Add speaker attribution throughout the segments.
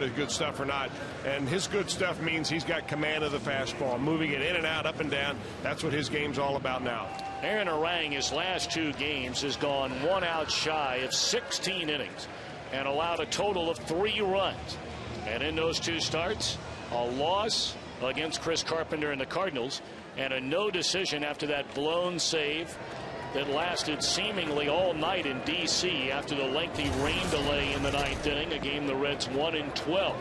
Speaker 1: good stuff or not, and his good stuff means he's got command of the fastball, moving it in and out, up and down. That's what his game's all about now.
Speaker 2: Aaron Harang, his last 2 games, has gone 1 out shy of 16 innings and allowed a total of 3 runs. And in those 2 starts, a loss against Chris Carpenter and the Cardinals, and a no decision after that blown save that lasted seemingly all night in D.C. after the lengthy rain delay in the 9th inning, a game the Reds won in 12.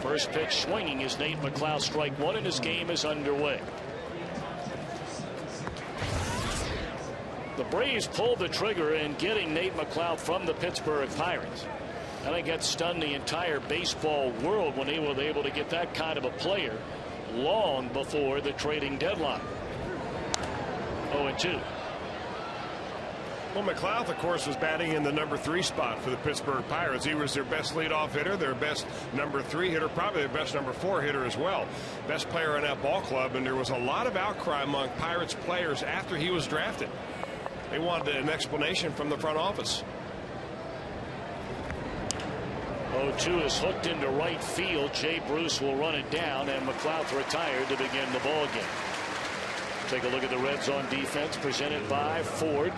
Speaker 2: First pitch swinging is Nate McLeod, strike 1, and his game is underway. The Braves pulled the trigger in getting Nate McLeod from the Pittsburgh Pirates. I think that stunned the entire baseball world when they were able to get that kind of a player long before the trading deadline. 0-2.
Speaker 1: Well, McLeod, of course, was batting in the number 3 spot for the Pittsburgh Pirates. He was their best leadoff hitter, their best number 3 hitter, probably their best number 4 hitter as well. Best player in that ball club, and there was a lot of outcry among Pirates players after he was drafted. They wanted an explanation from the front office.
Speaker 2: 0-2 is hooked into right field. Jay Bruce will run it down, and McLeod's retired to begin the ball game. Take a look at the Reds on defense, presented by Ford.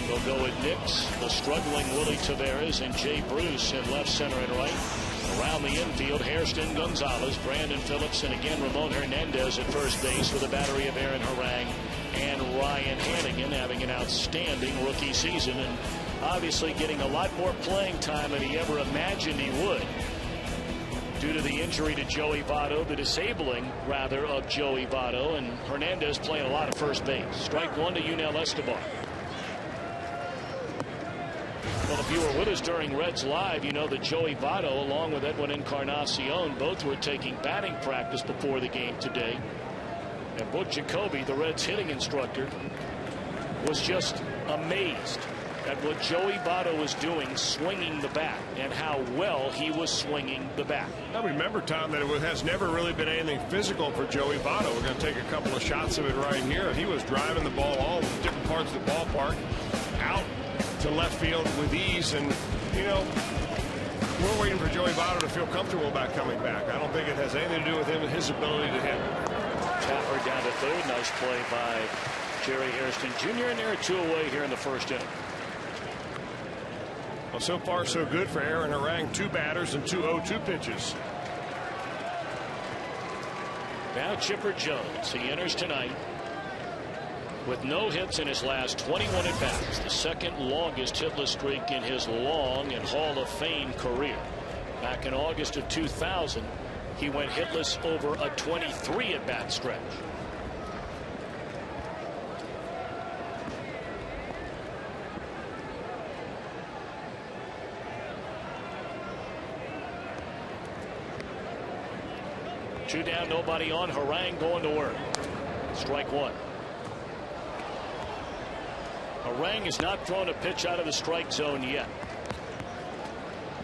Speaker 2: They'll go with Nix, the struggling Willie Taveras, and Jay Bruce in left, center, and right. Around the infield, Hairston, Gonzalez, Brandon Phillips, and again Ramon Hernandez at first base, with a battery of Aaron Harang and Ryan Hannigan having an outstanding rookie season, and obviously getting a lot more playing time than he ever imagined he would, due to the injury to Joey Votto, the disabling, rather, of Joey Votto, and Hernandez playing a lot of first base. Strike 1 to Yunel Escobar. Well, if you were with us during Reds Live, you know that Joey Votto, along with Edwin Encarnacion, both were taking batting practice before the game today. And Butch Jacoby, the Reds hitting instructor, was just amazed at what Joey Votto was doing, swinging the bat, and how well he was swinging the bat.
Speaker 1: Now remember, Tom, that it has never really been anything physical for Joey Votto. We're going to take a couple of shots of it right here. He was driving the ball all different parts of the ballpark, out to left field with ease, and you know, we're waiting for Joey Votto to feel comfortable about coming back. I don't think it has anything to do with him and his ability to hit.
Speaker 2: Tapper down to third. Nice play by Jerry Hairston Jr. and they're 2 away here in the first inning.
Speaker 1: Well, so far so good for Aaron Harang. 2 batters and 2 0-2 pitches.
Speaker 2: Now Chipper Jones. He enters tonight with no hits in his last 21 at bats, the second longest hitless streak in his long and Hall of Fame career. Back in August of 2000, he went hitless over a 23 at bat stretch. Two down, nobody on. Harang going to work. Strike 1. Harang has not thrown a pitch out of the strike zone yet.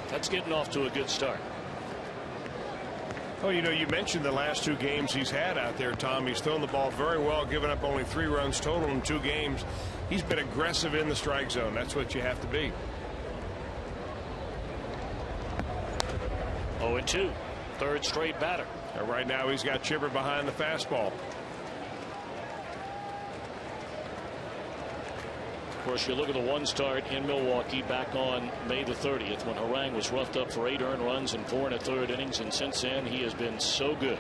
Speaker 2: That's getting off to a good start.
Speaker 1: Oh, you know, you mentioned the last 2 games he's had out there, Tom. He's thrown the ball very well, giving up only 3 runs total in 2 games. He's been aggressive in the strike zone. That's what you have to be.
Speaker 2: 0-2. Third straight batter.
Speaker 1: And right now he's got Chipper behind the fastball.
Speaker 2: Of course, you look at the 1 start in Milwaukee back on May the 30th when Harang was roughed up for 8 earned runs in 4 1/3 innings, and since then he has been so good,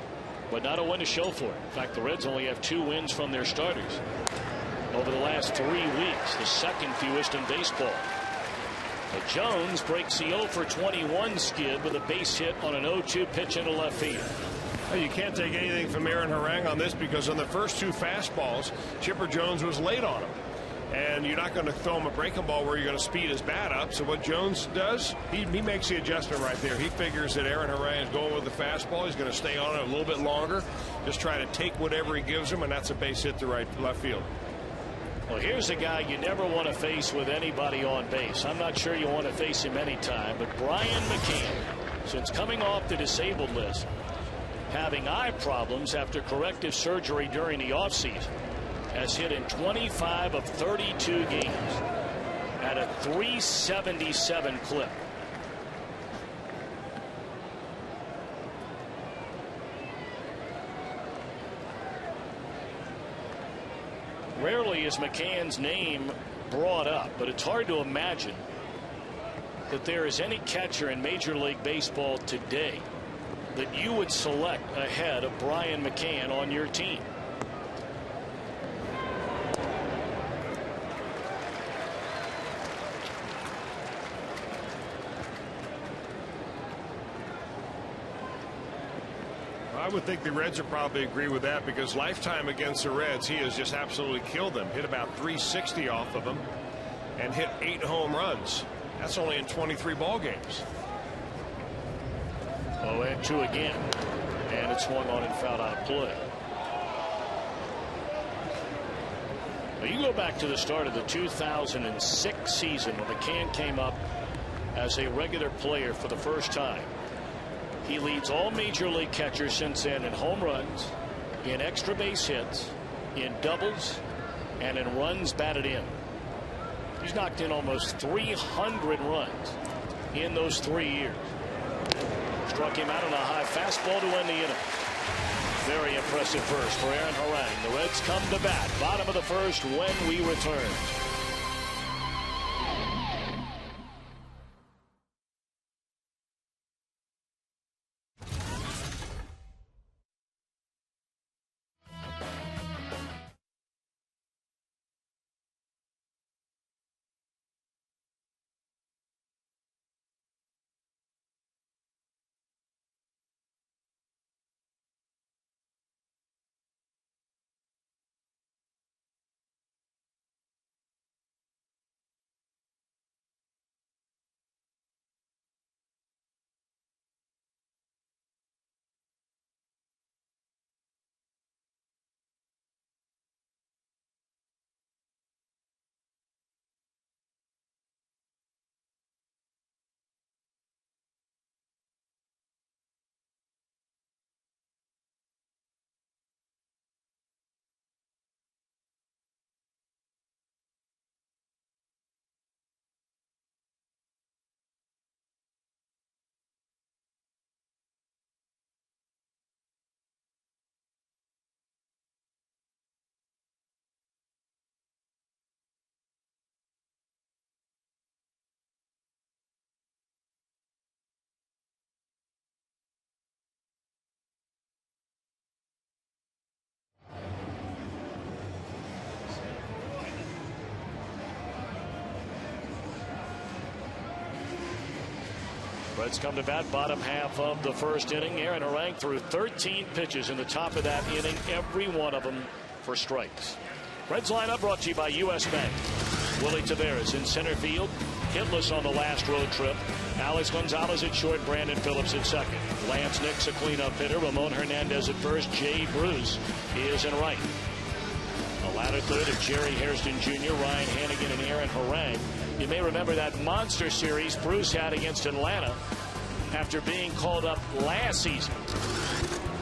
Speaker 2: but not a win to show for it. In fact, the Reds only have 2 wins from their starters over the last 3 weeks, the second fewest in baseball. But Jones breaks the 0 for 21 skid with a base hit on an 0-2 pitch into left field.
Speaker 1: Well, you can't take anything from Aaron Harang on this, because on the first 2 fastballs, Chipper Jones was late on him. And you're not going to throw him a breaking ball where you're going to speed his bat up. So what Jones does, he makes the adjustment right there. He figures that Aaron Harang is going with the fastball. He's going to stay on it a little bit longer, just try to take whatever he gives him, and that's a base hit to left field.
Speaker 2: Well, here's a guy you never want to face with anybody on base. I'm not sure you want to face him anytime, but Brian McCann, since coming off the disabled list, having eye problems after corrective surgery during the offseason, has hit in 25 of 32 games at a .377 clip. Rarely is McCann's name brought up, but it's hard to imagine that there is any catcher in Major League Baseball today that you would select ahead of Brian McCann on your team.
Speaker 1: I would think the Reds would probably agree with that, because lifetime against the Reds, he has just absolutely killed them. Hit about 360 off of them and hit 8 home runs. That's only in 23 ball games.
Speaker 2: 0-2 again, and it's swung on and fouled out of play. Now you go back to the start of the 2006 season when McCann came up as a regular player for the first time. He leads all Major League catchers since then in home runs, in extra base hits, in doubles, and in runs batted in. He's knocked in almost 300 runs in those 3 years. Struck him out on a high fastball to end the inning. Very impressive first for Aaron Harang. The Reds come to bat. Bottom of the first when we return. Reds come to bat, bottom half of the first inning. Aaron Harang threw 13 pitches in the top of that inning, every one of them for strikes. Reds lineup brought to you by U.S. Bank. Willie Taveras in center field, hitless on the last road trip. Alex Gonzalez at short, Brandon Phillips at second. Lance Nix a cleanup hitter, Ramon Hernandez at first, Jay Bruce is in right. A latter third of Jerry Hairston Jr., Ryan Hannigan, and Aaron Harang. You may remember that monster series Bruce had against Atlanta after being called up last season.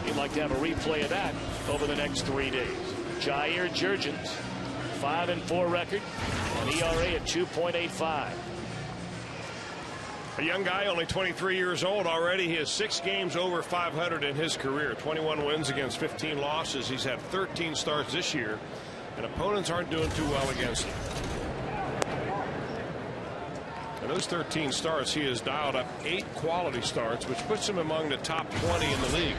Speaker 2: He'd like to have a replay of that over the next 3 days. Jair Jurgens, 5-4 record, an ERA at 2.85.
Speaker 1: A young guy, only 23 years old already. He has 6 games over 500 in his career. 21 wins against 15 losses. He's had 13 starts this year, and opponents aren't doing too well against him. In those 13 starts, he has dialed up 8 quality starts, which puts him among the top 20 in the league.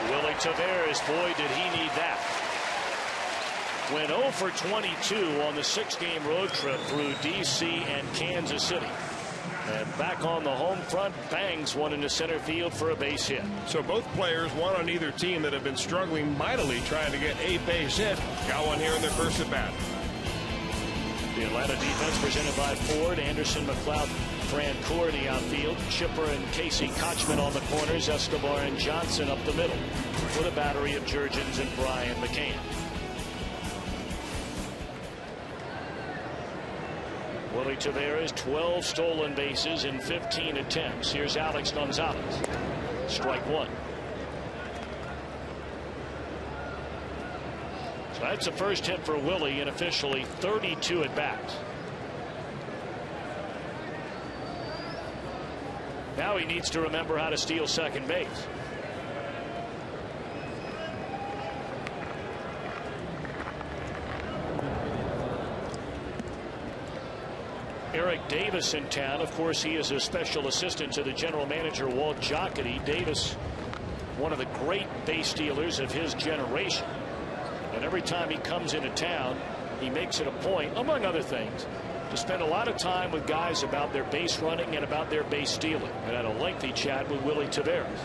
Speaker 2: Willie Taveras, boy, did he need that. Went 0 for 22 on the 6-game road trip through D.C. and Kansas City. And back on the home front, bangs one into center field for a base hit.
Speaker 1: So both players, one on either team, that have been struggling mightily trying to get a base hit, got one here in their first at bat.
Speaker 2: The Atlanta defense presented by Ford, Anderson, McLeod, Francoeur in the outfield, Chipper and Casey Kochman on the corners, Escobar and Johnson up the middle for the battery of Jurgens and Brian McCann. Willie Taveras, 12 stolen bases in 15 attempts. Here's Alex Gonzalez. Strike one. So that's the first hit for Willie in officially 32 at bats. Now he needs to remember how to steal second base. Eric Davis in town. Of course, he is a special assistant to the general manager, Walt Jocketty. Davis, one of the great base stealers of his generation. And every time he comes into town, he makes it a point, among other things, to spend a lot of time with guys about their base running and about their base stealing. And had a lengthy chat with Willie Taveras.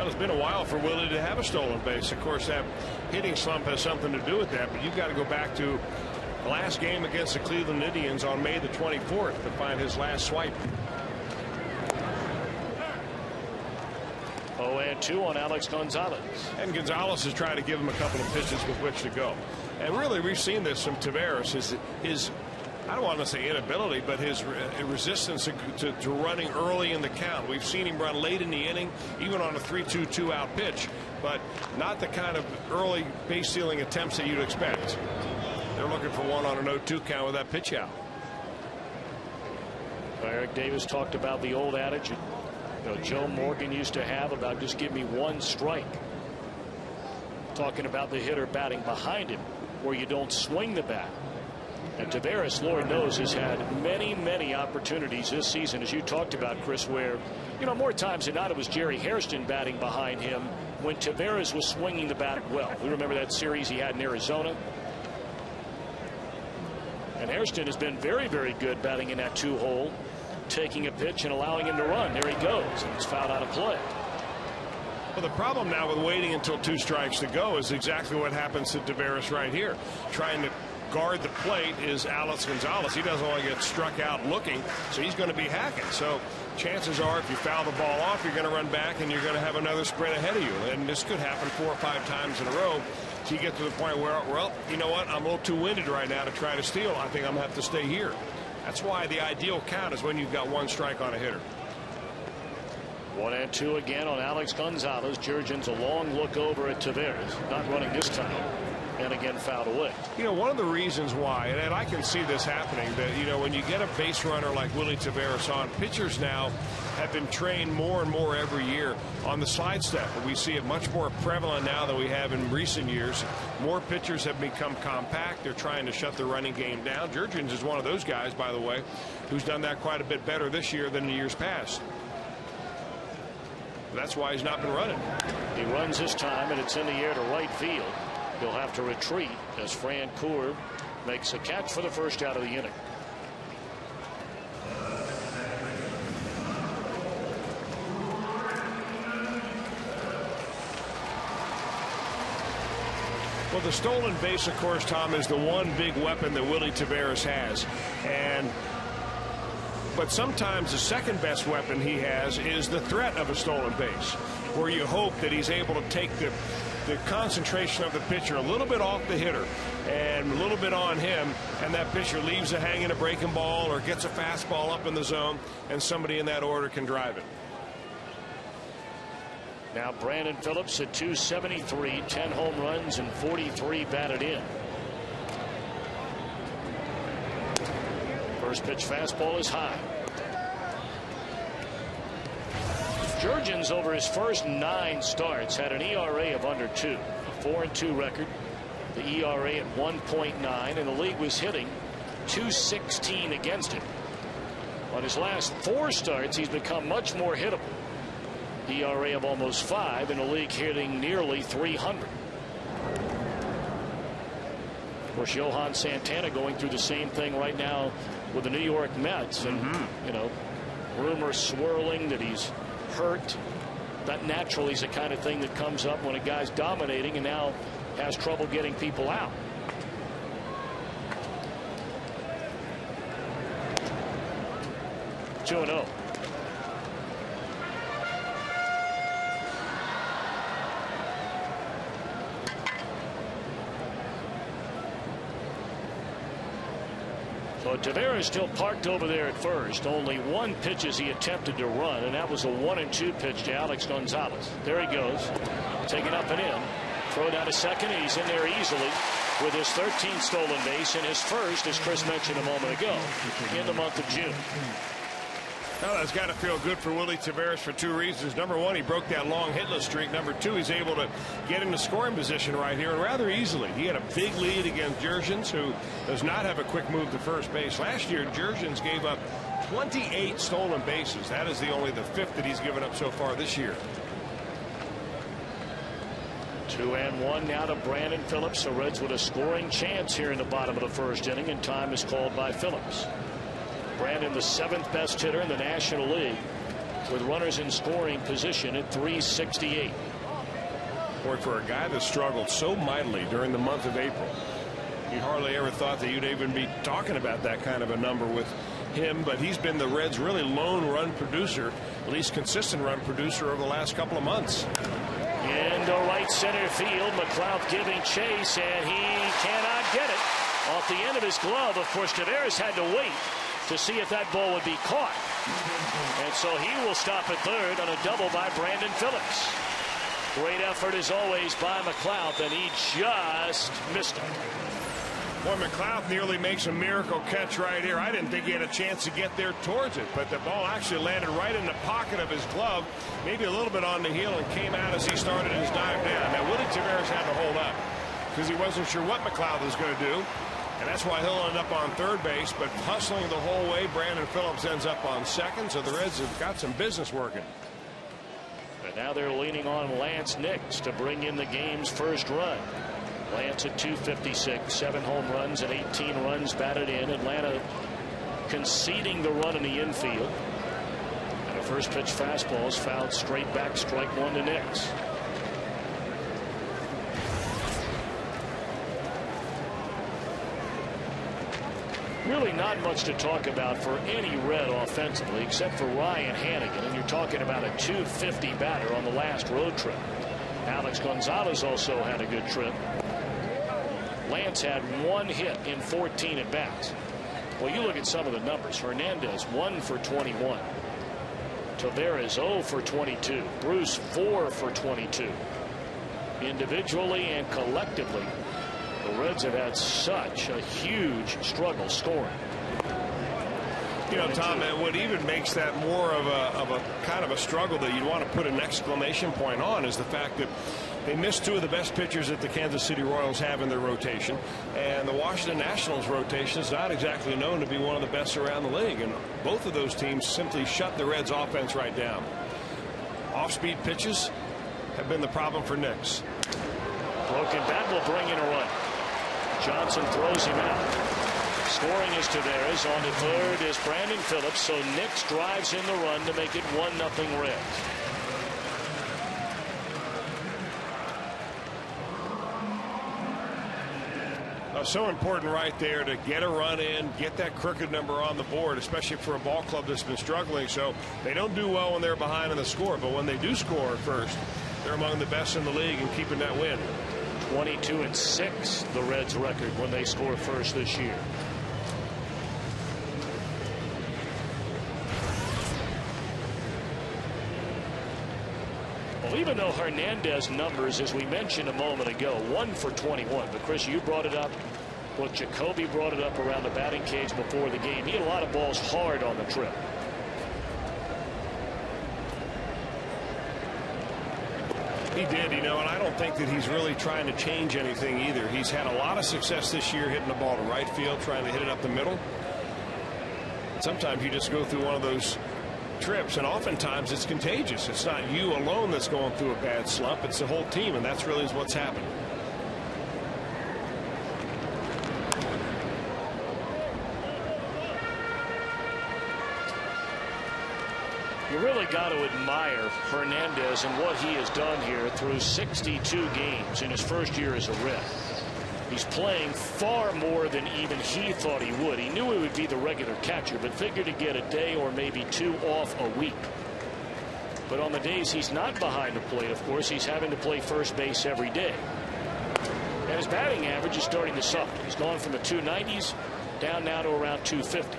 Speaker 1: It's been a while for Willie to have a stolen base. Of course, that hitting slump has something to do with that, but you've got to go back to the last game against the Cleveland Indians on May the 24th to find his last swipe.
Speaker 2: 0-2 on Alex Gonzalez.
Speaker 1: And Gonzalez is trying to give him a couple of pitches with which to go. And really, we've seen this from Taveras. His I don't want to say inability, but his resistance to running early in the count. We've seen him run late in the inning, even on a 3-2 2-out pitch, but not the kind of early base stealing attempts that you'd expect. They're looking for one on an 0-2 count with that pitch out.
Speaker 2: Eric Davis talked about the old adage Joe Morgan used to have about just give me one strike. Talking about the hitter batting behind him where you don't swing the bat. And Taveras, Lord knows, has had many opportunities this season, as you talked about, Chris, where, more times than not it was Jerry Hairston batting behind him when Taveras was swinging the bat well. We remember that series he had in Arizona. And Hairston has been very good batting in that 2-hole, taking a pitch and allowing him to run. There he goes, and it's fouled out of play.
Speaker 1: Well, the problem now with waiting until 2 strikes to go is exactly what happens to Taveras right here. Trying to guard the plate is Alex Gonzalez. He doesn't want to get struck out looking, so he's going to be hacking. So chances are if you foul the ball off, you're going to run back and you're going to have another sprint ahead of you. And this could happen 4 or 5 times in a row. So you get to the point where, well, you know what, I'm a little too winded right now to try to steal. I think I'm going to have to stay here. That's why the ideal count is when you've got 1 strike on a hitter.
Speaker 2: 1-2 again on Alex Gonzalez. Jurgens a long look over at Taveras. Not running this time. And again fouled away.
Speaker 1: One of the reasons why, and I can see this happening, that when you get a base runner like Willie Taveras on, pitchers now have been trained more and more every year on the slide step. And we see it much more prevalent now than we have in recent years. More pitchers have become compact. They're trying to shut the running game down. Jurgens is one of those guys, by the way, who's done that quite a bit better this year than in years past. That's why he's not been running.
Speaker 2: He runs this time, and it's in the air to right field. He'll have to retreat as Fran Coor makes a catch for the first out of the inning.
Speaker 1: Well, the stolen base, of course, Tom, is the one big weapon that Willie Taveras has. But sometimes the second best weapon he has is the threat of a stolen base, where you hope that he's able to take the concentration of the pitcher a little bit off the hitter and a little bit on him, and that pitcher leaves a hanging a breaking ball or gets a fastball up in the zone, and somebody in that order can drive it.
Speaker 2: Now Brandon Phillips at 273, 10 home runs and 43 batted in. First pitch fastball is high. Jurgens over his first 9 starts had an ERA of under 2, a 4-2 record. The ERA at 1.9, and the league was hitting .216 against him. On his last 4 starts, he's become much more hittable. ERA of almost 5, in the league hitting nearly 300. Of course, Johan Santana going through the same thing right now with the New York Mets, and rumors swirling that he's hurt. That naturally is the kind of thing that comes up when a guy's dominating and now has trouble getting people out. Two and 0. So Taveras still parked over there at first. Only 1 pitch as he attempted to run, and that was a 1-2 pitch to Alex Gonzalez. There he goes, taken up and in. Throw down to second, and he's in there easily. with his 13th stolen base and his first, as Chris mentioned a moment ago, in the month of June.
Speaker 1: Well, that's got to feel good for Willie Taveras for two reasons. Number one, he broke that long hitless streak. Number two, he's able to get into scoring position right here and rather easily. He had a big lead against Jurgens, who does not have a quick move to first base. Last year, Jurgens gave up 28 stolen bases. That is only the fifth that he's given up so far this year.
Speaker 2: 2-1 now to Brandon Phillips. The Reds with a scoring chance here in the bottom of the first inning, and time is called by Phillips. Brandon, the 7th best hitter in the National League, with runners in scoring position at 368.
Speaker 1: Boy, for a guy that struggled so mightily during the month of April, you hardly ever thought that you'd even be talking about that kind of a number with him, but he's been the Reds' really lone run producer, at least consistent run producer over the last couple of months.
Speaker 2: Into right center field, McLeod giving chase, and he cannot get it off the end of his glove. Of course, Taveras had to wait to see if that ball would be caught, and so he will stop at third on a double by Brandon Phillips. Great effort as always by McLeod, and he just missed it.
Speaker 1: Boy, McLeod nearly makes a miracle catch right here. I didn't think he had a chance to get there towards it, but the ball actually landed right in the pocket of his glove, maybe a little bit on the heel, and came out as he started his dive down. Now, Willie Taveras had to hold up because he wasn't sure what McLeod was going to do, and that's why he'll end up on third base. But hustling the whole way, Brandon Phillips ends up on second, so the Reds have got some business working.
Speaker 2: And now they're leaning on Lance Nix to bring in the game's first run. Lance at 256, 7 home runs and 18 runs batted in. Atlanta conceding the run in the infield. And a first pitch fastball is fouled straight back, strike one to Nix. Really not much to talk about for any Red offensively except for Ryan Hannigan, and you're talking about a 250 batter on the last road trip. Alex Gonzalez also had a good trip. Lance had 1 hit in 14 at bats. Well, you look at some of the numbers. Hernandez 1 for 21. Taveras 0 for 22. Bruce 4 for 22. Individually and collectively, the Reds have had such a huge struggle scoring.
Speaker 1: You know, Tom, what even makes that more of a kind of a struggle that you'd want to put an exclamation point on is the fact that they missed 2 of the best pitchers that the Kansas City Royals have in their rotation, and the Washington Nationals rotation is not exactly known to be one of the best around the league, and both of those teams simply shut the Reds offense right down. Off-speed pitches have been the problem for Nix.
Speaker 2: Broken bat will bring in a run. Johnson throws him out. Scoring is Taveras. On to third is Brandon Phillips. So Nix drives in the run to make it 1-0 Reds.
Speaker 1: So important right there to get a run in, get that crooked number on the board, especially for a ball club that's been struggling. So they don't do well when they're behind in the score, but when they do score first, they're among the best in the league in keeping that win.
Speaker 2: 22-6, the Reds' record when they score first this year. Well, even though Hernandez numbers, as we mentioned a moment ago, 1 for 21, but Chris, you brought it up. Look, Jacoby brought it up around the batting cage before the game. He had a lot of balls hard on the trip.
Speaker 1: He did, you know, and I don't think that he's really trying to change anything either. He's had a lot of success this year hitting the ball to right field, trying to hit it up the middle. Sometimes you just go through one of those trips, and oftentimes it's contagious. It's not you alone that's going through a bad slump. It's the whole team, and that's really what's happened.
Speaker 2: You really got to admire Hernandez and what he has done here through 62 games in his first year as a Red. He's playing far more than even he thought he would. He knew he would be the regular catcher, but figured to get a day or maybe 2 off a week. But on the days he's not behind the plate, of course, he's having to play first base every day. And his batting average is starting to suffer. He's gone from the 290s down now to around 250.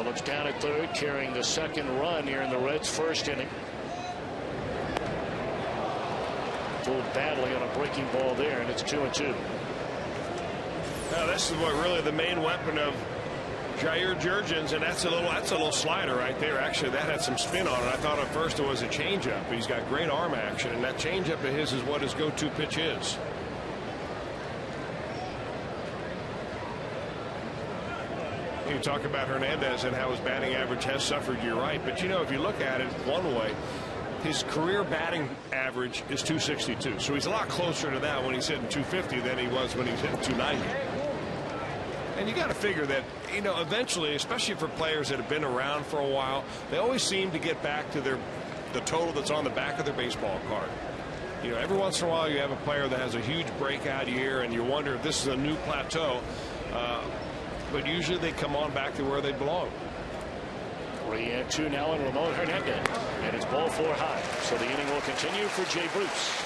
Speaker 2: Phillips down at third, carrying the second run here in the Reds' first inning. Fooled badly on a breaking ball there, and it's 2-2.
Speaker 1: Now this is what really the main weapon of Jair Jurgens, and that's a little slider right there. Actually, that had some spin on it. I thought at first it was a changeup. He's got great arm action, and that changeup of his is what his go-to pitch is. You talk about Hernandez and how his batting average has suffered. You're right, but you know, if you look at it one way, his career batting average is 262. So he's a lot closer to that when he's hitting 250 than he was when he's hitting 290. And you got to figure that, you know, eventually, especially for players that have been around for a while, they always seem to get back to the total that's on the back of their baseball card. You know, every once in a while you have a player that has a huge breakout year and you wonder if this is a new plateau. But usually they come on back to where they belong.
Speaker 2: 3-2 now on Ramon Hernandez, and it's ball 4 high. So the inning will continue for Jay Bruce.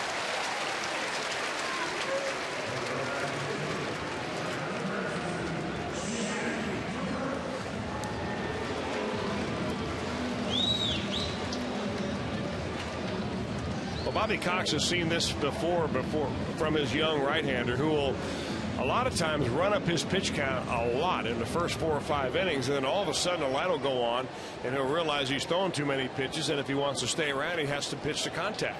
Speaker 1: Well, Bobby Cox has seen this before from his young right-hander, who will a lot of times run up his pitch count a lot in the first 4 or 5 innings, and then all of a sudden a light will go on and he'll realize he's throwing too many pitches, and if he wants to stay around he has to pitch to contact.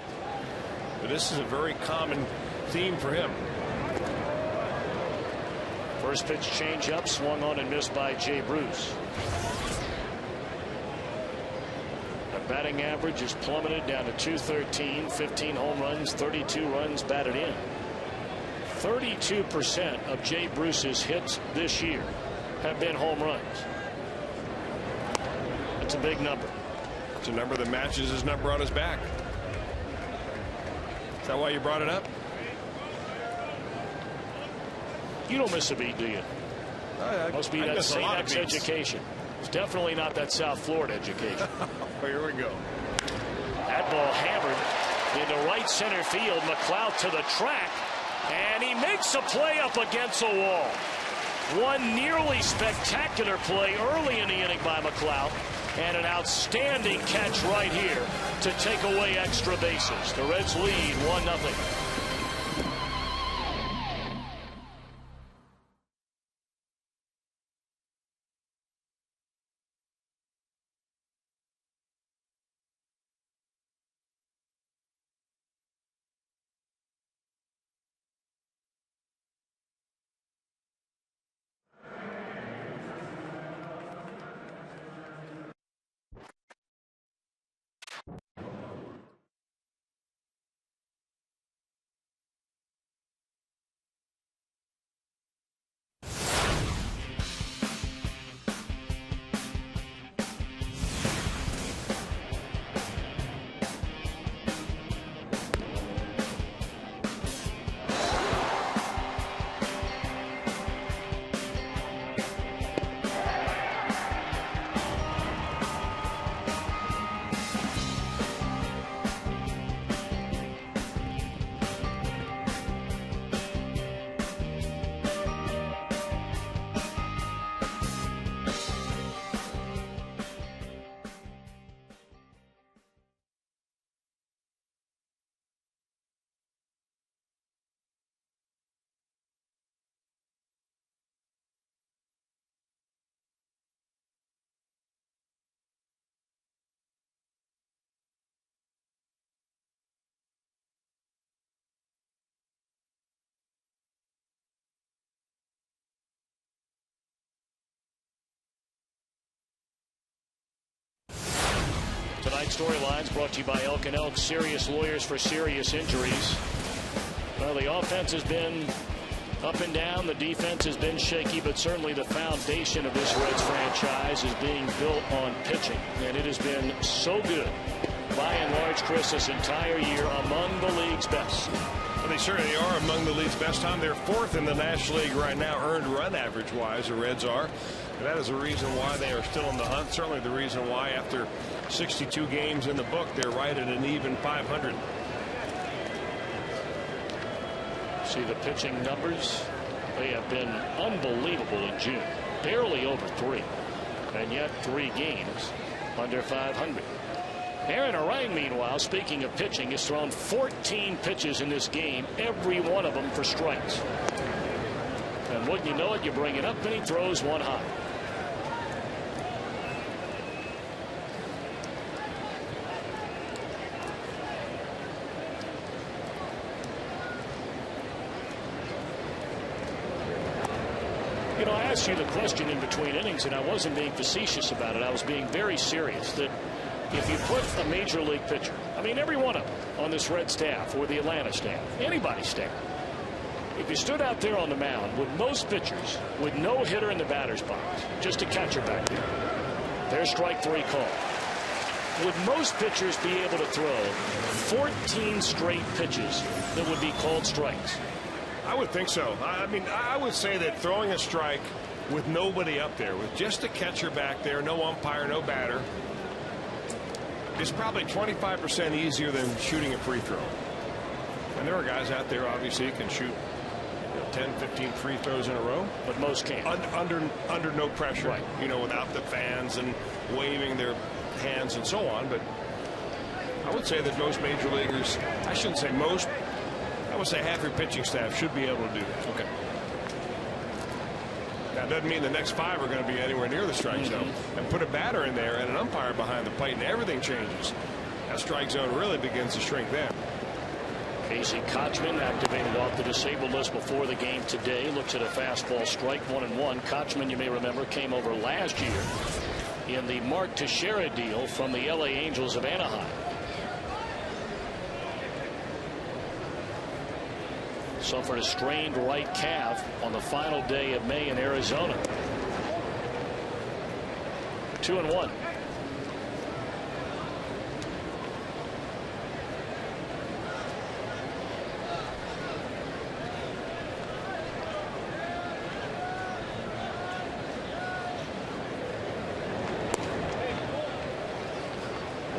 Speaker 1: But this is a very common theme for him.
Speaker 2: First pitch change up, swung on and missed by Jay Bruce. The batting average is plummeted down to 213, 15 home runs, 32 runs batted in. 32% of Jay Bruce's hits this year have been home runs. That's a big number.
Speaker 1: It's a number that matches his number on his back. Is that why you brought it up?
Speaker 2: You don't miss a beat, do you? Must be that St. X education. It's definitely not that South Florida education.
Speaker 1: Well, here we go.
Speaker 2: That ball hammered into right center field. McLeod to the track, and he makes a play up against a wall. One nearly spectacular play early in the inning by McLeod, and an outstanding catch right here to take away extra bases. The Reds lead 1-0. Tonight's storylines brought to you by Elk & Elk, serious lawyers for serious injuries. Well, the offense has been up and down. The defense has been shaky, but certainly the foundation of this Reds franchise is being built on pitching, and it has been so good by and large, Chris, this entire year, among the league's best.
Speaker 1: Well, they certainly are among the league's best. They're 4th in the National League right now, earned run average wise, the Reds are. And that is the reason why they are still in the hunt. Certainly the reason why after 62 games in the book, they're right at an even 500.
Speaker 2: See the pitching numbers. They have been unbelievable in June. Barely over 3. and yet 3 games under 500. Aaron Harang, meanwhile, speaking of pitching, has thrown 14 pitches in this game, every one of them for strikes. And wouldn't you know it, you bring it up and he throws one high. You know, I asked you the question in between innings, and I wasn't being facetious about it. I was being very serious that if you put a major league pitcher, I mean every one of them on this Red staff or the Atlanta staff, anybody's staff, if you stood out there on the mound with most pitchers with no hitter in the batter's box, just a catcher back there, there's strike 3 call. Would most pitchers be able to throw 14 straight pitches that would be called strikes?
Speaker 1: I would think so. I mean, I would say that throwing a strike with nobody up there, with just a catcher back there, no umpire, no batter, is probably 25% easier than shooting a free throw. And there are guys out there, obviously, who can shoot 10, 15 free throws in a row.
Speaker 2: But most can't.
Speaker 1: Under no pressure,
Speaker 2: right.
Speaker 1: You know, without the fans and waving their hands and so on. But I would say that most major leaguers, I shouldn't say most, I would say half your pitching staff should be able to do that.
Speaker 2: Okay.
Speaker 1: That doesn't mean the next 5 are going to be anywhere near the strike zone. And put a batter in there and an umpire behind the plate and everything changes. That strike zone really begins to shrink then.
Speaker 2: Casey Kochman activated off the disabled list before the game today. Looks at a fastball strike, 1-1. Kochman, you may remember, came over last year in the Mark Teixeira deal from the LA Angels of Anaheim. Suffered a strained right calf on the final day of May in Arizona. 2-1.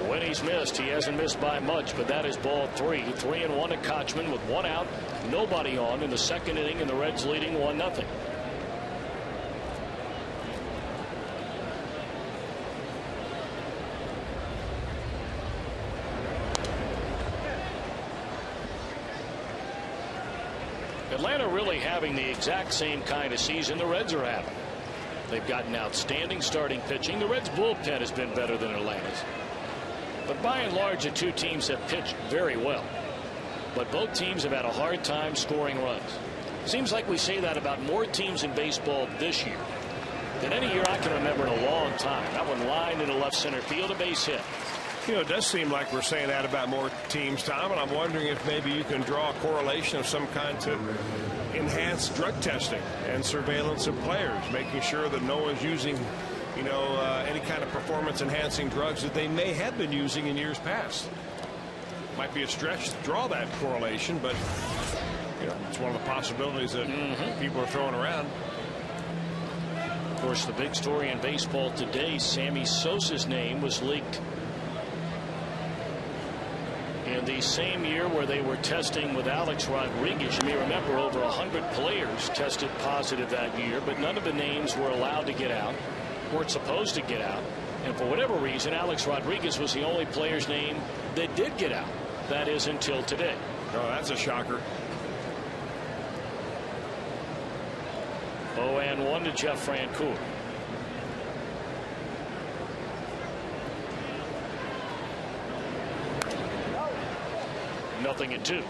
Speaker 2: When he's missed, he hasn't missed by much, but that is ball 3. 3-1 to Kochman with 1 out, nobody on in the second inning, and the Reds leading 1-0. Atlanta really having the exact same kind of season the Reds are having. They've gotten outstanding starting pitching. The Reds bullpen has been better than Atlanta's. But by and large, the two teams have pitched very well. But both teams have had a hard time scoring runs. Seems like we say that about more teams in baseball this year than any year I can remember in a long time. That one lined into left center field, a base hit.
Speaker 1: You know, it does seem like we're saying that about more teams, Tom, and I'm wondering if maybe you can draw a correlation of some kind to enhance drug testing and surveillance of players, making sure that no one's using, you know, any kind of performance-enhancing drugs that they may have been using in years past. Might be a stretch to draw that correlation, but you know, it's one of the possibilities that people are throwing around.
Speaker 2: Of course, the big story in baseball today, Sammy Sosa's name was leaked in the same year where they were testing with Alex Rodriguez. You may remember over 100 players tested positive that year, but none of the names were allowed to get out, weren't supposed to get out. And for whatever reason, Alex Rodriguez was the only player's name that did get out. That is until today.
Speaker 1: Oh, that's a shocker.
Speaker 2: 0-1 to Jeff Francoeur. Nothing at 2.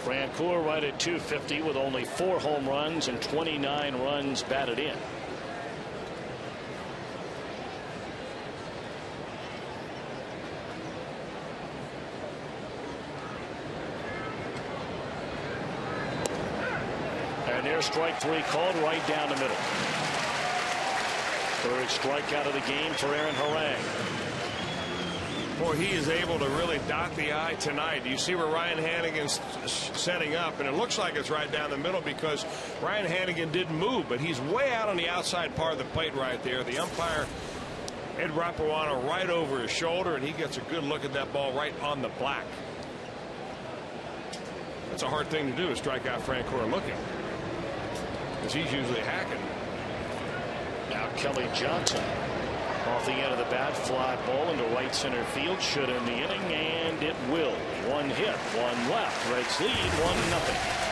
Speaker 2: Francoeur right at 250 with only 4 home runs and 29 runs batted in. And there's strike 3 called right down the middle. Third strikeout of the game for Aaron Harang.
Speaker 1: Boy, he is able to really dot the I tonight. You see where Ryan Hanigan's setting up, and it looks like it's right down the middle because Ryan Hanigan didn't move, but he's way out on the outside part of the plate right there. The umpire Ed Rapuano right over his shoulder, and he gets a good look at that ball right on the black. That's a hard thing to do, is strike out Francoeur looking, because he's usually hacking.
Speaker 2: Now Kelly Johnson off the end of the bat, fly ball into right center field, should end the inning, and it will. One hit, one left. Reds lead 1-0.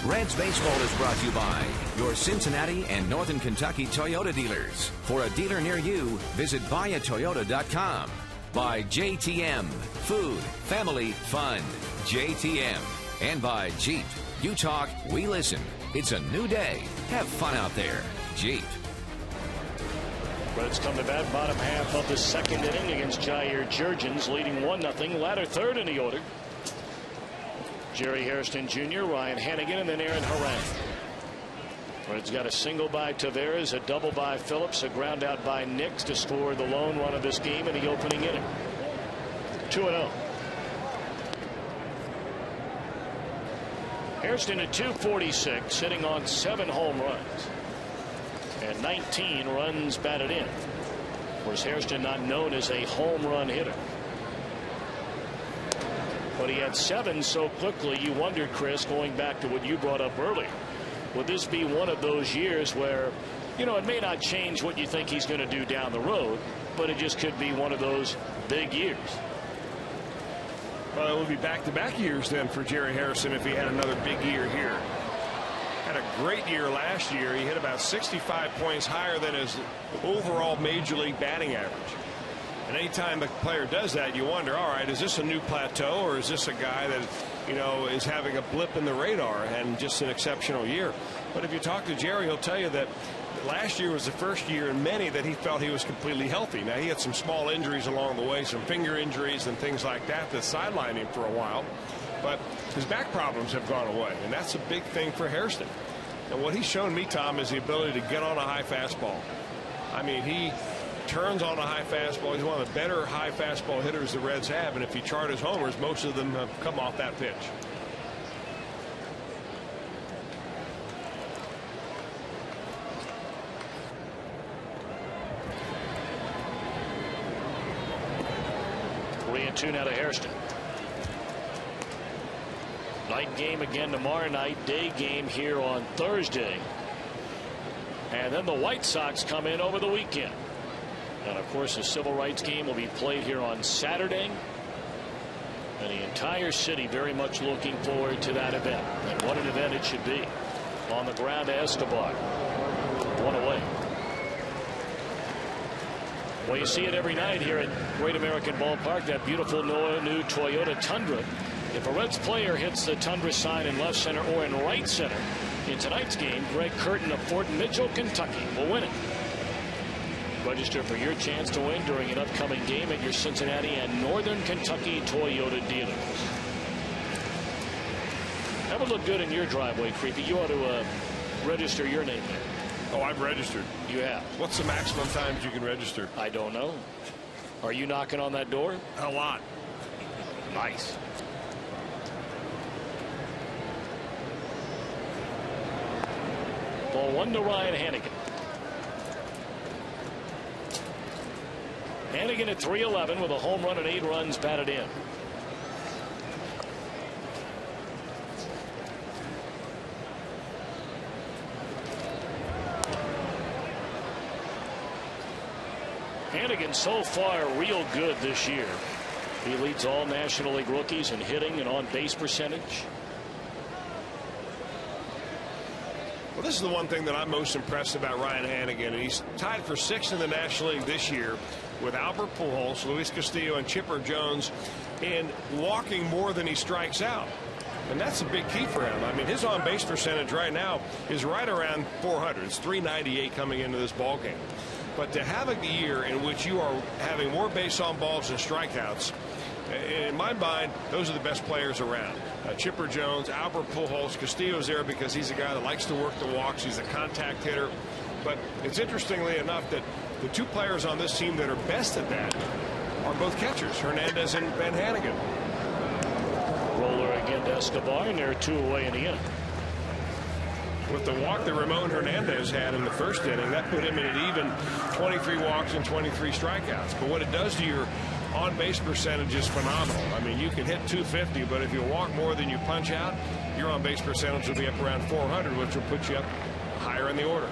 Speaker 3: Reds Baseball is brought to you by your Cincinnati and Northern Kentucky Toyota dealers. For a dealer near you, visit buyatoyota.com. By JTM, food, family, fun. JTM. And by Jeep. You talk, we listen. It's a new day. Have fun out there. Jeep.
Speaker 2: Reds come to bat, bottom half of the second inning against Jair Jurgens, leading 1-0. Latter third in the order. Jerry Hairston Jr., Ryan Hannigan, and then Aaron Harang. Reds got a single by Taveras, a double by Phillips, a ground out by Nix to score the lone run of this game in the opening inning. 2-0. Hairston at 246, hitting on 7 home runs and 19 runs batted in. Of course, Hairston not known as a home run hitter, but he had 7 so quickly. You wondered, Chris, going back to what you brought up earlier, would this be one of those years where, you know, it may not change what you think he's going to do down the road, but it just could be one of those big years?
Speaker 1: Well, it would be back-to-back years then for Jerry Harrison if he had another big year here. Had a great year last year. He hit about 65 points higher than his overall major league batting average. And anytime a player does that, you wonder, all right, is this a new plateau, or is this a guy that, you know, is having a blip in the radar and just an exceptional year? But if you talk to Jerry, he'll tell you that last year was the first year in many that he felt he was completely healthy. Now, he had some small injuries along the way, some finger injuries and things like that sidelined him for a while. But his back problems have gone away, and that's a big thing for Hairston. And what he's shown me, Tom, is the ability to get on a high fastball. I mean, he turns on a high fastball. He's one of the better high fastball hitters the Reds have, and if you chart his homers, most of them have come off that pitch.
Speaker 2: Three and two now to Hairston. Night game again tomorrow night, day game here on Thursday. And then the White Sox come in over the weekend. And of course, the civil rights game will be played here on Saturday. And the entire city very much looking forward to that event. And what an event it should be. On the ground to Escobar. One away. Well, you see it every night here at Great American Ballpark, that beautiful new Toyota Tundra. If a Reds player hits the Tundra sign in left center or in right center in tonight's game, Greg Curtin of Fort Mitchell, Kentucky will win it. Register for your chance to win during an upcoming game at your Cincinnati and Northern Kentucky Toyota dealers. That would look good in your driveway, Creepy. You ought to register your name there.
Speaker 1: Oh, I've registered.
Speaker 2: You have.
Speaker 1: What's the maximum times you can register?
Speaker 2: I don't know. Are you knocking on that door?
Speaker 1: A lot.
Speaker 2: Nice. Ball 1 to Ryan Hanigan. Hanigan at .311 with a home run and 8 runs batted in. Hanigan so far real good this year. He leads all National League rookies in hitting and on base percentage.
Speaker 1: Well, this is the one thing that I'm most impressed about Ryan Hanigan. And he's tied for 6th in the National League this year with Albert Pujols, Luis Castillo, and Chipper Jones in walking more than he strikes out. And that's a big key for him. I mean, his on-base percentage right now is right around 400. It's .398 coming into this ball game. But to have a year in which you are having more base on balls than strikeouts, in my mind, those are the best players around. Chipper Jones, Albert Pujols, Castillo's there because he's a guy that likes to work the walks. He's a contact hitter. But it's interestingly enough that the 2 players on this team that are best at that are both catchers, Hernandez and Van Hanigan.
Speaker 2: Roller again to Escobar, and they're 2 away in the inning.
Speaker 1: With the walk that Ramon Hernandez had in the first inning, that put him in an even 23 walks and 23 strikeouts. But what it does to your on-base percentage is phenomenal. I mean, you can hit .250, but if you walk more than you punch out, your on-base percentage will be up around 400, which will put you up higher in the order.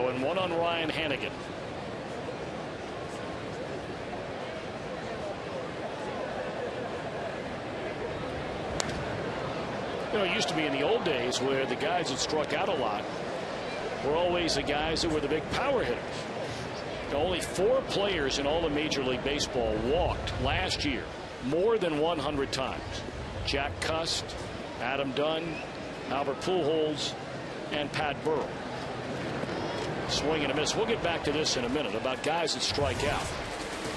Speaker 2: And 1 on Ryan Hanigan. You know, it used to be in the old days where the guys that struck out a lot were always the guys that were the big power hitters. Only 4 players in all of Major League Baseball walked last year more than 100 times. Jack Cust, Adam Dunn, Albert Pujols, and Pat Burrell. Swing and a miss. We'll get back to this in a minute about guys that strike out.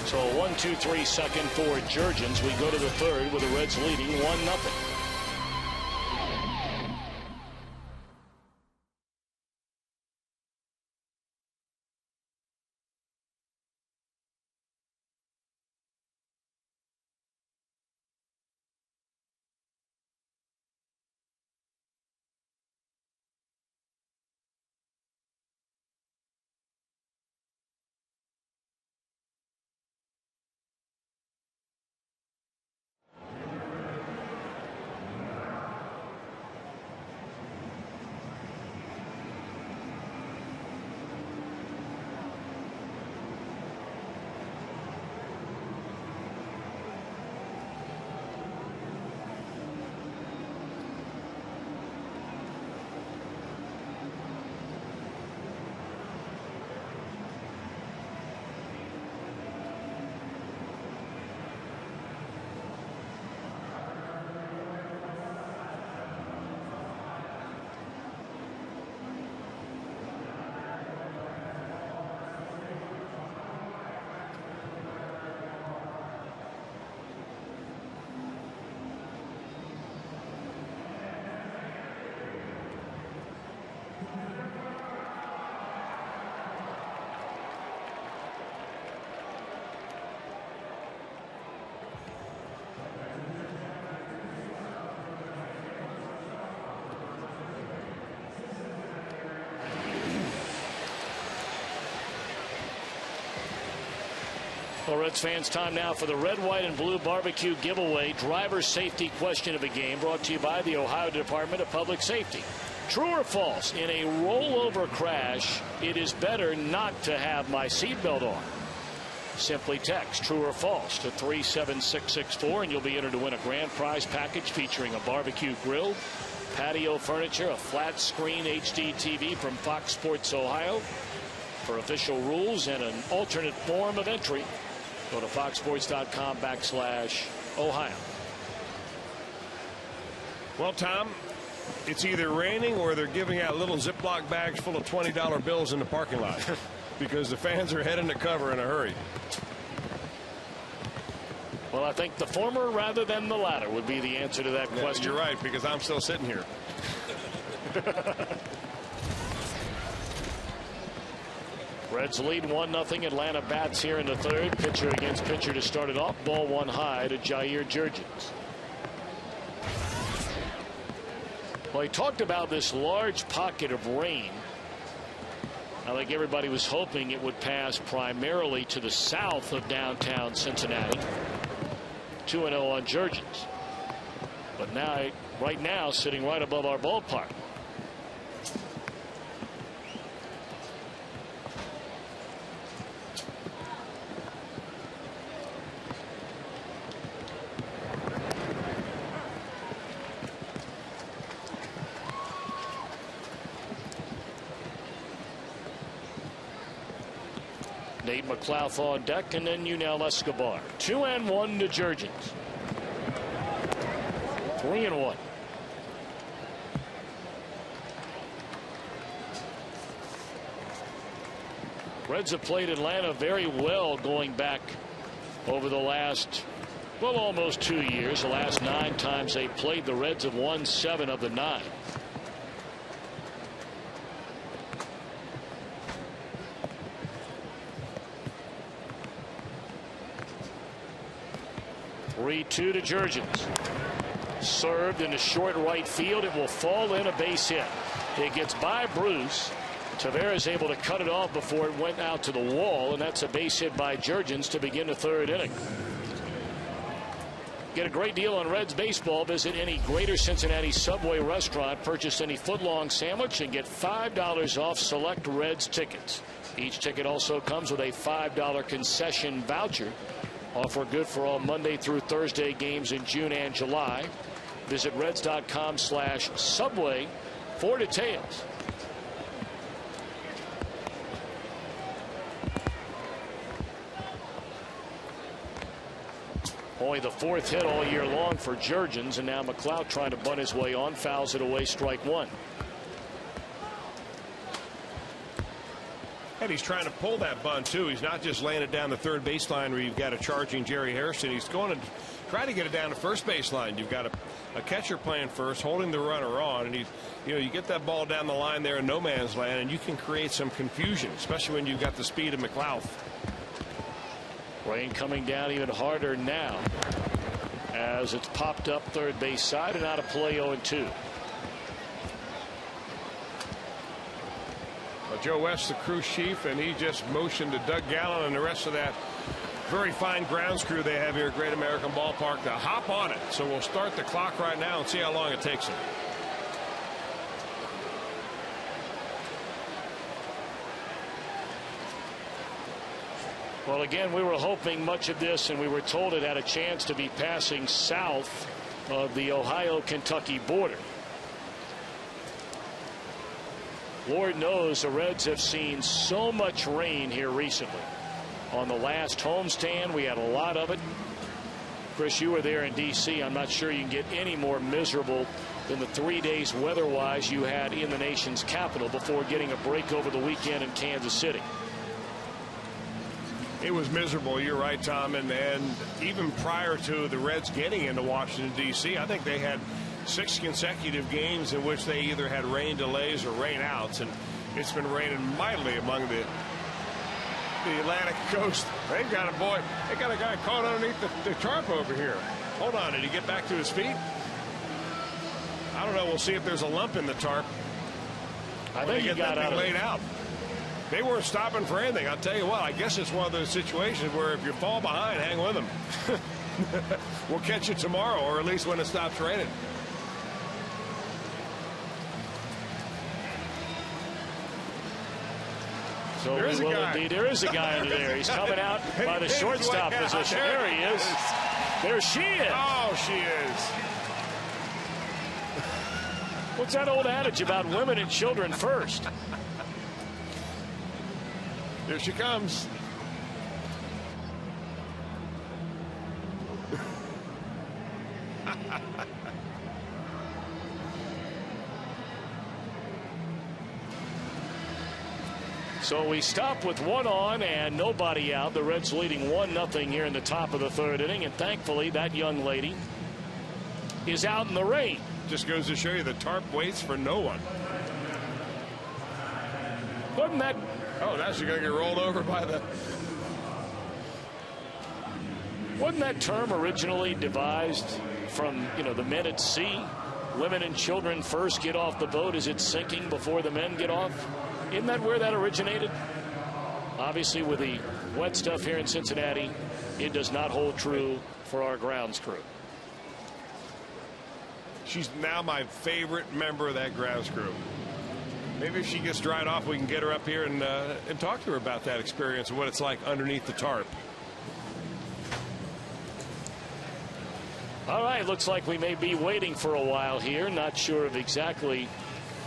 Speaker 2: So 1-2-3 second for Jurgens. We go to the 3rd with the Reds leading 1-0. Well, Reds fans, time now for the red, white, and blue barbecue giveaway driver safety question of the game, brought to you by the Ohio Department of Public Safety. True or false, in a rollover crash, it is better not to have my seatbelt on? Simply text true or false to 37664 and you'll be entered to win a grand prize package featuring a barbecue grill, patio furniture, a flat screen HD TV from Fox Sports Ohio. For official rules and an alternate form of entry, go to foxsports.com/Ohio.
Speaker 1: Well, Tom, it's either raining or they're giving out little Ziploc bags full of $20 bills in the parking lot because the fans are heading to cover in a hurry.
Speaker 2: Well, I think the former rather than the latter would be the answer to that question.
Speaker 1: You're right, because I'm still sitting here.
Speaker 2: Reds lead 1-0. Atlanta bats here in the third. Pitcher against pitcher to start it off. Ball one high to Jair Jurgens. Well, he talked about this large pocket of rain. I think everybody was hoping it would pass primarily to the south of downtown Cincinnati. 2-0 on Jurgens. But now, right now, sitting right above our ballpark. Nate McLouth on deck, and then Yunel Escobar. 2-1 to Jurgens. 3-1. Reds have played Atlanta very well going back over the last, well, almost 2 years. The last 9 times they played, the Reds have won 7 of the 9. Two to Jurgens. Served into short right field. It will fall in, a base hit. It gets by Bruce. Taveras able to cut it off before it went out to the wall, and that's a base hit by Jurgens to begin the third inning. Get a great deal on Reds baseball. Visit any Greater Cincinnati Subway restaurant, purchase any footlong sandwich, and get $5 off select Reds tickets. Each ticket also comes with a $5 concession voucher. Offer good for all Monday through Thursday games in June and July. Visit Reds.com/Subway for details. Only the 4th hit all year long for Jurgens, and now McLeod trying to bunt his way on, fouls it away, strike one.
Speaker 1: And he's trying to pull that bunt too. He's not just laying it down the third baseline where you've got a charging Jerry Harrison. He's going to try to get it down to first baseline. You've got a catcher playing first, holding the runner on, and you get that ball down the line there in no man's land, and you can create some confusion, especially when you've got the speed of McLouth.
Speaker 2: Rain coming down even harder now as it's popped up third base side and out of play. 0-2.
Speaker 1: Joe West, the crew chief, and he just motioned to Doug Gallen and the rest of that very fine grounds crew they have here at Great American Ballpark to hop on it. So we'll start the clock right now and see how long it takes them.
Speaker 2: Well, again, we were hoping much of this, and we were told it had a chance to be passing south of the Ohio-Kentucky border. Lord knows the Reds have seen so much rain here recently. On the last homestand, we had a lot of it. Chris, you were there in D.C. I'm not sure you can get any more miserable than the 3 days weather-wise you had in the nation's capital before getting a break over the weekend in Kansas City.
Speaker 1: It was miserable. You're right, Tom. And even prior to the Reds getting into Washington, D.C., I think they had 6 consecutive games in which they either had rain delays or rain outs, and it's been raining mightily among the Atlantic coast. They got a guy caught underneath the tarp over here. Hold on, did he get back to his feet? I don't know. We'll see if there's a lump in the tarp.
Speaker 2: I think he got out of
Speaker 1: laid out. They weren't stopping for anything. I'll tell you what, I guess it's one of those situations where if you fall behind, hang with them. We'll catch you tomorrow, or at least when it stops raining.
Speaker 2: So
Speaker 1: there is a guy.
Speaker 2: Indeed, there is a guy under there. He's coming out by the shortstop position. There he is. There she is.
Speaker 1: Oh, she is.
Speaker 2: What's that old adage about women and children first?
Speaker 1: Here she comes.
Speaker 2: So we stop with one on and nobody out. The Reds leading 1-0 here in the top of the third inning. And thankfully, that young lady is out in the rain.
Speaker 1: Just goes to show you the tarp waits for no one.
Speaker 2: Wasn't that?
Speaker 1: Oh, now she's going to get rolled over by the.
Speaker 2: Wasn't that term originally devised from, the men at sea? Women and children first get off the boat as it's sinking before the men get off? Isn't that where that originated? Obviously, with the wet stuff here in Cincinnati, it does not hold true for our grounds crew.
Speaker 1: She's now my favorite member of that grounds crew. Maybe if she gets dried off, we can get her up here and talk to her about that experience and what it's like underneath the tarp.
Speaker 2: All right, looks like we may be waiting for a while here. Not sure of exactly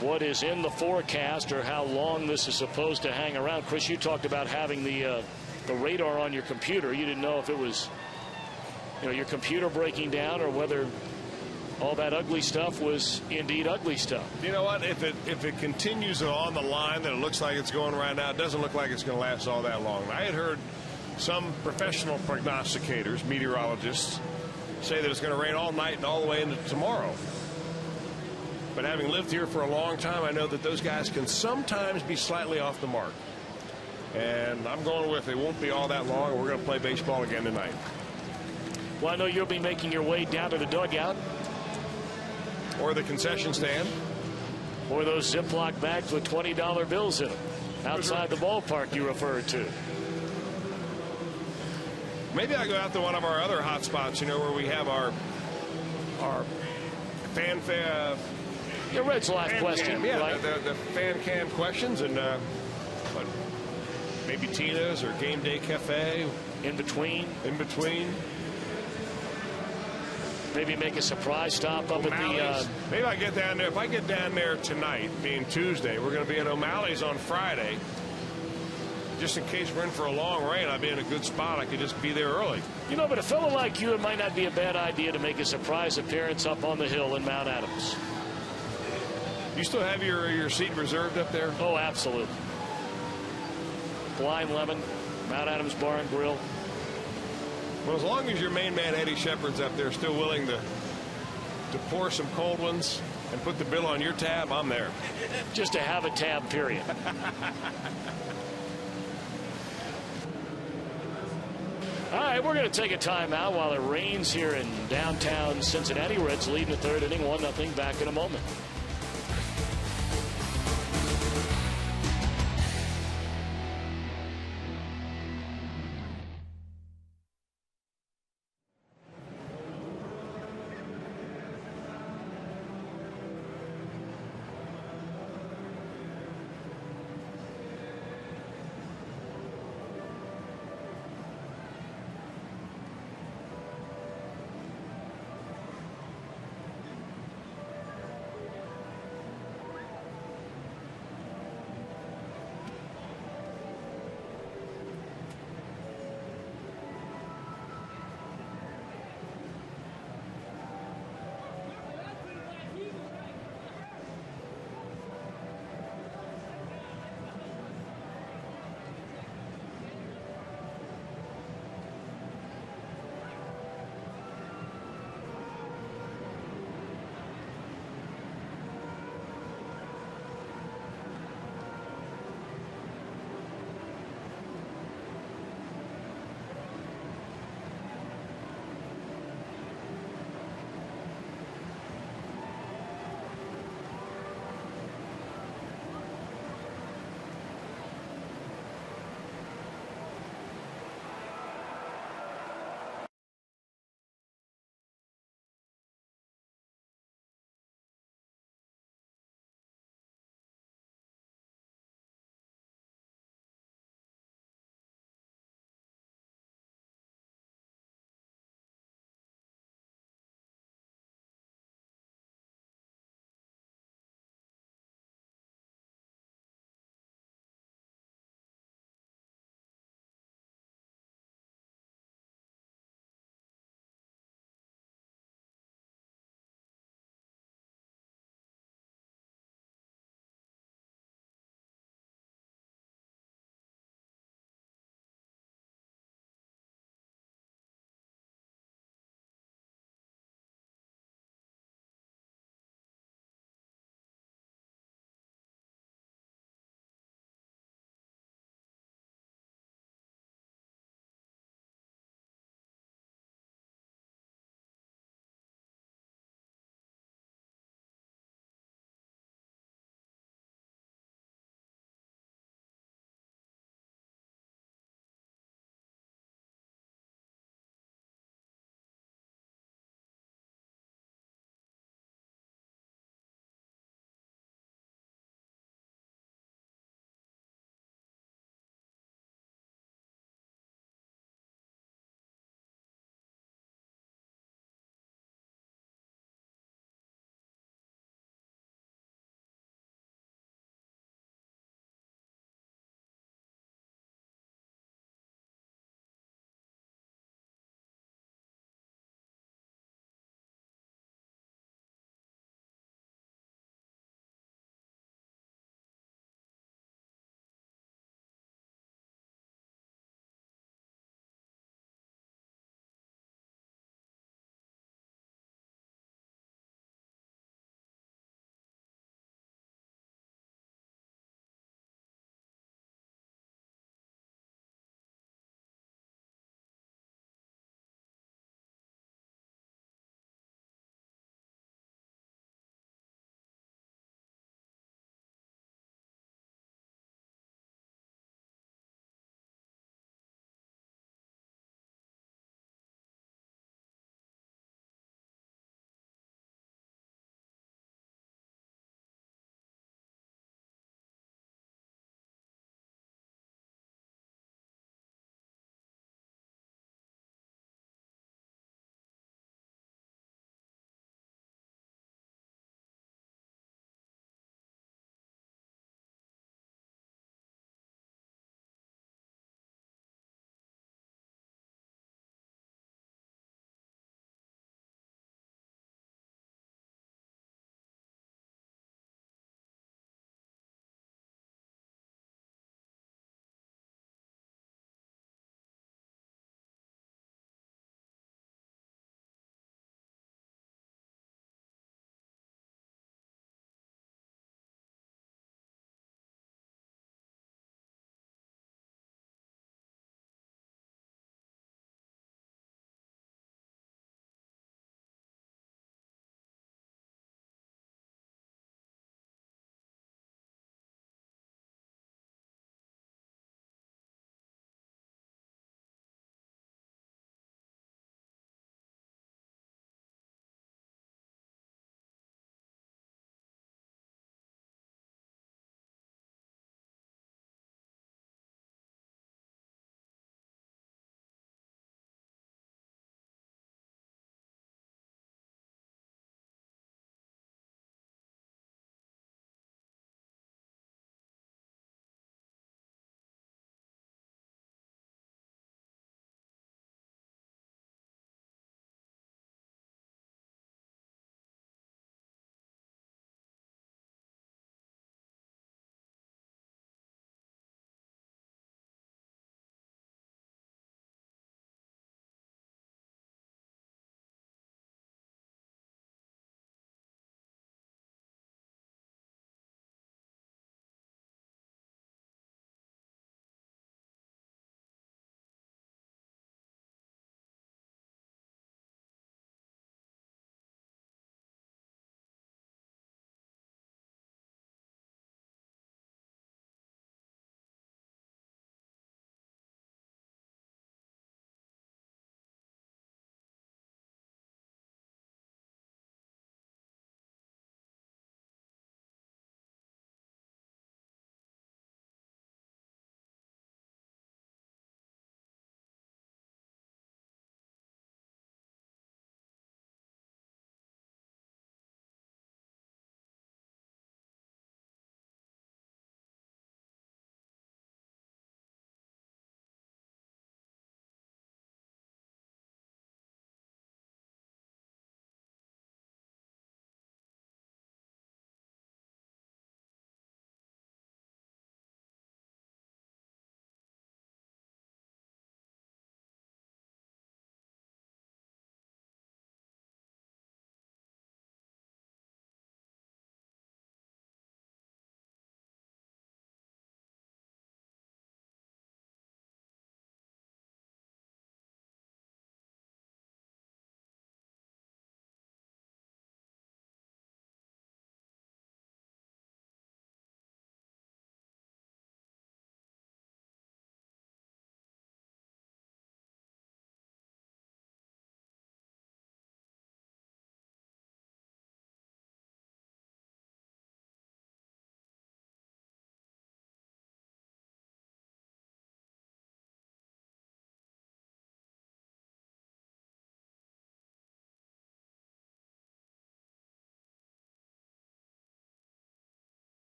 Speaker 2: what is in the forecast or how long this is supposed to hang around. Chris, you talked about having the radar on your computer. You didn't know if it was, your computer breaking down or whether all that ugly stuff was indeed ugly stuff.
Speaker 1: You know what? If it continues on the line that it looks like it's going right now, it doesn't look like it's going to last all that long. I had heard some professional prognosticators, meteorologists, say that it's going to rain all night and all the way into tomorrow. But having lived here for a long time, I know that those guys can sometimes be slightly off the mark. And I'm going with it won't be all that long, and we're going to play baseball again tonight.
Speaker 2: Well, I know you'll be making your way down to the dugout.
Speaker 1: Or the concession stand.
Speaker 2: Or those Ziploc bags with $20 bills in them outside the ballpark you referred to.
Speaker 1: Maybe I go out to one of our other hot spots, where we have our fanfare.
Speaker 2: The Reds live question.
Speaker 1: Yeah,
Speaker 2: right?
Speaker 1: the fan cam questions and maybe Tina's or Game Day Cafe.
Speaker 2: In between. Maybe make a surprise stop up at the.
Speaker 1: Maybe I get down there. If I get down there tonight, being Tuesday, we're going to be at O'Malley's on Friday. Just in case we're in for a long rain, I'd be in a good spot. I could just be there early.
Speaker 2: But a fellow like you, it might not be a bad idea to make a surprise appearance up on the hill in Mount Adams.
Speaker 1: You still have your seat reserved up there?
Speaker 2: Oh, absolutely. Blind Lemon, Mount Adams Bar and Grill.
Speaker 1: Well, as long as your main man Eddie Shepard's up there still willing to pour some cold ones and put the bill on your tab, I'm there.
Speaker 2: Just to have a tab, period. All right, we're going to take a timeout while it rains here in downtown Cincinnati. Reds lead in the third inning, 1-0. Back in a moment.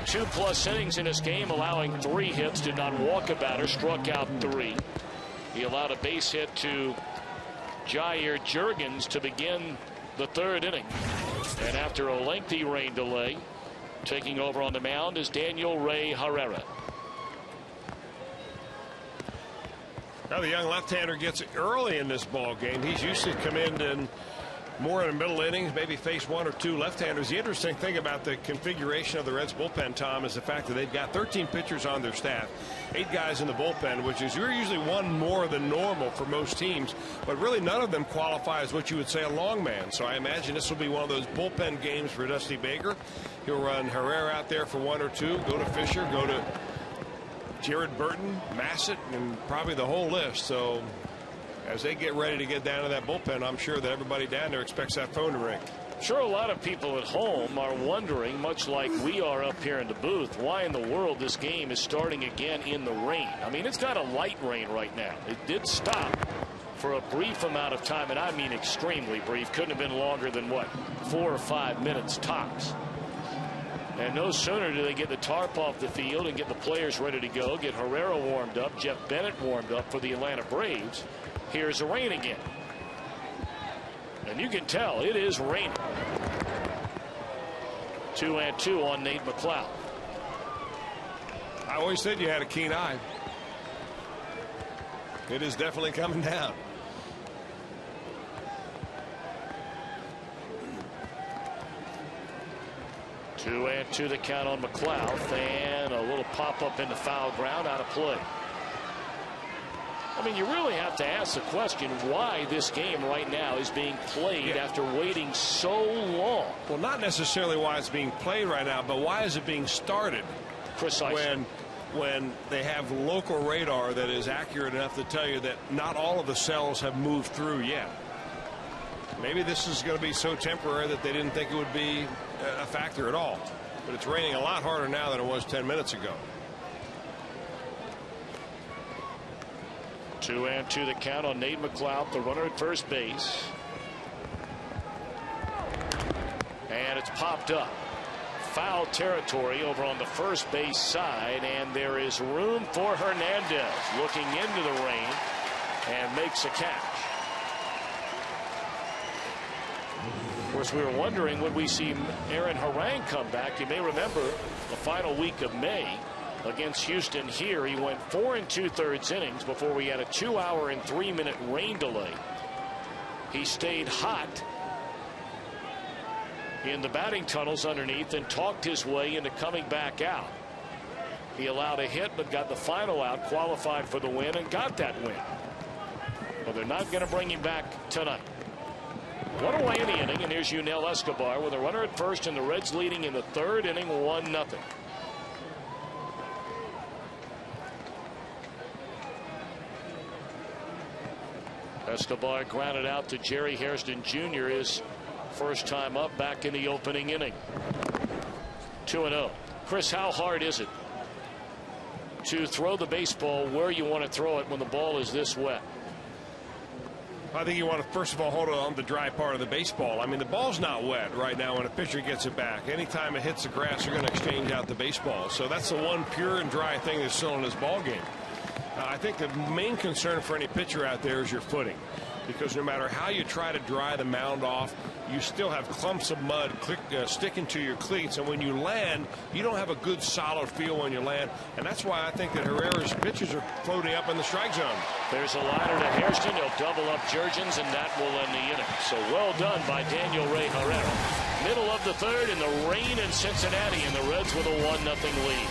Speaker 2: 2+ innings in this game, allowing 3 hits, did not walk a batter, struck out 3. He allowed a base hit to Jair Jurgens to begin the 3rd inning. And after a lengthy rain delay, taking over on the mound is Daniel Ray Herrera.
Speaker 1: Now the young left-hander gets it early in this ball game. He's used to come in more in the middle innings, maybe face 1 or 2 left-handers. The interesting thing about the configuration of the Reds bullpen, Tom, is the fact that they've got 13 pitchers on their staff, 8 guys in the bullpen, which is usually 1 more than normal for most teams, but really none of them qualify as what you would say a long man. So I imagine this will be one of those bullpen games for Dusty Baker. He'll run Herrera out there for 1 or 2, go to Fisher, go to Jared Burton, Masset, and probably the whole list. So as they get ready to get down to that bullpen, I'm sure that everybody down there expects that phone to ring.
Speaker 2: Sure, a lot of people at home are wondering, much like we are up here in the booth, why in the world this game is starting again in the rain. I mean, it's got a light rain right now. It did stop for a brief amount of time, and I mean extremely brief. Couldn't have been longer than, what, 4 or 5 minutes tops. And no sooner do they get the tarp off the field and get the players ready to go, get Herrera warmed up, Jeff Bennett warmed up for the Atlanta Braves. Here's the rain again. And you can tell it is raining. 2-2 on Nate McLeod.
Speaker 1: I always said you had a keen eye. It is definitely coming down.
Speaker 2: Two and two the count on McLeod, and a little pop up in the foul ground, out of play. I mean, you really have to ask the question why this game right now is being played after waiting so long.
Speaker 1: Well, not necessarily why it's being played right now, but why is it being started?
Speaker 2: Precisely.
Speaker 1: When they have local radar that is accurate enough to tell you that not all of the cells have moved through yet. Maybe this is going to be so temporary that they didn't think it would be a factor at all. But it's raining a lot harder now than it was 10 minutes ago.
Speaker 2: 2-2 the count on Nate McLeod, the runner at first base. And it's popped up. Foul territory over on the first base side, and there is room for Hernandez looking into the rain and makes a catch. Of course, we were wondering, would we see Aaron Harang come back? You may remember the final week of May against Houston here. He went 4 2/3 innings before we had a 2-hour and 3-minute rain delay. He stayed hot in the batting tunnels underneath and talked his way into coming back out. He allowed a hit but got the final out, qualified for the win, and got that win. But they're not going to bring him back tonight. One away in the inning, and here's Yunel Escobar with a runner at first and the Reds leading in the 3rd inning 1-0. Escobar grounded out to Jerry Hairston Jr. his first time up back in the opening inning. 2-0. Chris, how hard is it to throw the baseball where you want to throw it when the ball is this wet?
Speaker 1: I think you want to first of all hold it on the dry part of the baseball. I mean, the ball's not wet right now when a pitcher gets it back. Anytime it hits the grass, you're going to exchange out the baseball. So that's the one pure and dry thing that's still in this ball game. I think the main concern for any pitcher out there is your footing, because no matter how you try to dry the mound off, you still have clumps of mud sticking to your cleats, and when you land, you don't have a good solid feel when you land, and that's why I think that Herrera's pitches are floating up in the strike zone.
Speaker 2: There's a liner to Hairston. He'll double up Jurgens, and that will end the inning. So well done by Daniel Ray Herrera. Middle of the 3rd in the rain in Cincinnati, and the Reds with a 1-0 lead.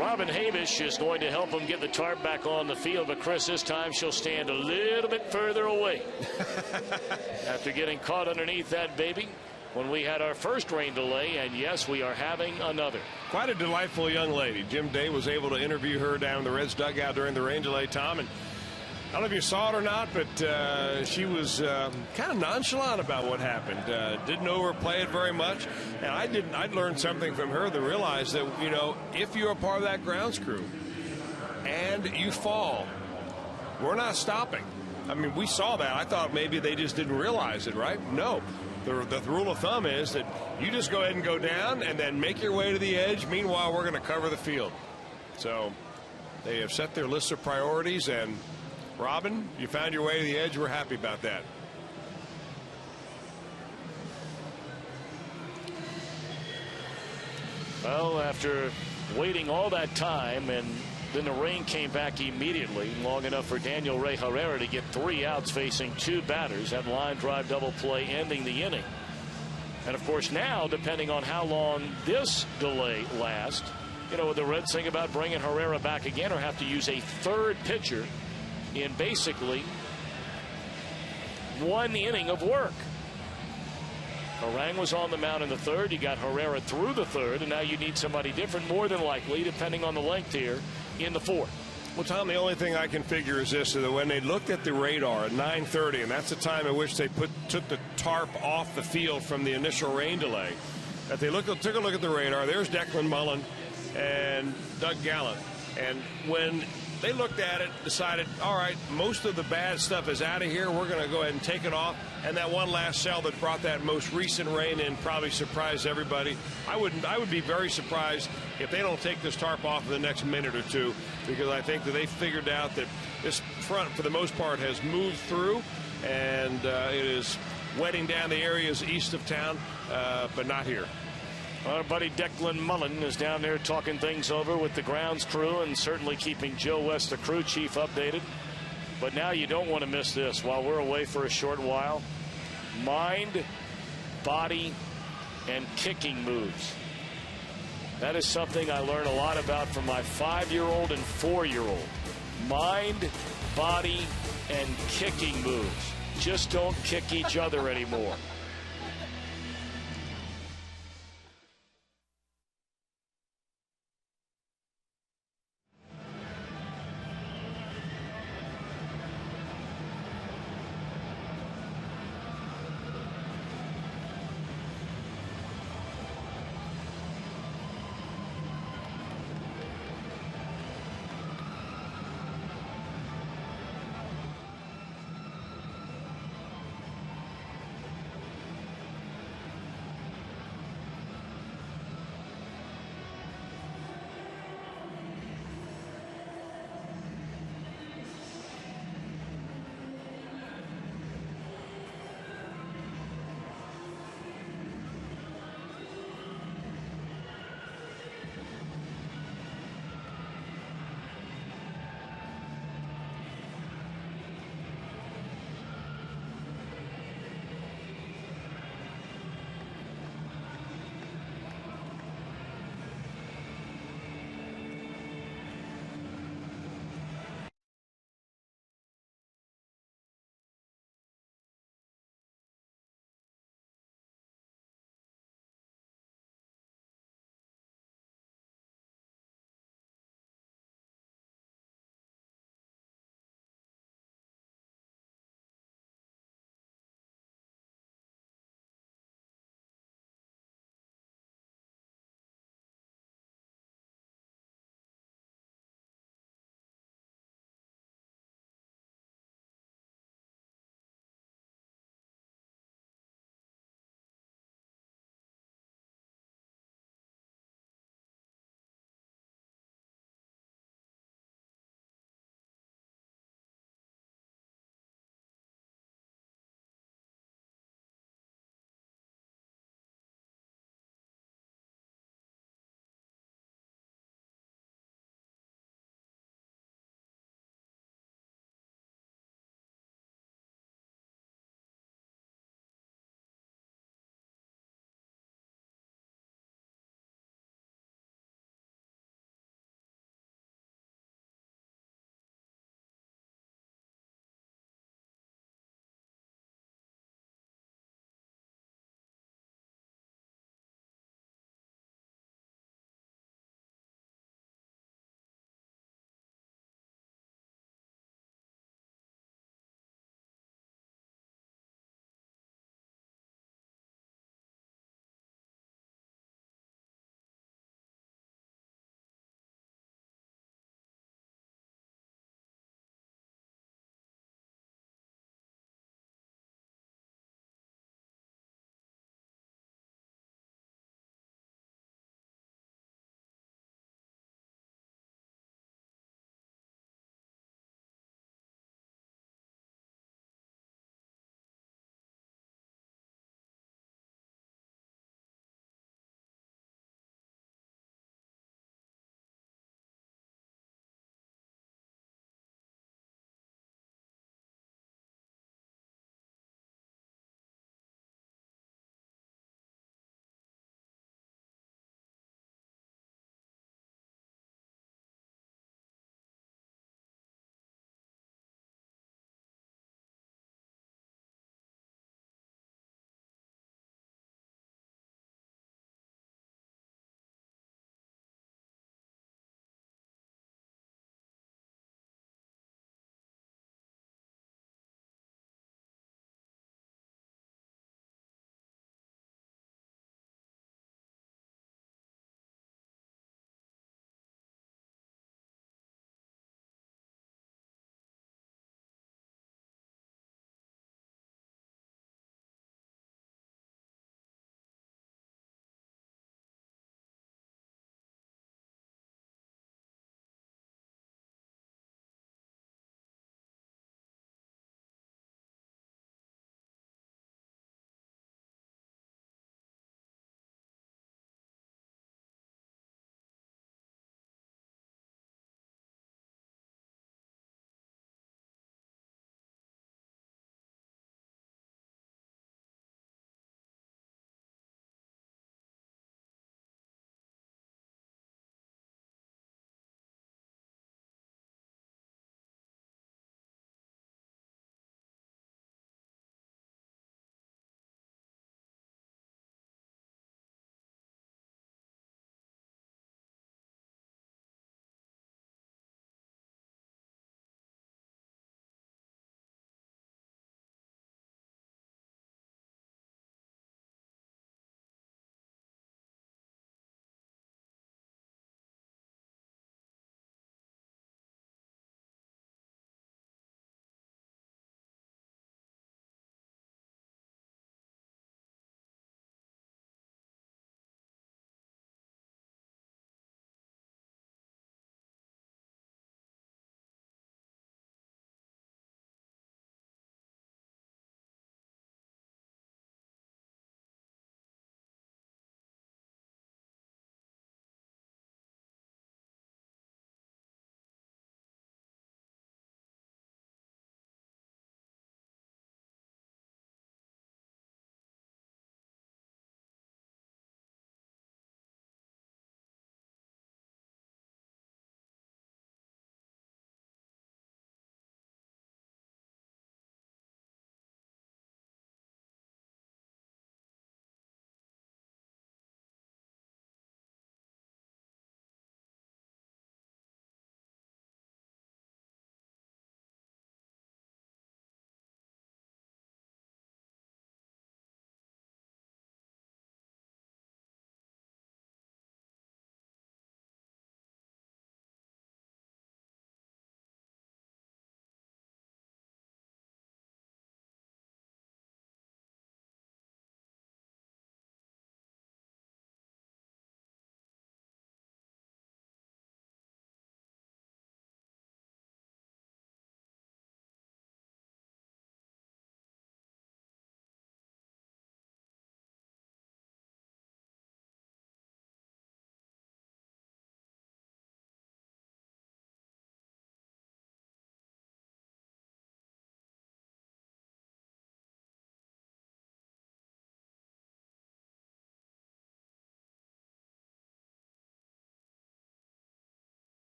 Speaker 2: Robin Havish is going to help him get the tarp back on the field, but Chris, this time she'll stand a little bit further away after getting caught underneath that baby when we had our first rain delay, and yes, we are having another.
Speaker 1: Quite a delightful young lady. Jim Day was able to interview her down in the Reds dugout during the rain delay, Tom, and I don't know if you saw it or not, but she was kind of nonchalant about what happened. Didn't overplay it very much. And I'd learned something from her to realize that, you know, if you're a part of that grounds crew and you fall, we're not stopping. I mean, we saw that. I thought maybe they just didn't realize it, right? No. The rule of thumb is that you just go ahead and go down and then make your way to the edge. Meanwhile, we're going to cover the field. So they have set their list of priorities, and Robin, you found your way to the edge. We're happy about that.
Speaker 2: Well, after waiting all that time, and then the rain came back immediately, long enough for Daniel Ray Herrera to get 3 outs facing 2 batters. That line drive double play ending the inning. And of course now, depending on how long this delay lasts, you know, the Reds think about bringing Herrera back again or have to use a third pitcher in basically 1 inning of work. Harang was on the mound in the 3rd. You got Herrera through the 3rd, and now you need somebody different, more than likely, depending on the length here, in the 4th.
Speaker 1: Well, Tom, the only thing I can figure is this: that when they looked at the radar at 9:30, and that's the time at which they took the tarp off the field from the initial rain delay, that they took a look at the radar. There's Declan Mullen and Doug Gallant, and when they looked at it, decided, all right, most of the bad stuff is out of here. We're going to go ahead and take it off. And that one last cell that brought that most recent rain in probably surprised everybody. I would be very surprised if they don't take this tarp off in the next minute or two, because I think that they figured out that this front, for the most part, has moved through, and it is wetting down the areas east of town, but not here.
Speaker 2: Our buddy Declan Mullen is down there talking things over with the grounds crew and certainly keeping Joe West, the crew chief, updated. But now you don't want to miss this while we're away for a short while. Mind, body, and kicking moves. That is something I learned a lot about from my 5-year-old and 4-year-old. Mind, body, and kicking moves. Just don't kick each other anymore.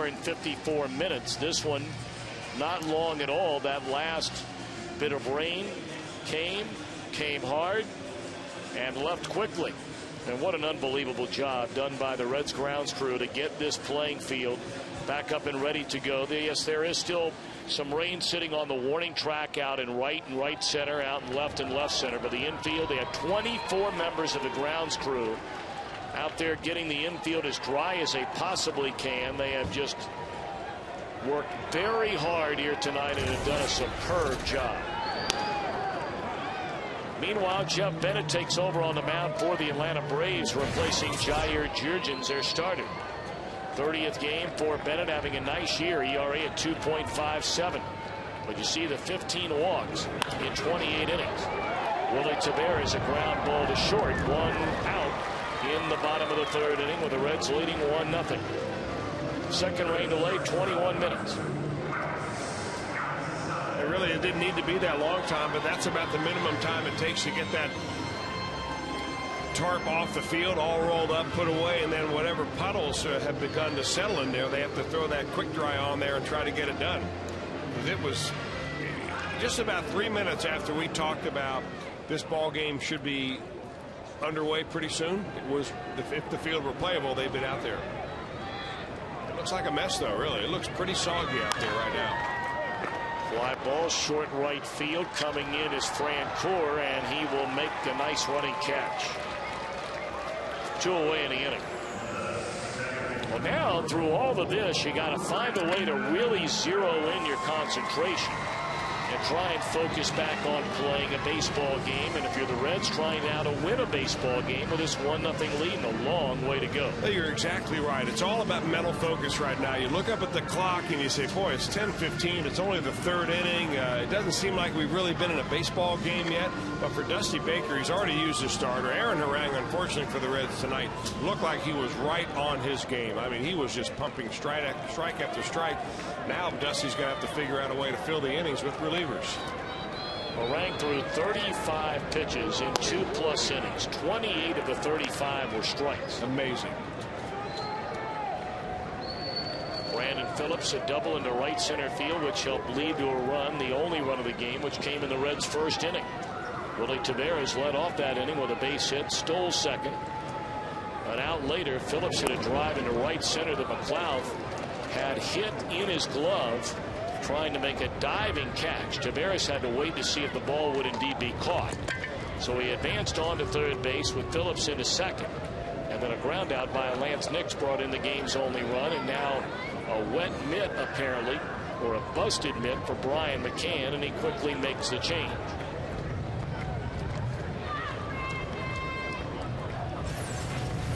Speaker 2: In 54 minutes. This one not long at all. That last bit of rain came hard and left quickly. And what an unbelievable job done by the Reds grounds crew to get this playing field back up and ready to go. Yes, there is still some rain sitting on the warning track out in right and right center, out in left and left center. But the infield, they have 24 members of the grounds crew out there getting the infield as dry as they possibly can. They have just worked very hard here tonight and have done a superb job. Meanwhile, Jeff Bennett takes over on the mound for the Atlanta Braves, replacing Jair Jurgens, their starter. 30th game for Bennett, having a nice year, ERA at 2.57. But you see the 15 walks in 28 innings. Willie Taveras, a ground ball to short, 1 out in the bottom of the 3rd inning, with the Reds leading 1-0. Second rain delay, 21 minutes.
Speaker 1: It didn't need to be that long time, but that's about the minimum time it takes to get that tarp off the field, all rolled up, put away, and then whatever puddles have begun to settle in there, they have to throw that quick dry on there and try to get it done. It was just about 3 minutes after we talked about this ball game should be underway pretty soon. It was, if the field were playable, they've been out there. It looks like a mess, though, really. It looks pretty soggy out there right now.
Speaker 2: Fly ball, short right field. Coming in is Francoeur, and he will make a nice running catch. 2 away in the inning. Well, now through all of this, you got to find a way to really zero in your concentration and try and focus back on playing a baseball game. And if you're the Reds, trying now to win a baseball game with this 1-0 lead and a long way to go.
Speaker 1: You're exactly right. It's all about mental focus right now. You look up at the clock and you say, boy, it's 10:15. It's only the 3rd inning. It doesn't seem like we've really been in a baseball game yet. But for Dusty Baker, he's already used his starter. Aaron Harang, unfortunately for the Reds tonight, looked like he was right on his game. I mean, he was just pumping strike after strike. Now Dusty's going to have to figure out a way to fill the innings with relievers.
Speaker 2: Harang threw 35 pitches in 2+ innings. 28 of the 35 were strikes.
Speaker 1: Amazing.
Speaker 2: Brandon Phillips, a double into right center field, which helped lead to a run, the only run of the game, which came in the Reds' 1st inning. Willie Taveras led off that inning with a base hit, stole second. An out later, Phillips hit a drive into right center that McLeod had hit in his glove, trying to make a diving catch. Taveras had to wait to see if the ball would indeed be caught. So he advanced on to 3rd base with Phillips into 2nd. And then a ground out by Lance Nix brought in the game's only run. And now a wet mitt, apparently, or a busted mitt for Brian McCann, and he quickly makes the change.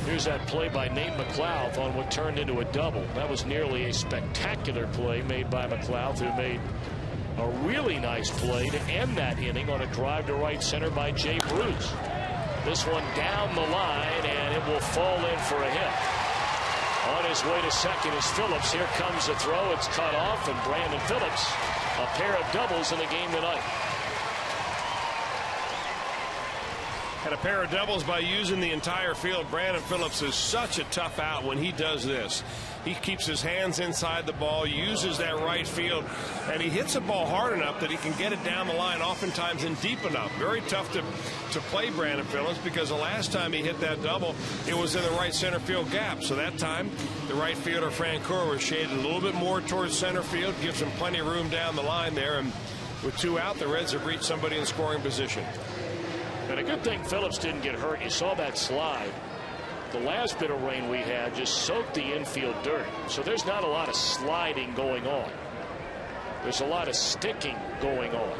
Speaker 2: Here's that play by Nate McLeod on what turned into a double. That was nearly a spectacular play made by McLeod, who made a really nice play to end that inning on a drive to right center by Jay Bruce. This one down the line, and it will fall in for a hit. On his way to 2nd is Phillips. Here comes the throw. It's cut off, and Brandon Phillips, a pair of doubles in the game tonight.
Speaker 1: Had a pair of doubles by using the entire field. Brandon Phillips is such a tough out when he does this. He keeps his hands inside the ball, uses that right field, and he hits the ball hard enough that he can get it down the line, oftentimes and deep enough. Very tough to play Brandon Phillips, because the last time he hit that double, it was in the right center field gap. So that time, the right fielder Francoeur was shaded a little bit more towards center field, gives him plenty of room down the line there. And with 2 out, the Reds have reached somebody in scoring position.
Speaker 2: And a good thing Phillips didn't get hurt. You saw that slide. The last bit of rain we had just soaked the infield dirt. So there's not a lot of sliding going on. There's a lot of sticking going on.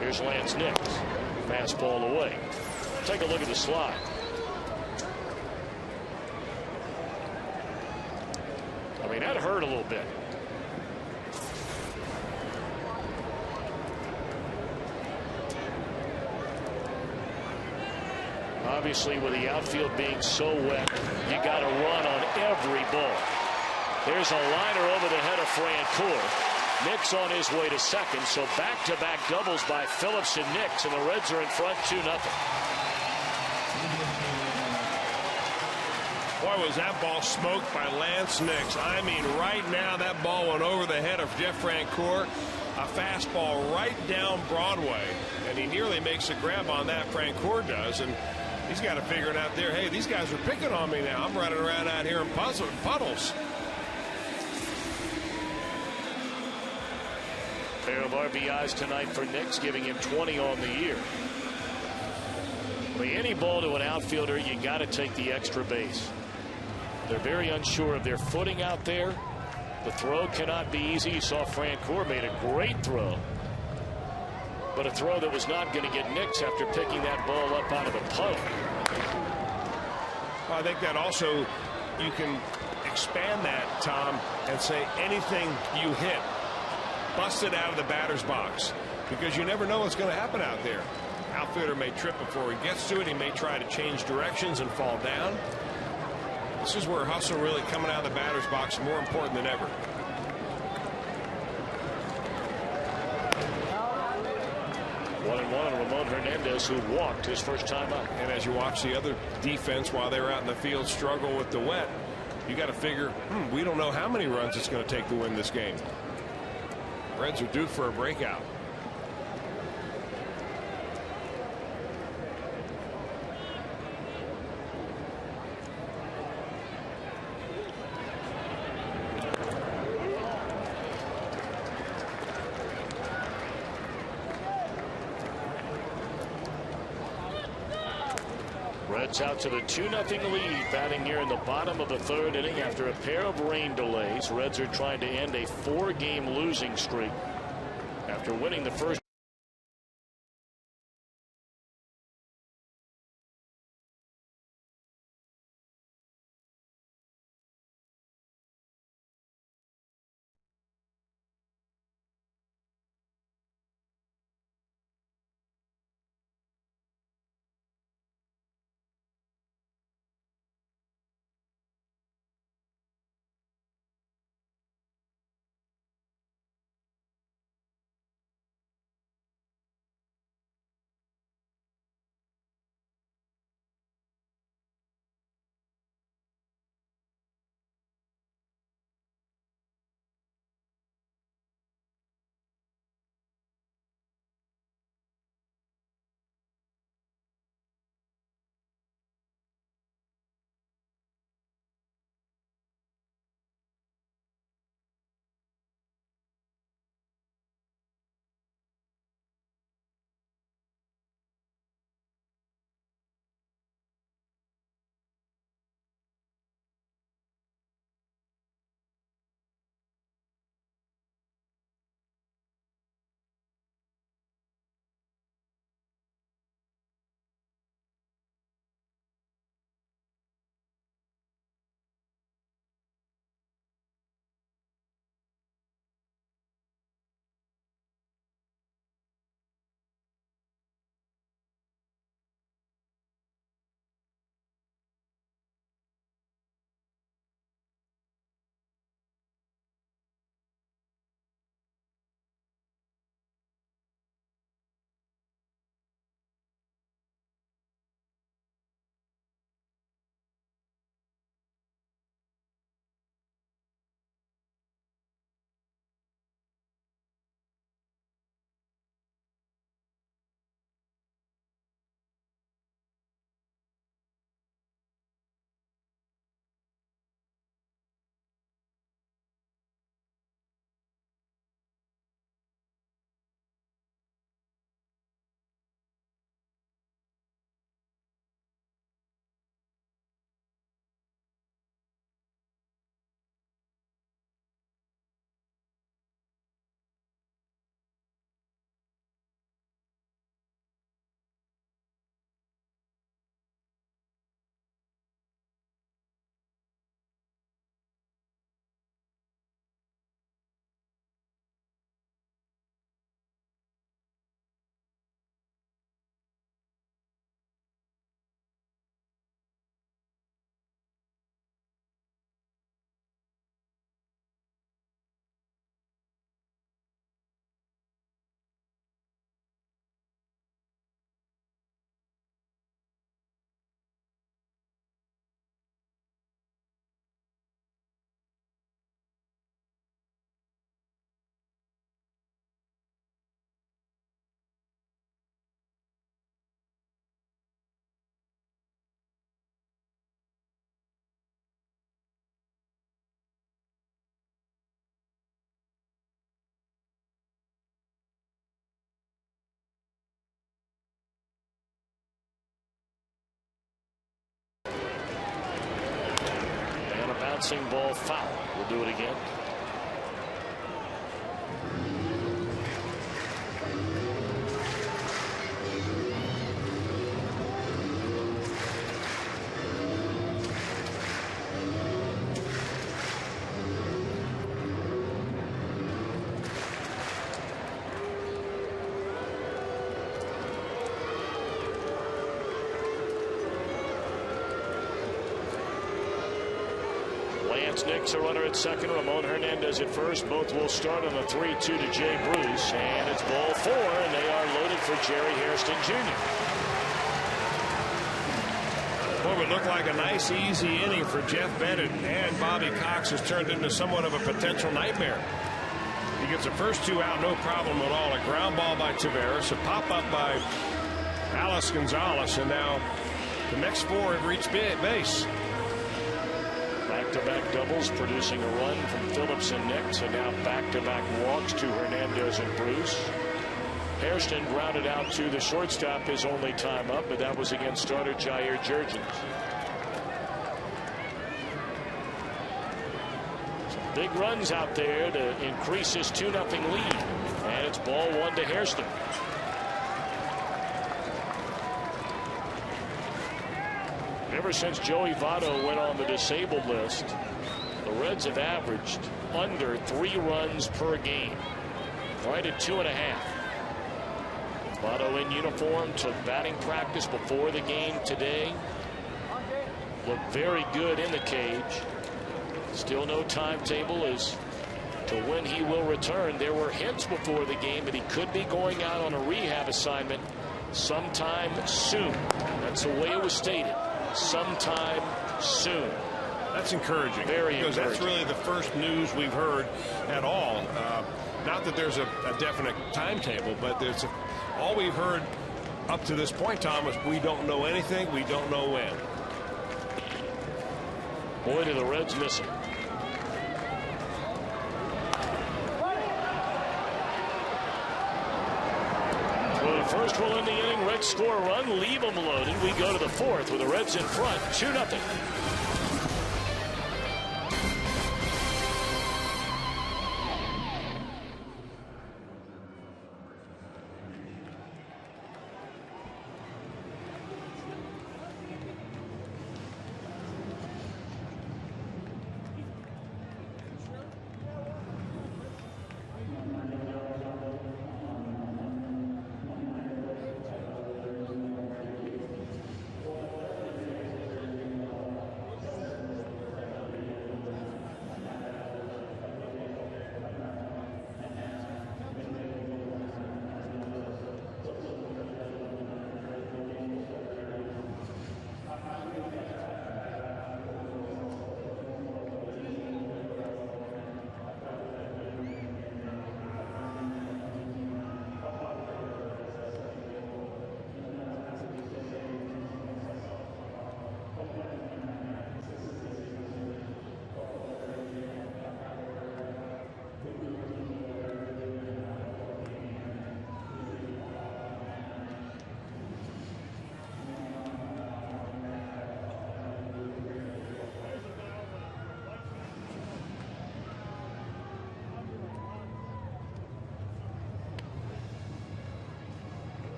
Speaker 2: Here's Lance Nix. Fastball away. Take a look at the slide. I mean, that hurt a little bit. Obviously, with the outfield being so wet, you got to run on every ball. There's a liner over the head of Francoeur. Nix on his way to 2nd, so back-to-back doubles by Phillips and Nix, and the Reds are in front 2-0.
Speaker 1: Boy, was that ball smoked by Lance Nix. I mean, right now that ball went over the head of Jeff Francoeur. A fastball right down Broadway, and he nearly makes a grab on that. Francoeur does, and he's got to figure it out there. Hey, these guys are picking on me now. I'm running around out here in puddles.
Speaker 2: Pair of RBIs tonight for Nix, giving him 20 on the year. I mean, any ball to an outfielder, you got to take the extra base. They're very unsure of their footing out there. The throw cannot be easy. You saw Francoeur made a great throw, but a throw that was not going to get Nix after picking that ball up out of the puddle.
Speaker 1: Well, I think that also, you can expand that, Tom, and say anything you hit, bust it out of the batter's box, because you never know what's going to happen out there. Outfielder may trip before he gets to it. He may try to change directions and fall down. This is where hustle really coming out of the batter's box is more important than ever.
Speaker 2: One and one, Ramon Hernandez, who walked his first time out.
Speaker 1: And as you watch the other defense while they were out in the field struggle with the wet, you got to figure, we don't know how many runs it's going to take to win this game. Reds are due for a breakout.
Speaker 2: Reds out to the 2-0 lead, batting here in the bottom of the third inning after a pair of rain delays. Reds are trying to end a 4-game losing streak after winning the first bouncing ball foul. We'll do it again. Nick's a runner at second. Ramon Hernandez at first. Both will start on a 3-2 to Jay Bruce. And it's ball 4, and they are loaded for Jerry Hairston Jr.
Speaker 1: What would look like a nice, easy inning for Jeff Bennett and Bobby Cox has turned into somewhat of a potential nightmare. He gets the first 2 out, no problem at all. A ground ball by Taveras, a pop-up by Alice Gonzalez, and now the next 4 have reached base.
Speaker 2: Back-to-back doubles producing a run from Phillips and Nix, and now back-to-back walks to Hernandez and Bruce. Hairston grounded out to the shortstop his only time up, but that was against starter Jair Jurgens. Some big runs out there to increase his 2-0 lead, and it's ball 1 to Hairston. Ever since Joey Votto went on the disabled list, the Reds have averaged under 3 runs per game, right at 2.5. Votto in uniform took batting practice before the game today. Looked very good in the cage. Still no timetable as to when he will return. There were hints before the game that he could be going out on a rehab assignment sometime soon. That's the way it was stated. Sometime soon.
Speaker 1: That's encouraging.
Speaker 2: Very
Speaker 1: because
Speaker 2: encouraging.
Speaker 1: That's really the first news we've heard at all. Not that there's a definite timetable, but all we've heard up to this point, Thomas, we don't know anything. We don't know when.
Speaker 2: Boy, do the Reds miss him. First roll in the inning, Reds score a run, leave them loaded. We go to the 4th with the Reds in front, 2-0.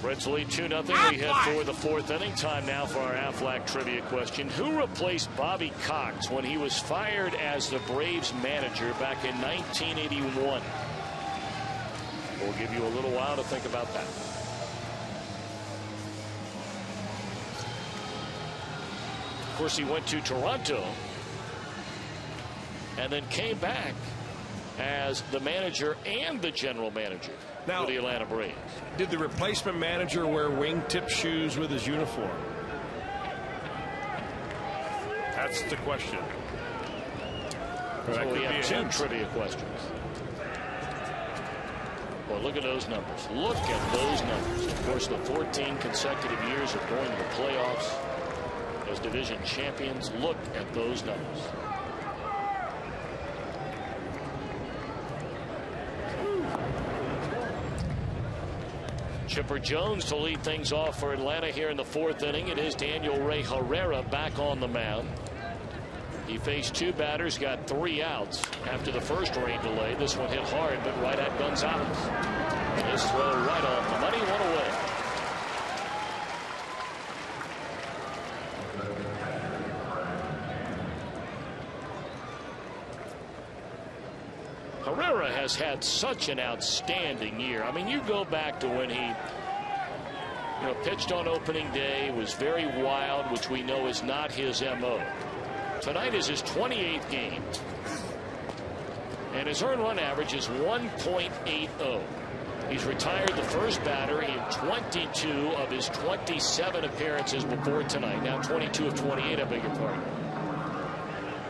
Speaker 2: Reds lead 2-0. We head for the 4th inning. Time now for our Aflac trivia question. Who replaced Bobby Cox when he was fired as the Braves manager back in 1981? We'll give you a little while to think about that. Of course, he went to Toronto and then came back as the manager and the general manager for the Atlanta Braves.
Speaker 1: Did the replacement manager wear wingtip shoes with his uniform? That's the question.
Speaker 2: So we have 2 trivia questions. Well, look at those numbers. Look at those numbers. Of course, the 14 consecutive years of going to the playoffs as division champions. Look at those numbers. Chipper Jones to lead things off for Atlanta here in the 4th inning. It is Daniel Ray Herrera back on the mound. He faced 2 batters, got 3 outs after the first rain delay. This one hit hard, but right at Gonzalez. And his throw right off the money, 1 away. Herrera has had such an outstanding year. I mean, you go back to when he pitched on opening day, was very wild, which we know is not his MO. Tonight is his 28th game, and his earned run average is 1.80. He's retired the first batter in 22 of his 27 appearances before tonight. Now 22 of 28, I beg your pardon.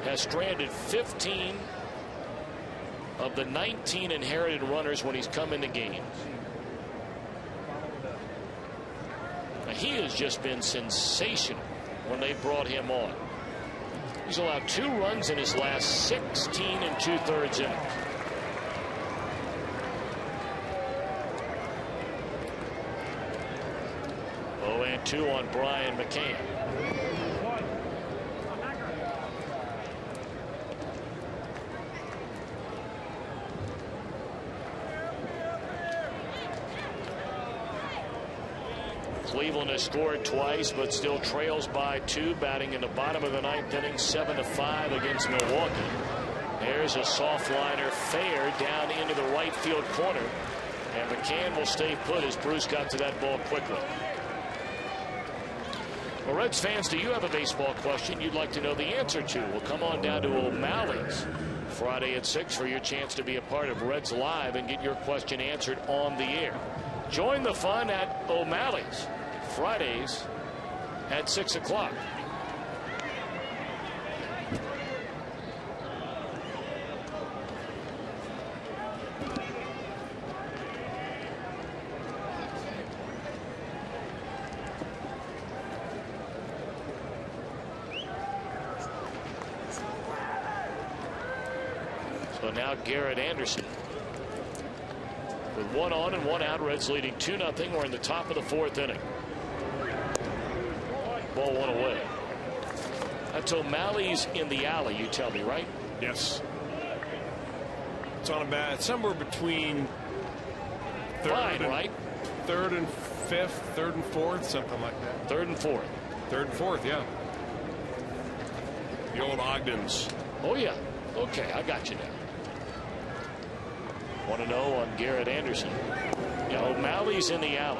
Speaker 2: Has stranded 15 of the 19 inherited runners when he's come into games. Now, he has just been sensational when they brought him on. He's allowed 2 runs in his last 16 2/3 innings. Oh, and 2 on Brian McCann. Cleveland has scored twice, but still trails by 2, batting in the bottom of the 9th inning, 7-5 against Milwaukee. There's a soft liner fair down into the right field corner, and McCann will stay put as Bruce got to that ball quickly. Well, Reds fans, do you have a baseball question you'd like to know the answer to? Well, come on down to O'Malley's Friday at 6 for your chance to be a part of Reds Live and get your question answered on the air. Join the fun at O'Malley's Fridays at 6 o'clock. So now Garrett Anderson. With 1 on and 1 out, Reds leading 2-0. We're in the top of the 4th inning. Ball 1 away. That's O'Malley's in the alley, you tell me, right?
Speaker 1: Yes. It's on a bat somewhere between
Speaker 2: third and
Speaker 1: 5th, 3rd and 4th, something like that.
Speaker 2: 3rd and 4th.
Speaker 1: 3rd and 4th, yeah. The old Ogdens.
Speaker 2: Oh, yeah. Okay, I got you now. 1-0 on Garrett Anderson. Yeah, O'Malley's in the alley.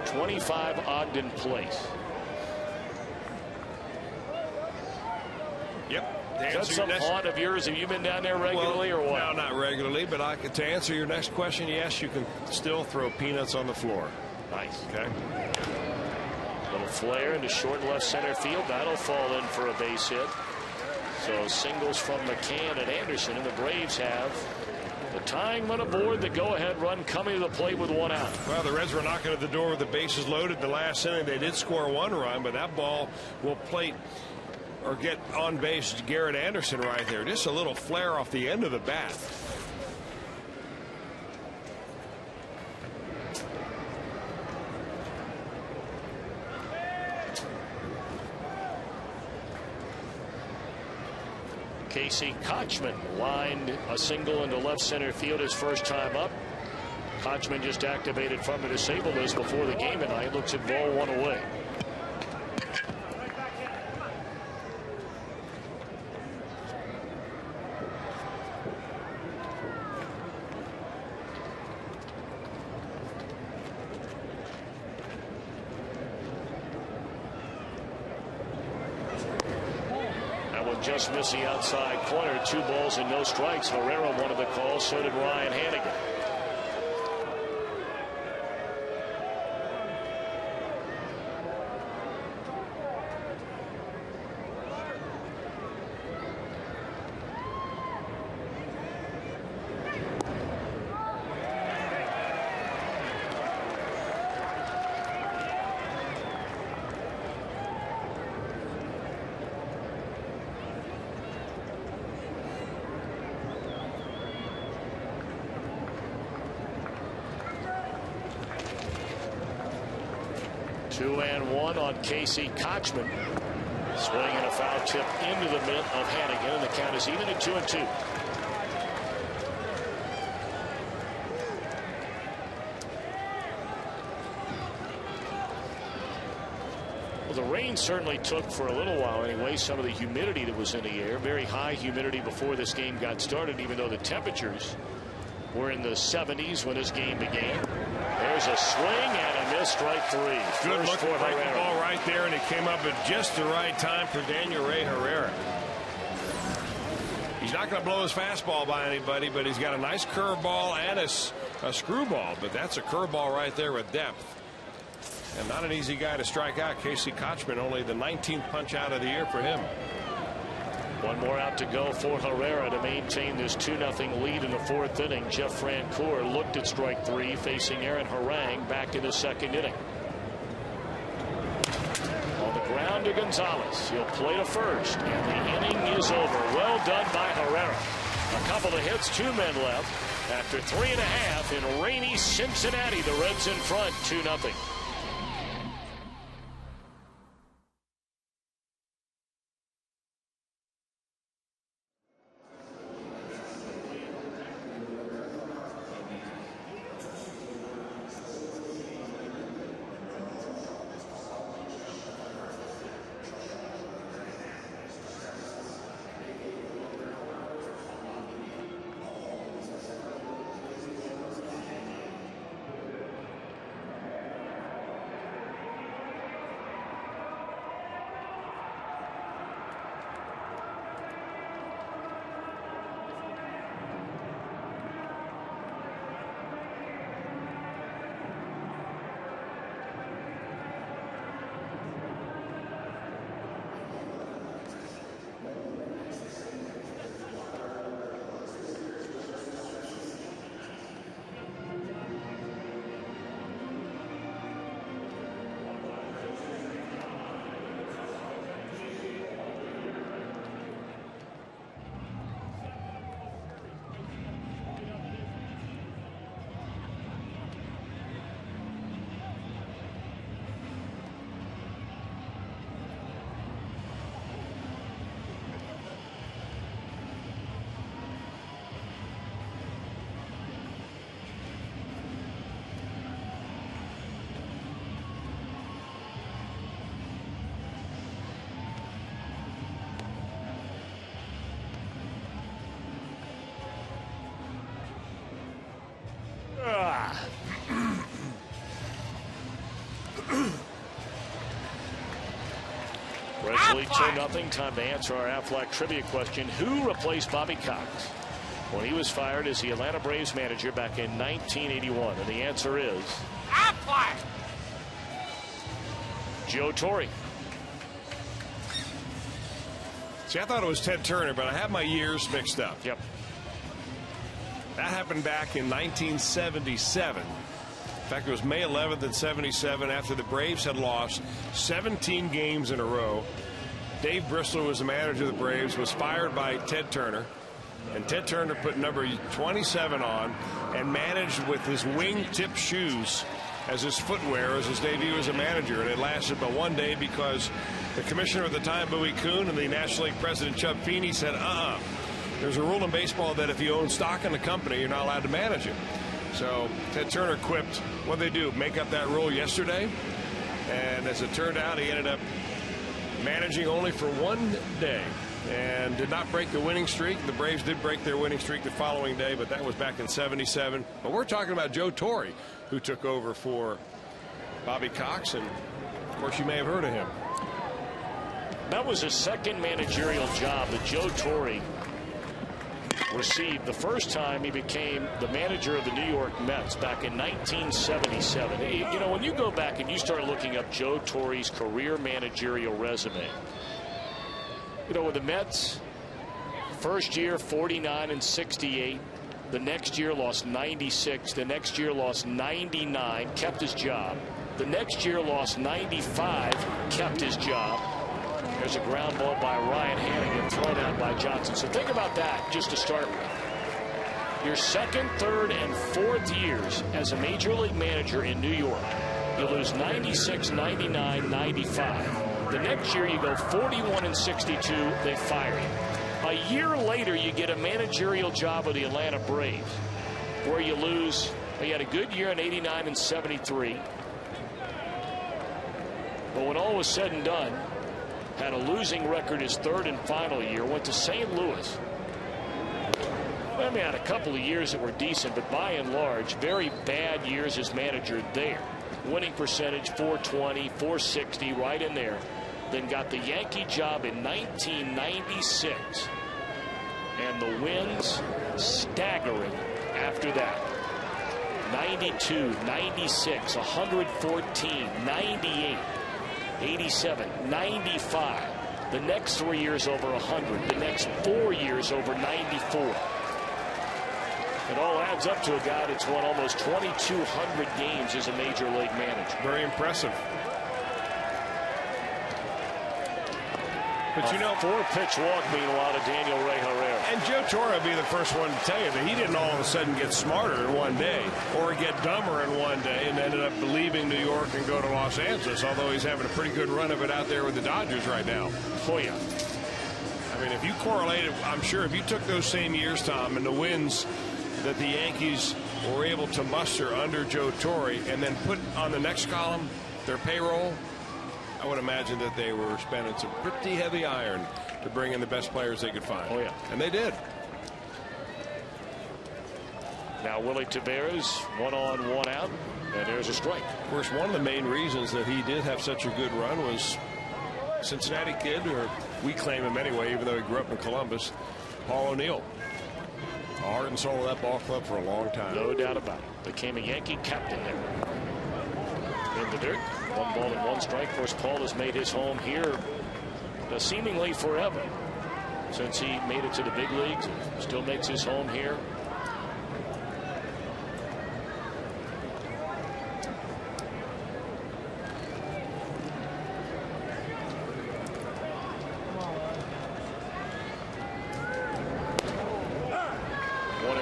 Speaker 2: 25 Ogden Place.
Speaker 1: Yep.
Speaker 2: Is that some haunt of yours? Have you been down there regularly or what?
Speaker 1: No, not regularly, but to answer your next question, yes, you can still throw peanuts on the floor.
Speaker 2: Nice.
Speaker 1: Okay.
Speaker 2: Little flare into short left center field. That'll fall in for a base hit. So singles from McCann and Anderson, and the Braves have the tying run aboard, the go-ahead run coming to the plate with 1 out.
Speaker 1: Well, the Reds were knocking at the door with the bases loaded in the last inning. They did score 1 run, but that ball will plate or get on base Garrett Anderson right there. Just a little flare off the end of the bat.
Speaker 2: Casey Kochman lined a single into left center field his first time up. Kochman just activated from the disabled list before the game tonight. Looks at ball 1 away. Just missed the outside corner. 2 balls and no strikes. Herrera wanted the call. So did Ryan Hannigan. 2-1 on Casey Kochman. Swing and a foul tip into the mitt of Hannigan, and the count is even at 2-2. Well, the rain certainly took, for a little while anyway, some of the humidity that was in the air. Very high humidity before this game got started, even though the temperatures were in the 70s when this game began. There's a swing and a miss, strike three.
Speaker 1: Good look for the ball right there, and it came up at just the right time for Daniel Ray Herrera. He's not going to blow his fastball by anybody, but he's got a nice curveball and a screwball. But that's a curveball right there with depth. And not an easy guy to strike out. Casey Kochman, only the 19th punch out of the year for him.
Speaker 2: One more out to go for Herrera to maintain this 2-0 lead in the fourth inning. Jeff Francoeur looked at strike three, facing Aaron Harang back in the second inning. On the ground to Gonzalez. He'll play to first, and the inning is over. Well done by Herrera. A couple of hits, 2 men left. After 3.5 in rainy Cincinnati, the Reds in front, 2-0. Reds lead 2-0. Time to answer our Aflac trivia question. Who replaced Bobby Cox when he was fired as the Atlanta Braves manager back in 1981? And the answer is Aflac. Joe Torre.
Speaker 1: See, I thought it was Ted Turner, but I have my years mixed up.
Speaker 2: Yep.
Speaker 1: That happened back in 1977. In fact, it was May 11th in 77 after the Braves had lost 17 games in a row. Dave Bristol was the manager of the Braves, was fired by Ted Turner. And Ted Turner put number 27 on and managed with his wing-tip shoes as his footwear as his debut as a manager. And it lasted but one day because the commissioner at the time, Bowie Kuhn, and the National League president, Chubb Feeney, said, there's a rule in baseball that if you own stock in the company, you're not allowed to manage it. So Ted Turner quipped, what'd they do, make up that rule yesterday? And as it turned out, he ended up managing only for one day and did not break the winning streak. The Braves did break their winning streak the following day, but that was back in 77. But we're talking about Joe Torre, who took over for Bobby Cox, and of course you may have heard of him.
Speaker 2: That was his second managerial job that Joe Torre received. The first time he became the manager of the New York Mets back in 1977. You know, when you go back and you start looking up Joe Torre's career managerial resume, you know, with the Mets, first year 49 and 68. The next year lost 96. The next year lost 99, kept his job. The next year lost 95, kept his job. There's a ground ball by Ryan Hannigan, thrown out by Johnson. So think about that just to start with. Your second, third, and fourth years as a major league manager in New York. You lose 96, 99, 95. The next year you go 41 and 62. They fire you. A year later, you get a managerial job with the Atlanta Braves, where you lose. You had a good year in 89 and 73. But when all was said and done, had a losing record his third and final year, went to St. Louis. I mean, had a couple of years that were decent, but by and large, very bad years as manager there. Winning percentage 420, 460, right in there. Then got the Yankee job in 1996. And the wins staggering after that. 92, 96, 114, 98, 87, 95. The next 3 years over 100. The next 4 years over 94. It all adds up to a guy that's won almost 2,200 games as a major league manager.
Speaker 1: Very impressive. But you know,
Speaker 2: 4-pitch walk, meanwhile, to Daniel Ray Herrera.
Speaker 1: And Joe Torre will be the first one to tell you that he didn't all of a sudden get smarter in one day or get dumber in one day and ended up leaving New York and go to Los Angeles, although he's having a pretty good run of it out there with the Dodgers right now.
Speaker 2: Oh, yeah.
Speaker 1: I mean, if you correlated, I'm sure if you took those same years, Tom, and the wins that the Yankees were able to muster under Joe Torre and then put on the next column their payroll, I would imagine that they were spending some pretty heavy iron to bring in the best players they could find.
Speaker 2: Oh, yeah.
Speaker 1: And they did.
Speaker 2: Now Willie Taveras, 1 on, 1 out, and there's a strike.
Speaker 1: Of course, one of the main reasons that he did have such a good run was Cincinnati kid, or we claim him anyway, even though he grew up in Columbus, Paul O'Neill. Heart and soul of that ball club for a long time.
Speaker 2: No doubt about it. Became a Yankee captain there. In the dirt. 1 ball and 1 strike. Of course, Paul has made his home here seemingly forever. Since he made it to the big leagues, still makes his home here.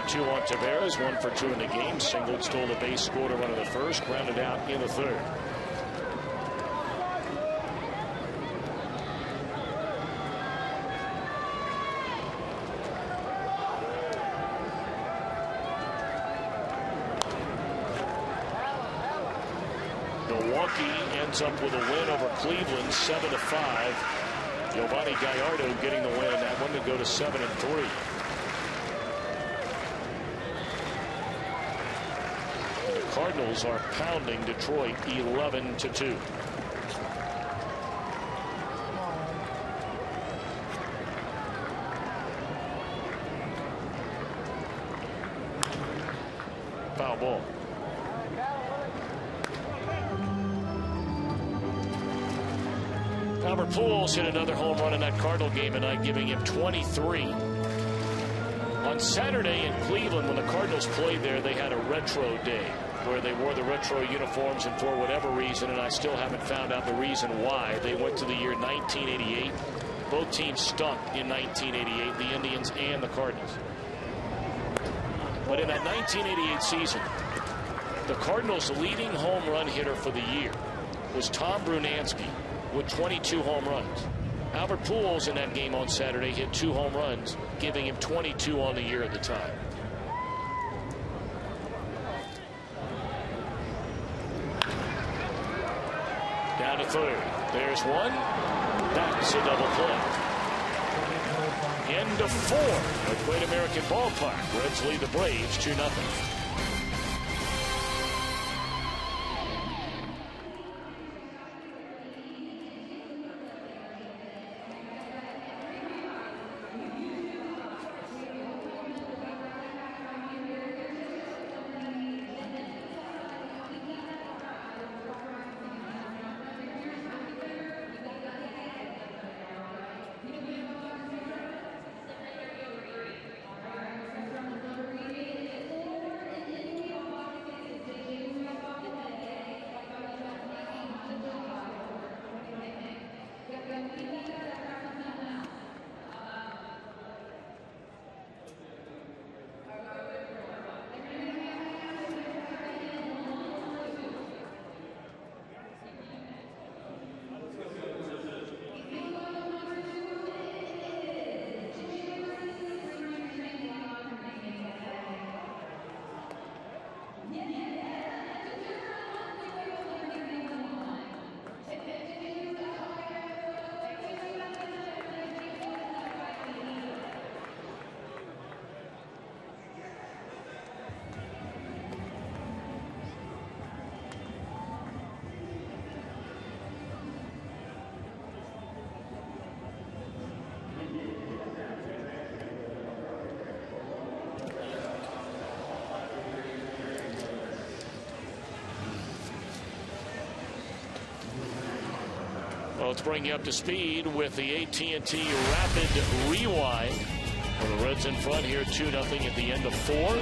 Speaker 2: Two on Taveras, 1 for 2 in the game. Singled, stole the base, scored a run in the first, grounded out in the third. Milwaukee ends up with a win over Cleveland, 7-5. Giovanni Gallardo getting the win in that one to go to 7-3. Cardinals are pounding Detroit 11-2. Foul ball. Albert Pujols hit another home run in that Cardinal game tonight, giving him 23. On Saturday in Cleveland, when the Cardinals played there, they had a retro day where they wore the retro uniforms, and for whatever reason, and I still haven't found out the reason why, they went to the year 1988. Both teams stunk in 1988, the Indians and the Cardinals. But in that 1988 season, the Cardinals' leading home run hitter for the year was Tom Brunansky with 22 home runs. Albert Pujols in that game on Saturday hit 2 home runs, giving him 22 on the year at the time. Down to third. There's one. That's a double play. End of 4 at Great American Ballpark. Reds lead the Braves 2-0. Well, let's bring you up to speed with the AT&T Rapid Rewind. Well, the Reds in front here 2-0 at the end of 4.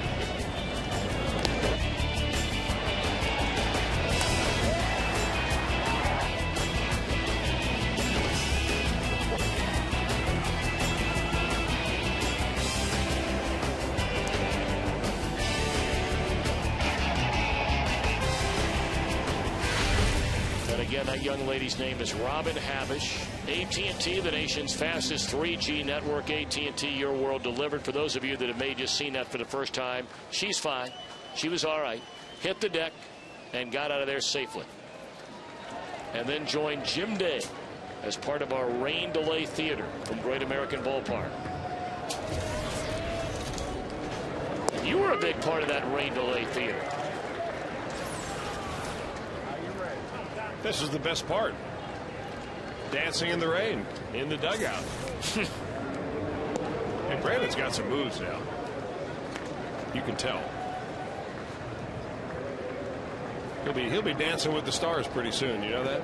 Speaker 2: Again, that young lady's name is Robin Havish. AT&T, the nation's fastest 3G network. AT&T, your world delivered. For those of you that have may just seen that for the first time, she's fine. She was all right. Hit the deck and got out of there safely. And then joined Jim Day as part of our rain delay theater from Great American Ballpark. You were a big part of that rain delay theater.
Speaker 1: This is the best part. Dancing in the rain, in the dugout. And Brandon's got some moves now. You can tell. He'll be dancing with the stars pretty soon. You know that?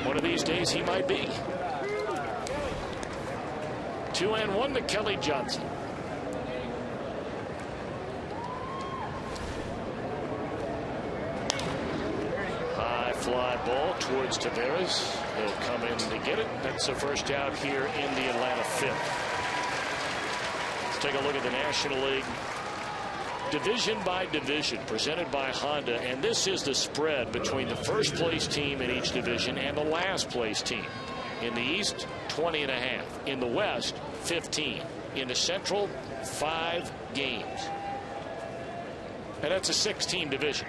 Speaker 2: One of these days he might be. 2-1 to Kelly Johnson. Fly ball towards Taveras. He'll come in to get it. That's the first out here in the Atlanta 5th. Let's take a look at the National League division by division presented by Honda. And this is the spread between the first place team in each division and the last place team. In the East, 20.5. In the West, 15. In the Central, 5 games. And that's a 6-team division.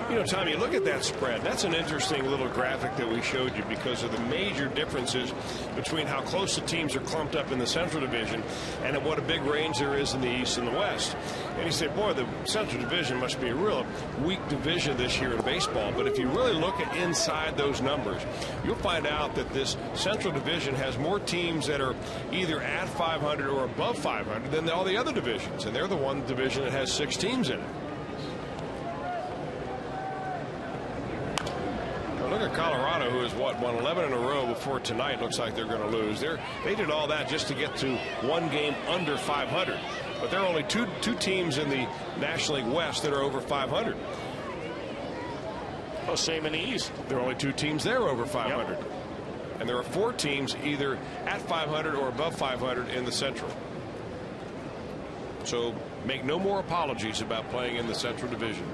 Speaker 1: You know, Tom, you look at that spread. That's an interesting little graphic that we showed you because of the major differences between how close the teams are clumped up in the Central Division and what a big range there is in the East and the West. And you say, boy, the Central Division must be a real weak division this year in baseball. But if you really look at inside those numbers, you'll find out that this Central Division has more teams that are either at 500 or above 500 than all the other divisions. And they're the one division that has 6 teams in it. Look at Colorado, who has won 11 in a row before tonight. Looks like they're going to lose. They did all that just to get to 1 game under 500. But there are only two teams in the National League West that are over 500.
Speaker 2: Oh, same in the East.
Speaker 1: There are only 2 teams there over 500.
Speaker 2: Yep.
Speaker 1: And there are 4 teams either at 500 or above 500 in the Central. So make no more apologies about playing in the Central Division.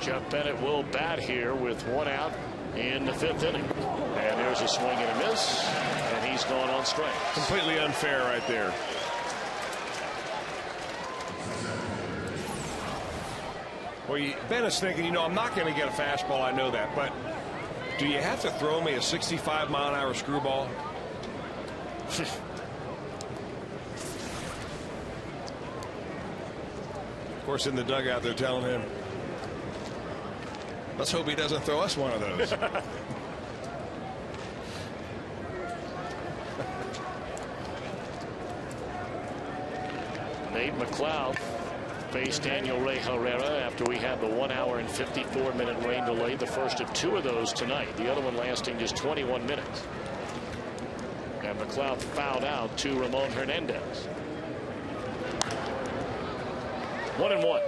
Speaker 2: Jeff Bennett will bat here with 1 out in the 5th inning. And there's a swing and a miss. And he's gone on strike.
Speaker 1: Completely unfair right there. Well, Bennett's thinking, you know, I'm not going to get a fastball. I know that. But do you have to throw me a 65-mile-an-hour screwball? Of course, in the dugout, they're telling him, let's hope he doesn't throw us one of those.
Speaker 2: Nate McLeod faced Daniel Ray Herrera after we had the 1 hour and 54-minute rain delay. The first of 2 of those tonight. The other one lasting just 21 minutes. And McLeod fouled out to Ramon Hernandez. 1-1.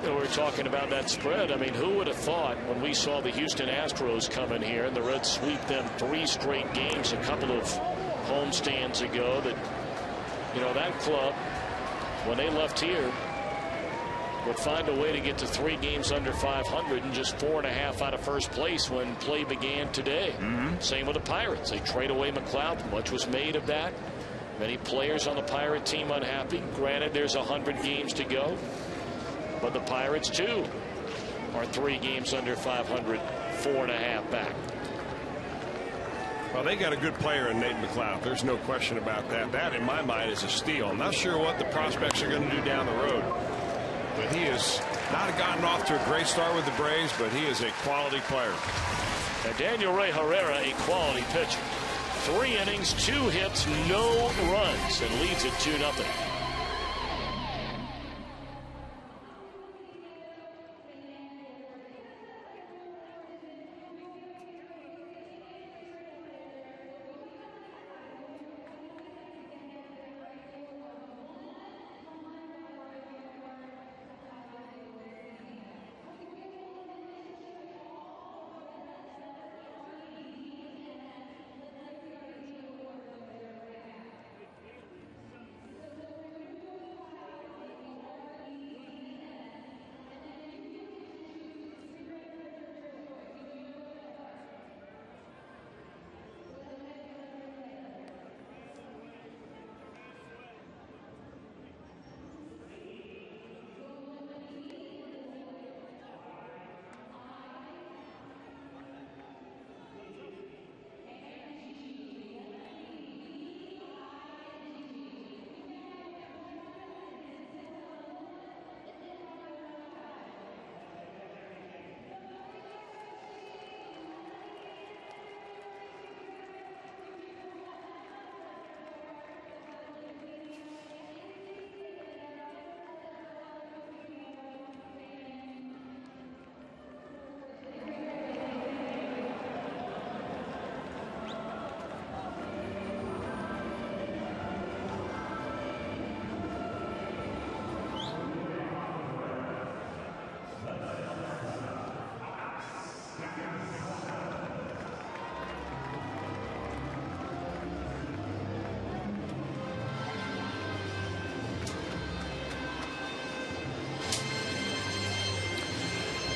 Speaker 2: We're talking about that spread. I mean, who would have thought when we saw the Houston Astros come in here and the Reds sweep them 3 straight games a couple of homestands ago that, you know, that club, when they left here, would find a way to get to 3 games under 500 and just 4.5 out of first place when play began today. Same with the Pirates. They trade away McLeod. Much was made of that. Many players on the Pirate team unhappy. Granted, there's 100 games to go, but the Pirates too are 3 games under 500, 4.5 back.
Speaker 1: Well, they got a good player in Nate McLeod. There's no question about that. That, in my mind, is a steal. I'm not sure what the prospects are going to do down the road, but he has not gotten off to a great start with the Braves, but he is a quality player.
Speaker 2: And Daniel Ray Herrera, a quality pitcher. 3 innings, 2 hits, no runs, and leads it 2-0.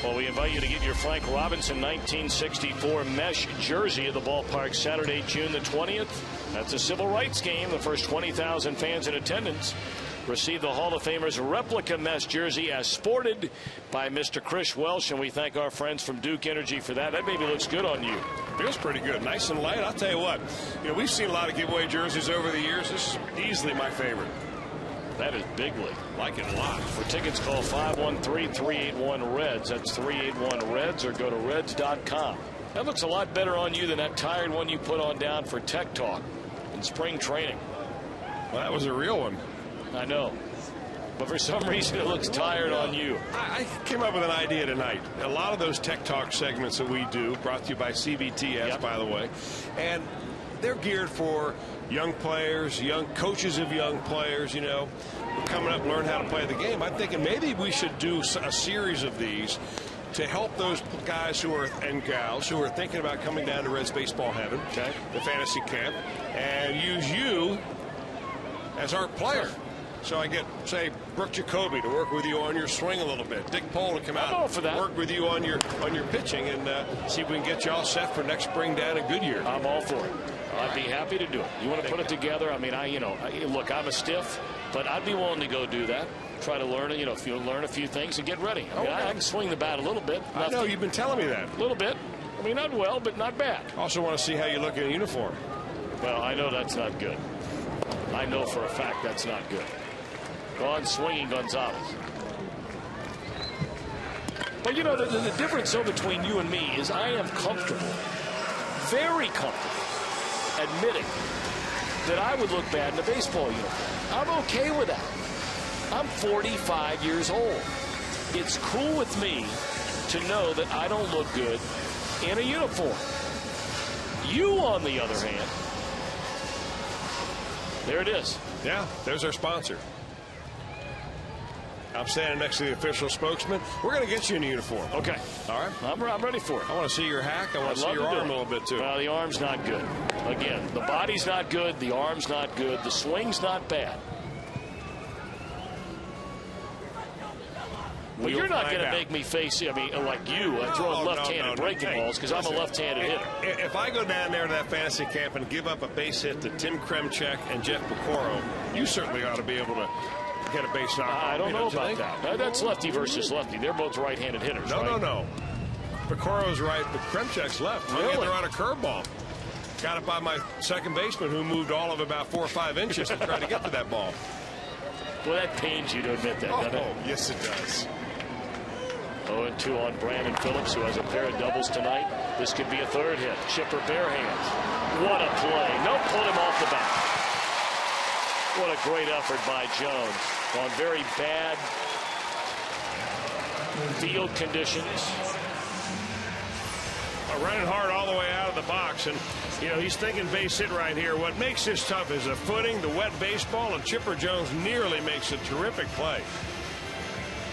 Speaker 2: Well, we invite you to get your Frank Robinson 1964 mesh jersey at the ballpark Saturday, June the 20th. That's a civil rights game. The first 20,000 fans in attendance receive the Hall of Famer's replica mesh jersey as sported by Mr. Chris Welsh, and we thank our friends from Duke Energy for that. That baby looks good on you.
Speaker 1: Feels pretty good. Nice and light. I'll tell you what, we've seen a lot of giveaway jerseys over the years. This is easily my favorite.
Speaker 2: That is big league.
Speaker 1: Like it a lot.
Speaker 2: For tickets, call 513-381-REDS. That's 381-REDS, or go to Reds.com. That looks a lot better on you than that tired one you put on down for Tech Talk in spring training.
Speaker 1: Well, that was a real one.
Speaker 2: I know. But for some reason, it looks tired on you.
Speaker 1: I came up with an idea tonight. A lot of those Tech Talk segments that we do, brought to you by CBTS, by the way, and they're geared for young players, young coaches of young players, who are coming up and learn how to play the game. I'm thinking maybe we should do a series of these to help those guys and gals who are thinking about coming down to Reds baseball heaven, the fantasy camp, and use you as our player. So I get, say, Brooke Jacoby to work with you on your swing a little bit. Dick Pohl to come out and work with you on your pitching, and see if we can get you all set for next spring down in Goodyear.
Speaker 2: I'm all for it. I'd be happy to do it. You want to put it together? I mean, look, I'm a stiff, but I'd be willing to go do that. Try to learn, if you learn a few things and get ready. I mean, I can swing the bat a little bit.
Speaker 1: I know, you've been telling me that.
Speaker 2: A little bit. I mean, not well, but not bad.
Speaker 1: Also want to see how you look in uniform.
Speaker 2: Well, I know that's not good. I know for a fact that's not good. Gone swinging Gonzalez. But, the difference between you and me is I am comfortable, very comfortable, admitting that I would look bad in a baseball uniform. I'm okay with that. I'm 45 years old. It's cool with me to know that I don't look good in a uniform. You, on the other hand, there it is.
Speaker 1: Yeah, there's our sponsor. I'm standing next to the official spokesman. We're going to get you in a uniform.
Speaker 2: Okay.
Speaker 1: All right.
Speaker 2: I'm ready for it.
Speaker 1: I want to see your hack. I want to see your arm a little bit, too.
Speaker 2: Well, the arm's not good. Again, the body's not good. The arm's not good. The swing's not bad. Well, you're not going to make me face, I mean, like you, throwing left-handed breaking balls because I'm a left-handed hitter.
Speaker 1: If I go down there to that fantasy camp and give up a base hit to Tim Kremchek and Jeff Pecoro, you certainly ought to be able to get a base knock.
Speaker 2: I don't know about that. That's lefty versus lefty. They're both right-handed hitters.
Speaker 1: No. Pecoro's right, but Kremchek's left.
Speaker 2: Really?
Speaker 1: They're on a curveball. Got it by my second baseman, who moved all of about 4 or 5 inches to try to get to that ball.
Speaker 2: Well, that pains you to admit that, doesn't it?
Speaker 1: Oh, yes, it does.
Speaker 2: 0-2 on Brandon Phillips, who has a pair of doubles tonight. This could be a third hit. Chipper bare hands. What a play. No, pulled him off the bat. What a great effort by Jones on very bad field conditions.
Speaker 1: Running hard all the way out of the box, and he's thinking base hit right here. What makes this tough is the footing, the wet baseball, and Chipper Jones nearly makes a terrific play.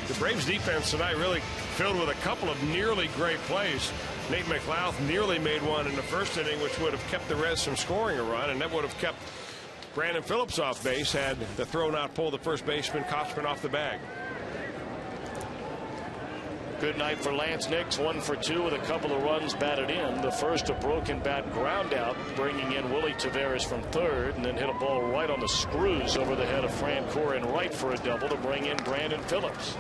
Speaker 1: The Braves defense tonight really filled with a couple of nearly great plays. Nate McLouth nearly made one in the first inning, which would have kept the Reds from scoring a run, and that would have kept Brandon Phillips off base had the throw not pulled the first baseman Kochman off the bag.
Speaker 2: Good night for Lance Nix, 1 for 2 with a couple of runs batted in. The first a broken bat ground out, bringing in Willie Taveras from third, and then hit a ball right on the screws over the head of Francoeur in right for a double to bring in Brandon Phillips.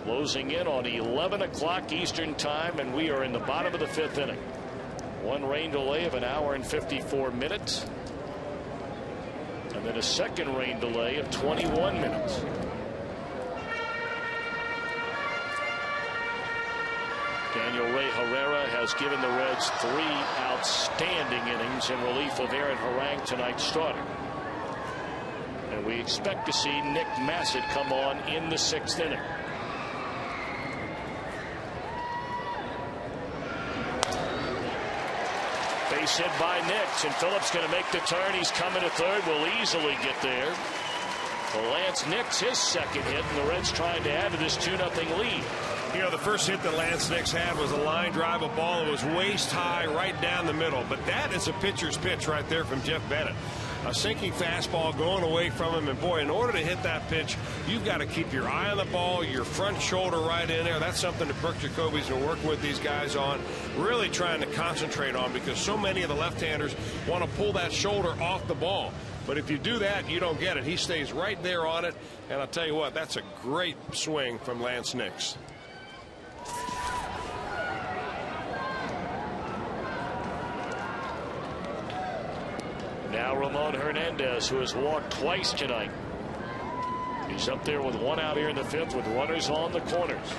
Speaker 2: Closing in on 11 o'clock Eastern time, and we are in the bottom of the 5th inning. One rain delay of 1 hour and 54 minutes. And then a second rain delay of 21 minutes. Daniel Ray Herrera has given the Reds 3 outstanding innings in relief of Aaron Harang, tonight's starter. And we expect to see Nick Masset come on in the 6th inning. Base hit by Nix, and Phillips going to make the turn. He's coming to third. Will easily get there. For Lance Nix, his second hit, and the Reds trying to add to this 2-0 lead.
Speaker 1: The first hit that Lance Nix had was a line drive, a ball that was waist high right down the middle. But that is a pitcher's pitch right there from Jeff Bennett. A sinking fastball going away from him. And boy, in order to hit that pitch, you've got to keep your eye on the ball, your front shoulder right in there. That's something that Burke Jacoby's been working with these guys on, really trying to concentrate on, because so many of the left-handers want to pull that shoulder off the ball. But if you do that, you don't get it. He stays right there on it. And I'll tell you what, that's a great swing from Lance Nix.
Speaker 2: Now Ramon Hernandez, who has walked twice tonight. He's up there with 1 out here in the 5th with runners on the corners.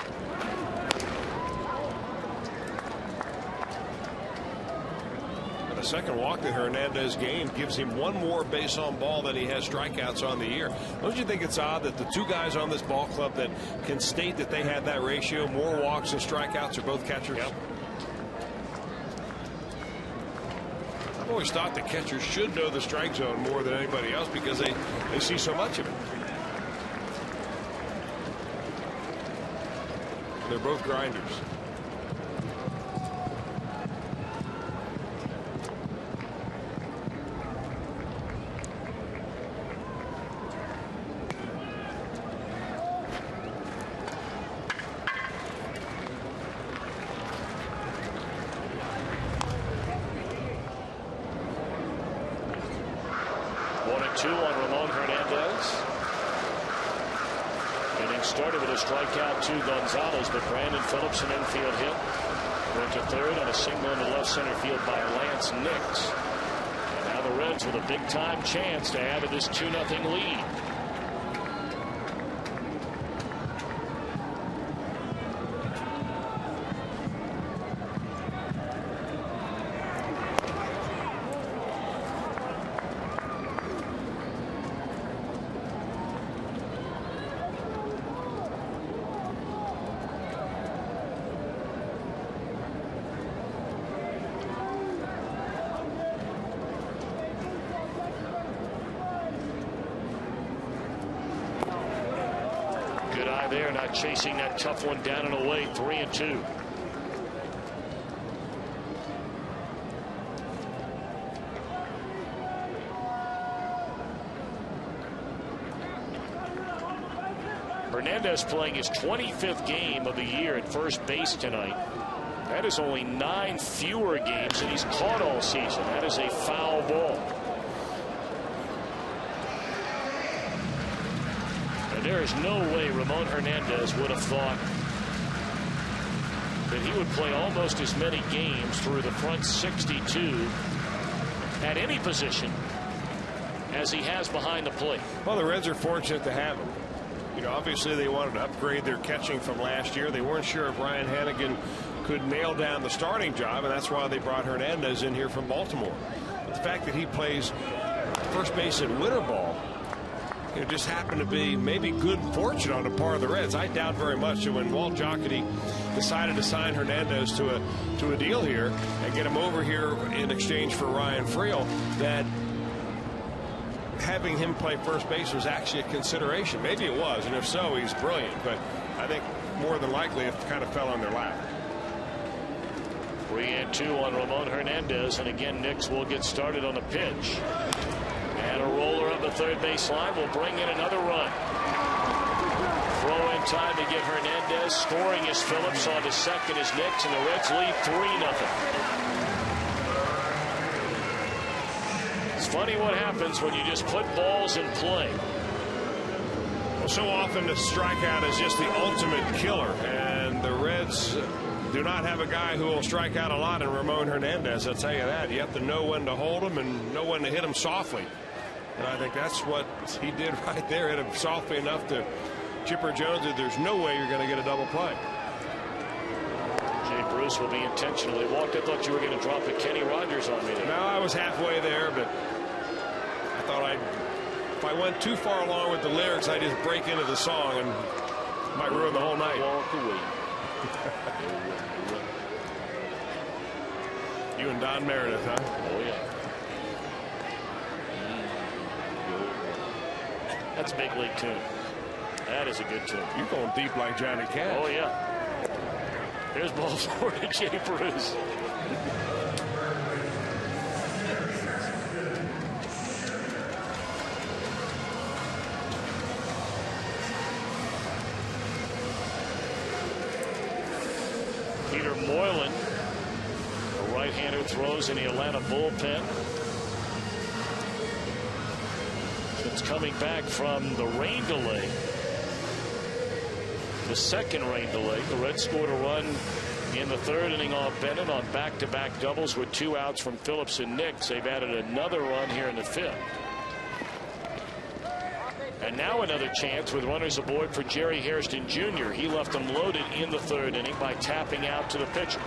Speaker 1: And the second walk that Hernandez gained gives him 1 more base on ball than he has strikeouts on the year. Don't you think it's odd that the 2 guys on this ball club that can state that they had that ratio, more walks and strikeouts, are both catchers?
Speaker 2: Yep.
Speaker 1: I've always thought that catchers should know the strike zone more than anybody else because they see so much of it. They're both grinders.
Speaker 2: Started with a strikeout to Gonzalez, but Brandon Phillips, an infield hit, went to third on a single into left center field by Lance Nix. And now the Reds with a big time chance to add to this 2-0 lead. There, not chasing that tough one down and away. 3-2. Hernandez playing his 25th game of the year at first base tonight. That is only 9 fewer games than he's caught all season. That is a foul ball. And there is no way Ramon Hernandez would have thought that he would play almost as many games through the front 62 at any position as he has behind the plate.
Speaker 1: Well, the Reds are fortunate to have him. You know, obviously they wanted to upgrade their catching from last year. They weren't sure if Ryan Hanigan could nail down the starting job, and that's why they brought Hernandez in here from Baltimore. But the fact that he plays first base in winter ball, it just happened to be maybe good fortune on the part of the Reds. I doubt very much that when Walt Jocketty decided to sign Hernandez to a deal here and get him over here in exchange for Ryan Friel, that having him play first base was actually a consideration. Maybe it was, and if so, he's brilliant. But I think more than likely it kind of fell on their lap.
Speaker 2: 3-2 on Ramon Hernandez, and again Nix will get started on the pitch. And a roller up the third base line will bring in another run. Throw in time to get Hernandez. Scoring is Phillips. On to second is Nix, and the Reds lead 3-0. It's funny what happens when you just put balls in play.
Speaker 1: Well, so often the strikeout is just the ultimate killer, and the Reds do not have a guy who will strike out a lot in Ramon Hernandez. I'll tell you that. You have to know when to hold him and know when to hit him softly. And I think that's what he did right there. Hit him softly enough to Chipper Jones that there's no way you're going to get a double play.
Speaker 2: Jay Bruce will be intentionally walked. I thought you were going to drop a Kenny Rogers on me there.
Speaker 1: No, I was halfway there, but I thought if I went too far along with the lyrics, I'd just break into the song and might ruin the whole night.
Speaker 2: Walk away.
Speaker 1: You and Don Meredith, huh?
Speaker 2: Oh, yeah. That's a big league tune. That is a good tune.
Speaker 1: You're going deep like Johnny Cash.
Speaker 2: Oh, yeah. Here's ball four to Jay Bruce. Peter Moylan, a right-hander, throws in the Atlanta bullpen. Since coming back from the rain delay, the second rain delay, the Reds scored a run in the third inning off Bennett on back-to-back doubles with 2 outs from Phillips and Nix. They've added another run here in the fifth. And now another chance with runners aboard for Jerry Hairston Jr. He left them loaded in the third inning by tapping out to the pitcher.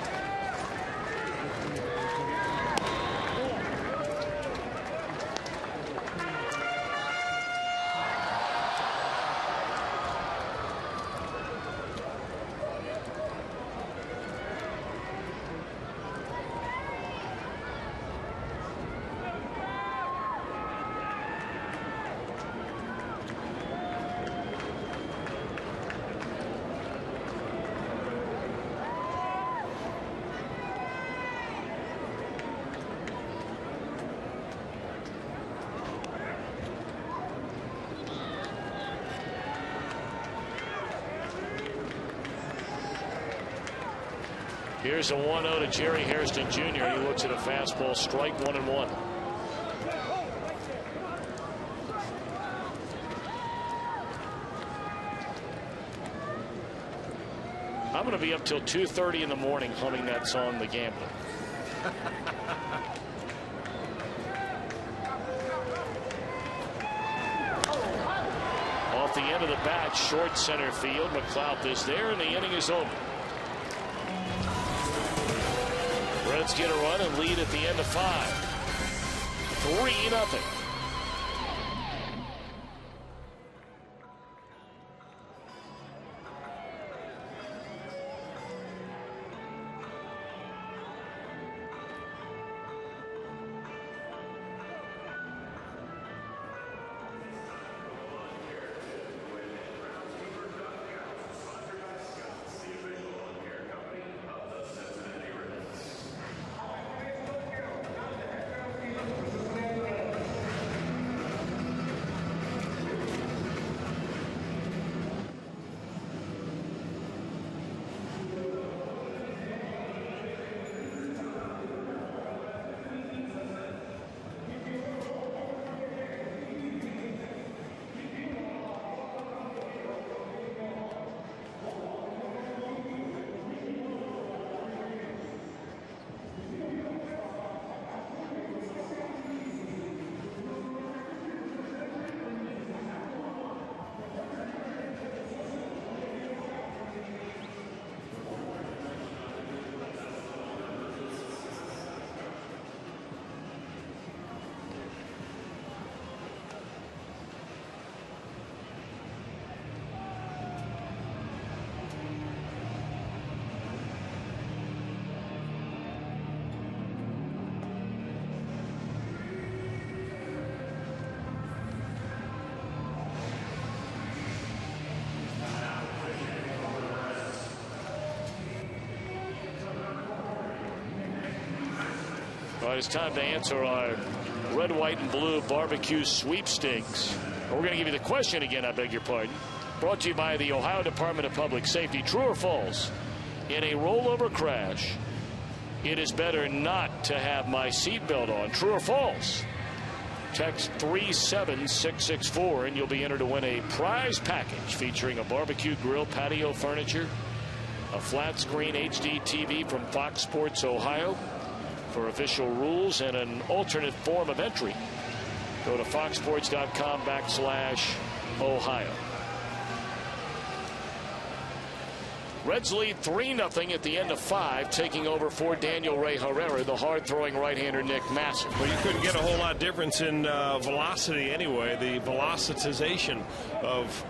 Speaker 2: Here's a 1-0 to Jerry Hairston Jr. He looks at a fastball, strike 1-1. I'm going to be up till 2:30 in the morning humming that song, The Gambler. Off the end of the bat, short center field. McLeod is there, and the inning is over. Reds get a run and lead at the end of 5. 3-0. right, it's time to answer our red, white, and blue barbecue sweepstakes. We're going to give you the question again, I beg your pardon. Brought to you by the Ohio Department of Public Safety. True or false? In a rollover crash, it is better not to have my seatbelt on. True or false? Text 37664 and you'll be entered to win a prize package featuring a barbecue grill, patio furniture, a flat screen HD TV from Fox Sports Ohio. For official rules and an alternate form of entry, go to foxsports.com/Ohio. Reds lead 3-0 at the end of 5, taking over for Daniel Ray Herrera, the hard-throwing right-hander Nick Masset.
Speaker 1: Well, you couldn't get a whole lot difference in velocity anyway. The velocitization of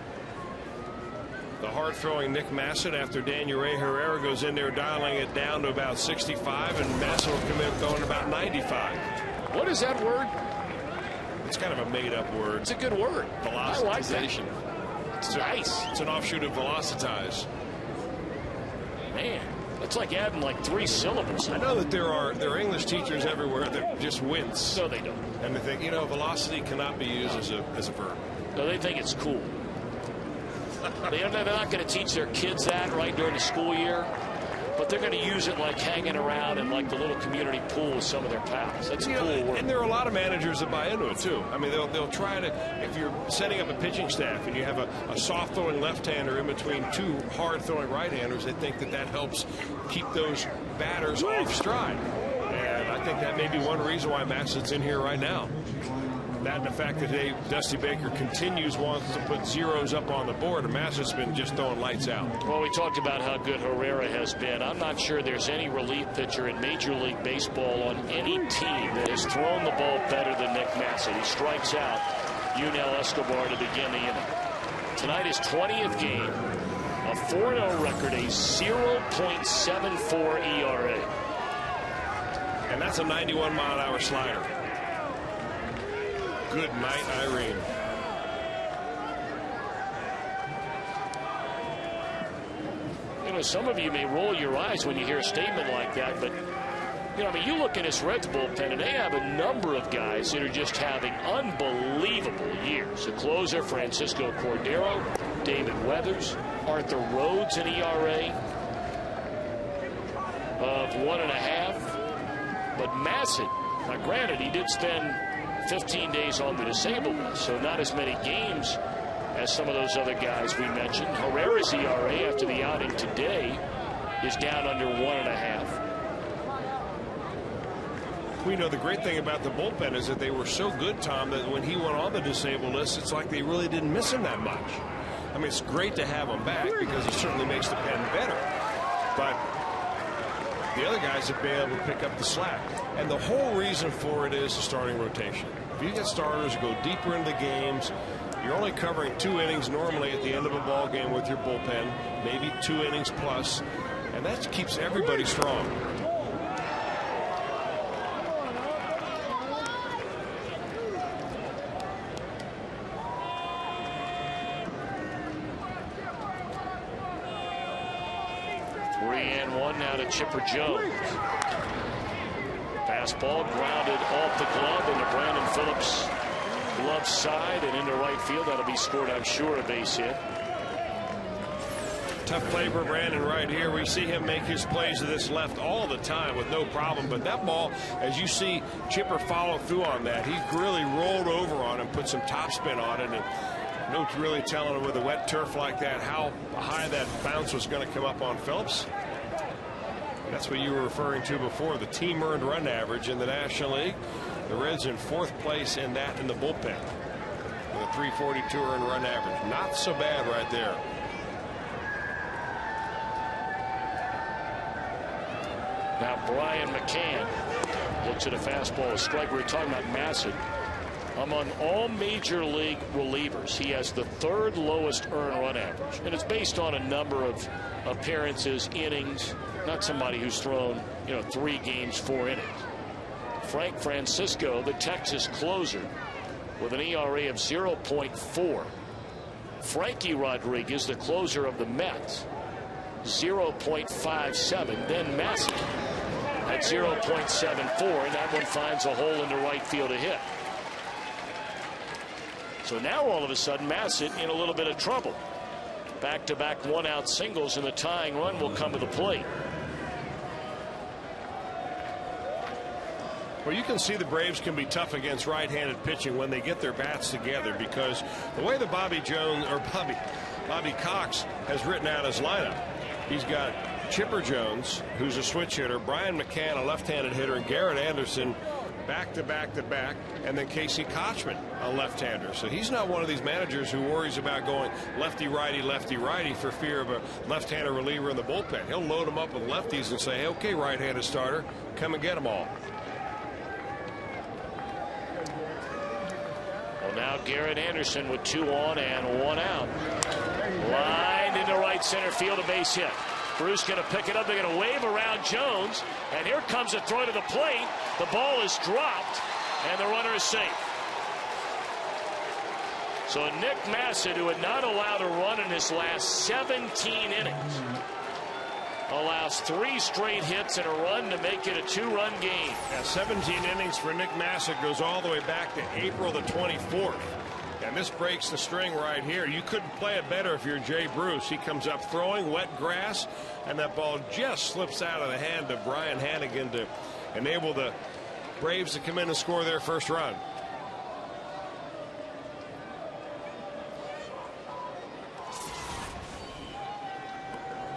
Speaker 1: the hard-throwing Nick Masset after Daniel Ray Herrera goes in there dialing it down to about 65, and Masset will come in throwing about 95.
Speaker 2: What is that word?
Speaker 1: It's kind of a made-up word.
Speaker 2: It's a good word.
Speaker 1: Velocitization.
Speaker 2: It's nice.
Speaker 1: It's an offshoot of velocitize.
Speaker 2: Man, it's like adding like 3 syllables.
Speaker 1: I know that there are English teachers everywhere that just wince.
Speaker 2: No, they don't.
Speaker 1: And they think, velocity cannot be used as a verb.
Speaker 2: No, they think it's cool. They're not going to teach their kids that right during the school year, but they're going to use it like hanging around in like the little community pool with some of their pals. That's a cool word.
Speaker 1: And there are a lot of managers that buy into it too. I mean, they'll try to, if you're setting up a pitching staff and you have a soft throwing left-hander in between 2 hard throwing right-handers, they think that helps keep those batters off stride. And I think that may be one reason why Masset's in here right now. That and the fact that Dusty Baker wants to put zeros up on the board, and Masset's been just throwing lights out.
Speaker 2: Well, we talked about how good Herrera has been. I'm not sure there's any relief pitcher in Major League Baseball on any team that has thrown the ball better than Nick Masset. He strikes out Yunel Escobar to begin the inning. Tonight is 20th game, a 4-0 record, a 0.74 ERA.
Speaker 1: And that's a 91-mile-an-hour slider. Good night, Irene.
Speaker 2: Some of you may roll your eyes when you hear a statement like that, but you look at this Reds bullpen, and they have a number of guys that are just having unbelievable years. The closer, Francisco Cordero, David Weathers, Arthur Rhodes, an ERA of 1.5. But Masset, now granted, he did spend 15 days on the disabled list, so not as many games as some of those other guys we mentioned. Herrera's ERA after the outing today is down under 1.5.
Speaker 1: The great thing about the bullpen is that they were so good, Tom, that when he went on the disabled list, it's like they really didn't miss him that much. I mean, it's great to have him back because it certainly makes the pen better. But the other guys have been able to pick up the slack. And the whole reason for it is the starting rotation. If you get starters who go deeper into the games, you're only covering 2 innings normally at the end of a ball game with your bullpen, maybe 2 innings plus, and that keeps everybody strong.
Speaker 2: Now to Chipper Jones. Fastball grounded off the glove into Brandon Phillips' glove side and into right field. That'll be scored, I'm sure, a base hit.
Speaker 1: Tough play for Brandon right here. We see him make his plays to this left all the time with no problem. But that ball, as you see Chipper follow through on that, he really rolled over on him, put some topspin on it, and no really telling him with a wet turf like that how high that bounce was going to come up on Phillips. That's what you were referring to before, the team earned run average in the National League. The Reds in 4th place in that in the bullpen with a 342 earned run average. Not so bad right there.
Speaker 2: Now Brian McCann looks at a fastball, a strike. We were talking about Masset. Among all major league relievers, he has the 3rd lowest earned run average, and it's based on a number of appearances, innings. Not somebody who's thrown 3 games, 4 innings. Frank Francisco, the Texas closer, with an ERA of 0.4. Frankie Rodriguez, the closer of the Mets, 0.57. Then Masset at 0.74, and that one finds a hole in the right field to hit. So now all of a sudden Masset in a little bit of trouble. Back-to-back one-out singles, and the tying run will come to the plate.
Speaker 1: Well, you can see the Braves can be tough against right-handed pitching when they get their bats together, because the way that Bobby Cox has written out his lineup, he's got Chipper Jones, who's a switch hitter, Brian McCann, a left-handed hitter, and Garrett Anderson back-to-back, and then Casey Kochman, a left-hander. So he's not one of these managers who worries about going lefty-righty for fear of a left-hander reliever in the bullpen. He'll load them up with lefties and say, hey, okay, right-handed starter, come and get them all.
Speaker 2: Well, now Garrett Anderson with 2 on and 1 out. Lined into right center field, a base hit. Bruce going to pick it up. They're going to wave around Jones, and here comes a throw to the plate. The ball is dropped, and the runner is safe. So Nick Masset, who had not allowed a run in his last 17 innings, allows 3 straight hits and a run to make it a 2-run game.
Speaker 1: Yeah, 17 innings for Nick Masset goes all the way back to April the 24th. And this breaks the string right here. You couldn't play it better if you're Jay Bruce. He comes up throwing wet grass, and that ball just slips out of the hand of Brian Hannigan to enable the Braves to come in and score their first run.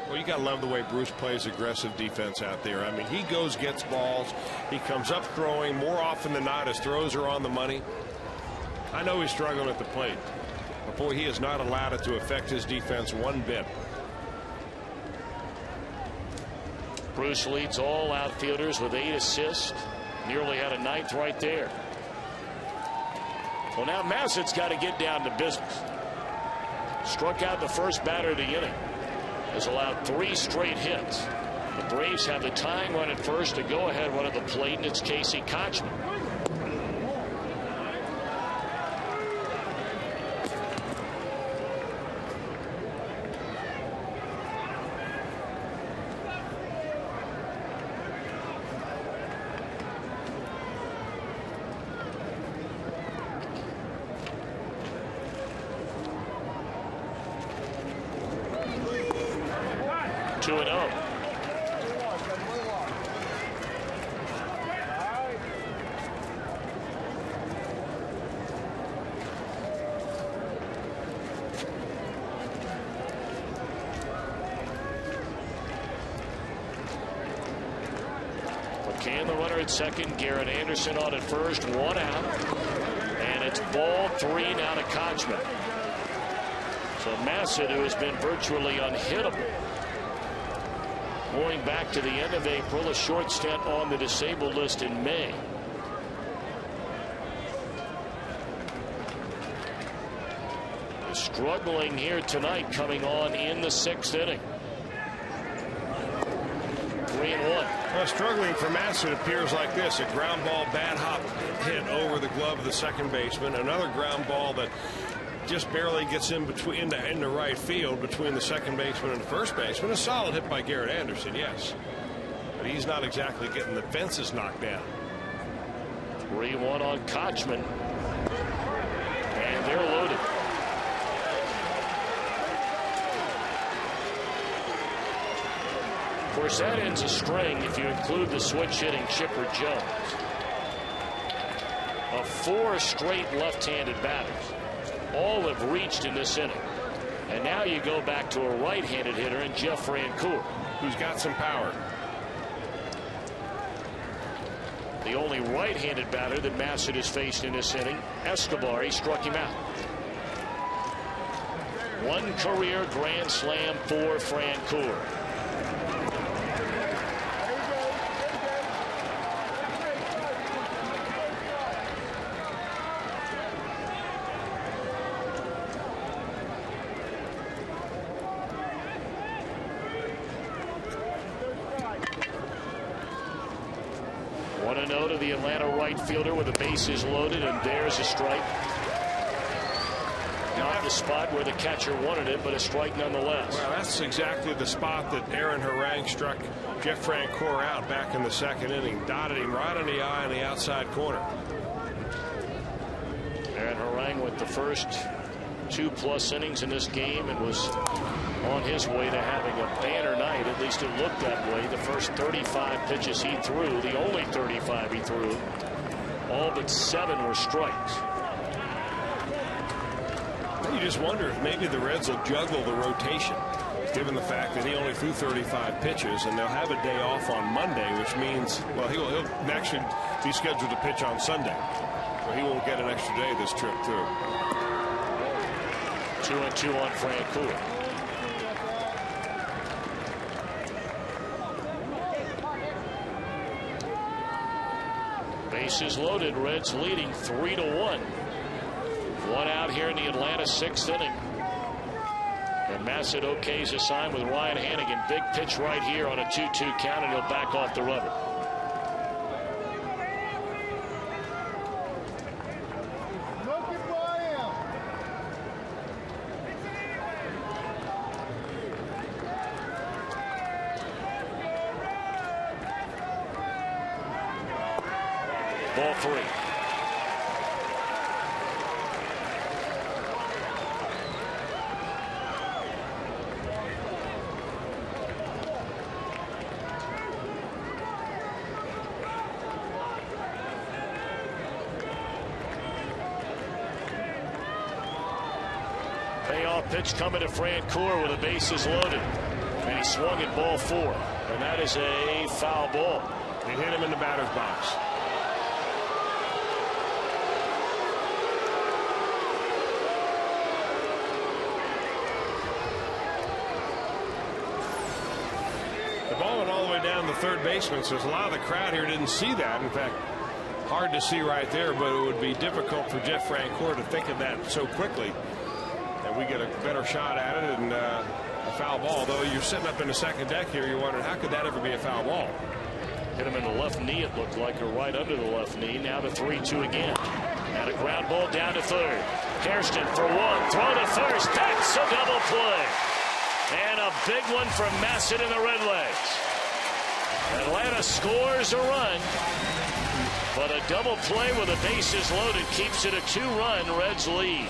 Speaker 1: Well, you got to love the way Bruce plays aggressive defense out there. I mean, he goes, gets balls. He comes up throwing. More often than not, his throws are on the money. I know he's struggling at the plate, but boy, he has not allowed it to affect his defense one bit.
Speaker 2: Bruce leads all outfielders with 8 assists. Nearly had a 9th right there. Well, now Masset's got to get down to business. Struck out the first batter of the inning. Has allowed 3 straight hits. The Braves have the tying run at first, to go ahead run at the plate, and it's Casey Kochman. The runner at second, Garrett Anderson on at first, 1 out, and it's ball 3 now to Kochman. So Masset, who has been virtually unhittable going back to the end of April, a short stint on the disabled list in May. Struggling here tonight, coming on in the 6th inning. 3-1.
Speaker 1: Well, struggling for Masset appears like this: a ground ball, bad hop hit over the glove of the second baseman. Another ground ball that just barely gets in between into right field between the second baseman and the first baseman. A solid hit by Garrett Anderson, yes, but he's not exactly getting the fences knocked down.
Speaker 2: 3-1 on Kochman, and they're loaded. Of course, that ends a string if you include the switch hitting Chipper Jones of 4 straight left-handed batters. All have reached in this inning. And now you go back to a right-handed hitter in Jeff Francoeur,
Speaker 1: who's got some power.
Speaker 2: The only right-handed batter that Masset has faced in this inning, Escobar, he struck him out. 1 career grand slam for Francoeur. To the Atlanta right fielder with the bases loaded, and there's a strike.
Speaker 1: Now,
Speaker 2: not the spot where the catcher wanted it, but a strike nonetheless.
Speaker 1: Well, that's exactly the spot that Aaron Harang struck Jeff Francoeur out back in the second inning. Dotted him right on the eye on the outside corner.
Speaker 2: Aaron Harang with the first 2+ innings in this game and was on his way to having a banner night. At least it looked that way. The first 35 pitches he threw, the only 35 he threw, all but 7 were strikes.
Speaker 1: You just wonder if maybe the Reds will juggle the rotation, given the fact that he only threw 35 pitches, and they'll have a day off on Monday, which means, well, he'll actually be scheduled to pitch on Sunday. So he won't get an extra day this trip through.
Speaker 2: 2-2 on Francoeur. Bases loaded. Reds leading 3-1. 1 out here in the Atlanta 6th inning. And Masset okays a sign with Ryan Hannigan. Big pitch right here on a 2-2 count, and he'll back off the rubber. Ball 3. Payoff pitch coming to Francoeur with the bases loaded. And he swung at ball 4. And that is a foul ball.
Speaker 1: They hit him in the batter's box. The ball went all the way down the third baseman, so a lot of the crowd here didn't see that. In fact, hard to see right there, but it would be difficult for Jeff Francoeur to think of that so quickly. And we get a better shot at it, and a foul ball. Though you're sitting up in the second deck here, you're wondering, how could that ever be a foul ball?
Speaker 2: Hit him in the left knee, it looked like, or right under the left knee. Now the 3-2 again. And a ground ball down to third. Hairston for 1. Throw to first. That's a double play. And a big one from Masset and the Redlegs. Atlanta scores a run. But a double play with the bases loaded keeps it a 2-run Reds lead.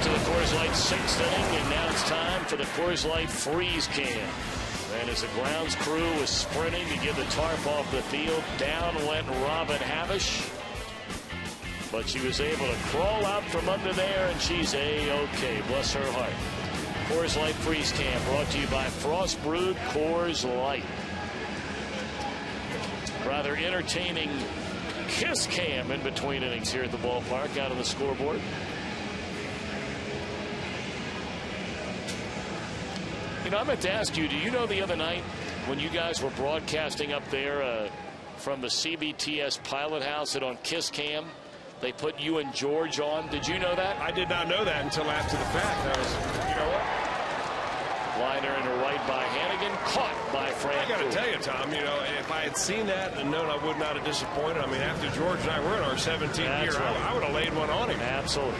Speaker 2: To the Coors Light 6th inning, and now it's time for the Coors Light freeze can. And as the grounds crew was sprinting to get the tarp off the field, down went Robin Havish. But she was able to crawl out from under there, and she's A-OK. Bless her heart. Coors Light freeze can brought to you by Frost Brewed Coors Light. Rather entertaining kiss cam in between innings here at the ballpark out on the scoreboard. I meant to ask you, do you know the other night when you guys were broadcasting up there from the CBTS pilot house that on Kiss Cam, They put you and George on. Did you know that?
Speaker 1: I did not know that until after the fact. I was, you know what?
Speaker 2: Liner into right by Hannigan, caught by Frank.
Speaker 1: I got to tell you, Tom, you know, if I had seen that and known I would not have disappointed, I mean, after George and I were in our 17th year,
Speaker 2: right.
Speaker 1: I would have laid one on him.
Speaker 2: Absolutely.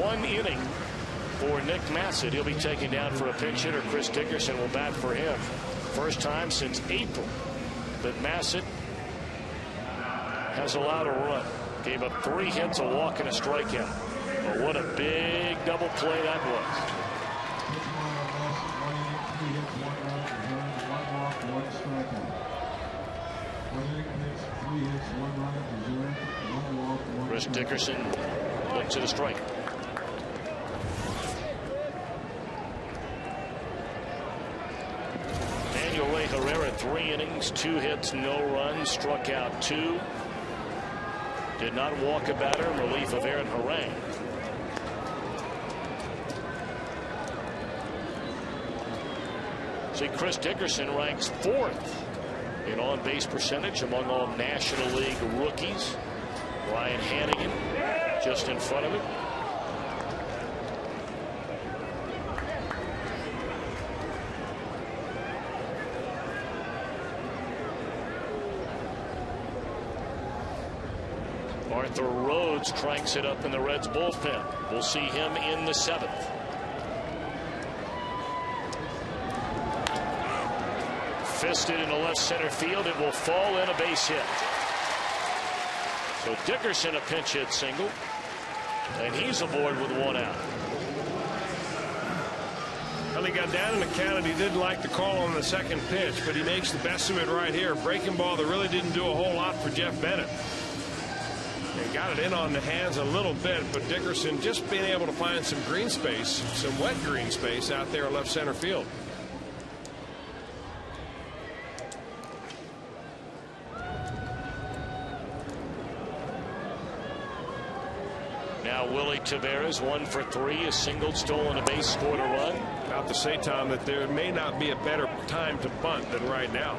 Speaker 2: One inning for Nick Masset. He'll be taken down for a pinch hitter. Chris Dickerson will bat for him. First time since April that Masset has allowed a run. Gave up 3 hits, a walk, and a strikeout. But what a big double play that was. Chris Dickerson looks at a strike. Herrera, 3 innings, 2 hits, no runs, struck out 2. Did not walk a batter in relief of Aaron Harang. See, Chris Dickerson ranks 4th in on-base percentage among all National League rookies. Ryan Hannigan just in front of him. Rhodes cranks it up in the Reds bullpen. We'll see him in the 7th. Fisted in the left center field. It will fall in, a base hit. So Dickerson a pinch hit single, and he's aboard with 1 out.
Speaker 1: Well, he got down in the count and he didn't like the call on the second pitch, but he makes the best of it right here. Breaking ball that really didn't do a whole lot for Jeff Bennett. They got it in on the hands a little bit, but Dickerson just being able to find some green space, some wet green space out there in left center field.
Speaker 2: Now Willie Taveras, 1 for 3, a single, stolen a base, scored a run.
Speaker 1: About to say, Tom, that there may not be a better time to bunt than right now.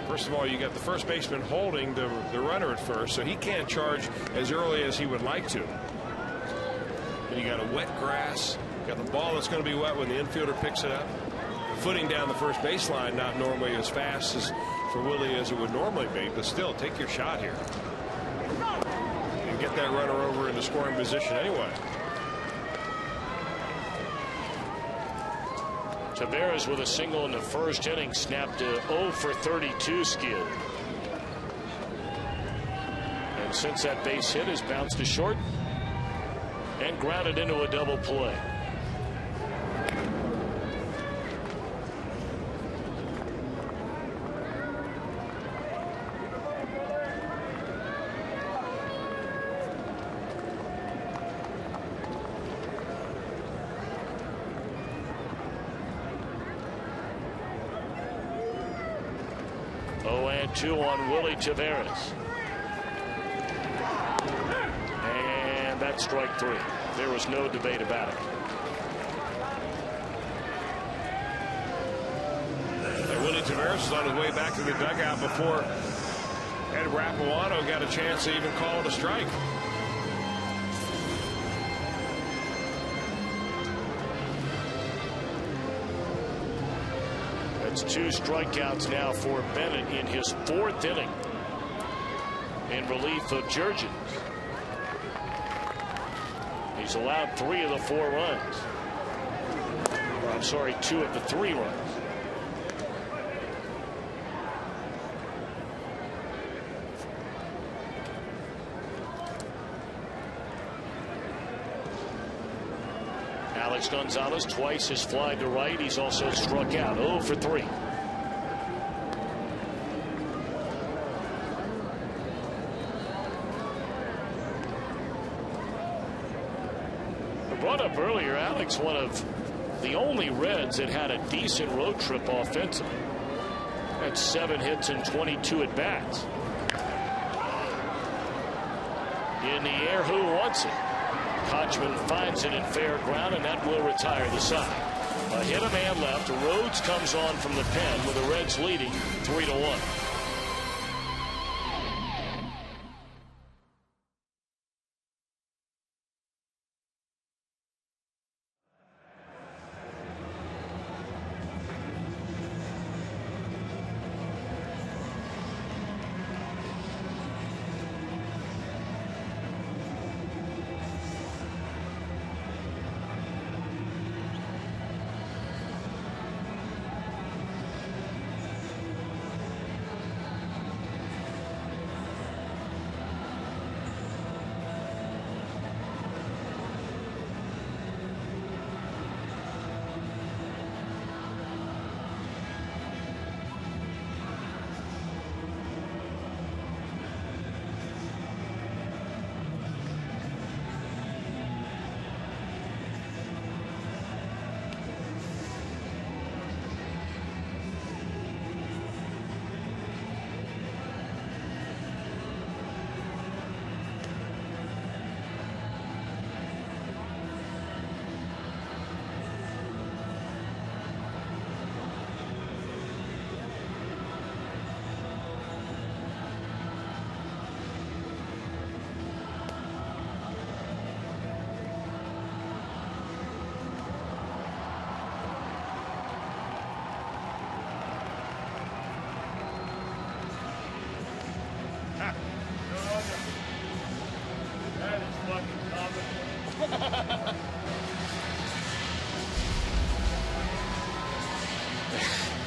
Speaker 1: First of all, you got the first baseman holding the runner at first, so he can't charge as early as he would like to. And you got a wet grass, you got the ball that's going to be wet when the infielder picks it up. Footing down the first baseline, not normally as fast as for Willie as it would normally be, but still, take your shot here. And get that runner over into scoring position anyway.
Speaker 2: Taveras with a single in the first inning, snapped a 0 for 32 skid. And since that base hit has bounced to short and grounded into a double play. Two on Willie Taveras. And that's strike 3. There was no debate about it.
Speaker 1: And Willie Taveras is on his way back to the dugout before Ed Rappuano got a chance to even call it a strike.
Speaker 2: It's 2 strikeouts now for Bennett in his 4th inning in relief of Jurgens. He's allowed 3 of the 4 runs. I'm sorry, 2 of the 3 runs. Alex Gonzalez twice has flied to right. He's also struck out 0 for 3. I brought up earlier, Alex, one of the only Reds that had a decent road trip offensively. Had 7 hits and 22 at bats. In the air, who wants it? Hodgman finds it in fair ground, and that will retire the side. A hit a man left. Rhodes comes on from the pen with the Reds leading 3-1.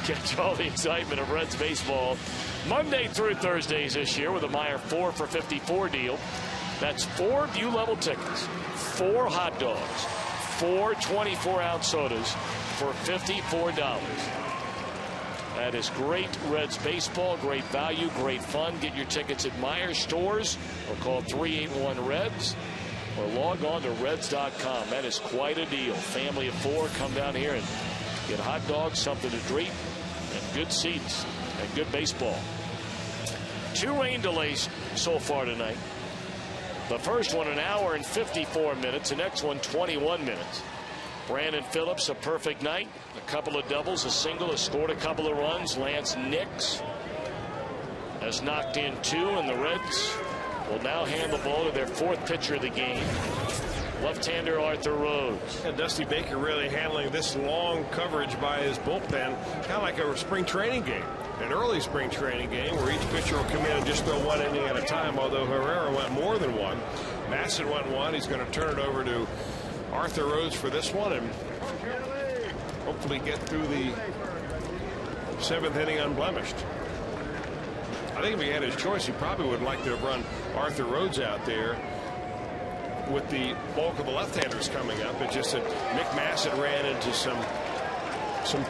Speaker 2: Catch all the excitement of Reds baseball Monday through Thursdays this year with a Meyer 4 for $54 deal. That's 4 view level tickets, 4 hot dogs, 4 24-ounce sodas for $54. That is great Reds baseball, great value, great fun. Get your tickets at Meyer stores or call 381-REDS or log on to Reds.com. That is quite a deal. Family of 4, come down here and get hot dogs, something to drink, and good seats and good baseball. 2 rain delays so far tonight. The first one an hour and 54 minutes. The next one 21 minutes. Brandon Phillips, a perfect night. A couple of doubles, a single, has scored a couple of runs. Lance Nix has knocked in 2, and the Reds will now hand the ball to their 4th pitcher of the game, left-hander Arthur Rhodes.
Speaker 1: And Dusty Baker really handling this long coverage by his bullpen, kind of like a spring training game, an early spring training game where each pitcher will come in and just throw 1 inning at a time, although Herrera went more than 1. Masset went 1. He's going to turn it over to Arthur Rhodes for this one and hopefully get through the 7th inning unblemished. I think if he had his choice, he probably would like to have run Arthur Rhodes out there with the bulk of the left-handers coming up. It's just that Nick Masset ran into some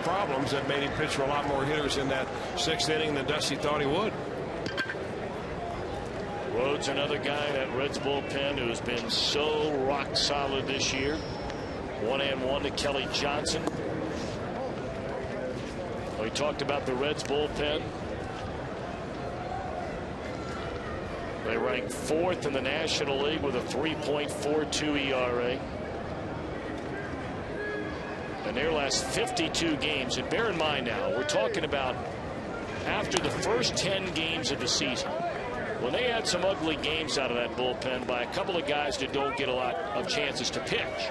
Speaker 1: problems that made him pitch for a lot more hitters in that 6th inning than Dusty thought he would.
Speaker 2: Rhodes, another guy in that Reds bullpen who has been so rock solid this year. 1-1 to Kelly Johnson. We talked about the Reds bullpen. They rank 4th in the National League with a 3.42 ERA. In their last 52 games, and bear in mind now, we're talking about after the first 10 games of the season, when they had some ugly games out of that bullpen by a couple of guys that don't get a lot of chances to pitch.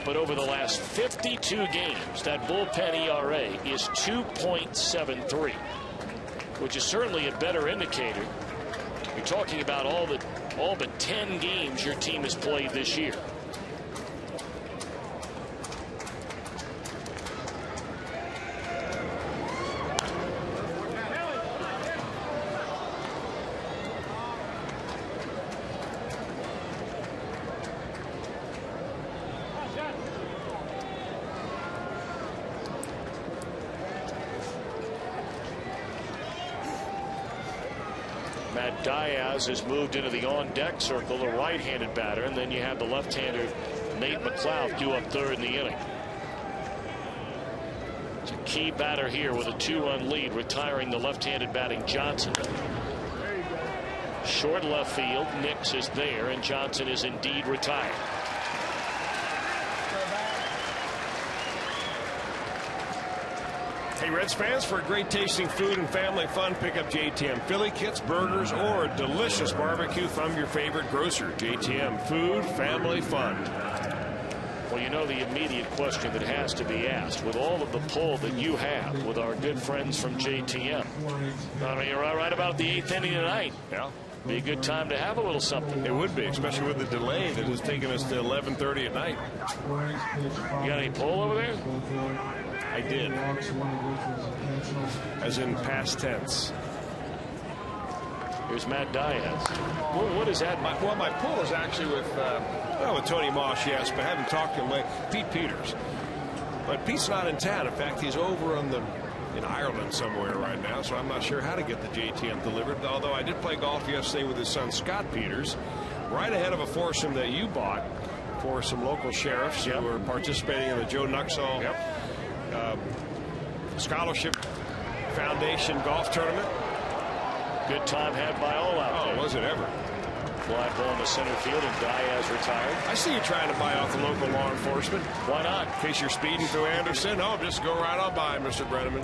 Speaker 2: But over the last 52 games, that bullpen ERA is 2.73, which is certainly a better indicator. You're talking about all but 10 games your team has played this year. Diaz has moved into the on-deck circle, the right-handed batter, and then you have the left-hander Nate McLeod due up 3rd in the inning. It's a key batter here with a 2-run lead, retiring the left-handed batting Johnson. Short left field, Nix is there, and Johnson is indeed retired.
Speaker 1: Hey, Reds fans, for great tasting food and family fun, pick up JTM Philly kits, burgers, or a delicious barbecue from your favorite grocer. JTM Food, Family Fun.
Speaker 2: Well, you know, the immediate question that has to be asked, with all of the pull that you have with our good friends from JTM, I mean, you're right about the 8th inning tonight.
Speaker 1: Yeah.
Speaker 2: Be a good time to have a little something.
Speaker 1: It would be, especially with the delay that has taken us to 11:30 at night.
Speaker 2: You got any pull over there?
Speaker 1: I did. As in past tense.
Speaker 2: Here's Matt Diaz. What is that?
Speaker 1: My pull is actually with Tony Mosh, yes, but I haven't talked to him like Pete Peters. But Pete's not in town. In fact, he's over in Ireland somewhere right now, so I'm not sure how to get the JTM delivered. Although I did play golf yesterday with his son Scott Peters, right ahead of a foursome that you bought for some local sheriffs who were participating in the Joe Nuxall Scholarship Foundation golf tournament.
Speaker 2: Good time had by all out there.
Speaker 1: Was it ever?
Speaker 2: Fly ball in the center field, and Diaz retired.
Speaker 1: I see you trying to buy off the local law enforcement.
Speaker 2: Why not?
Speaker 1: In case you're speeding through Anderson. Oh, just go right on by, Mr. Brenneman.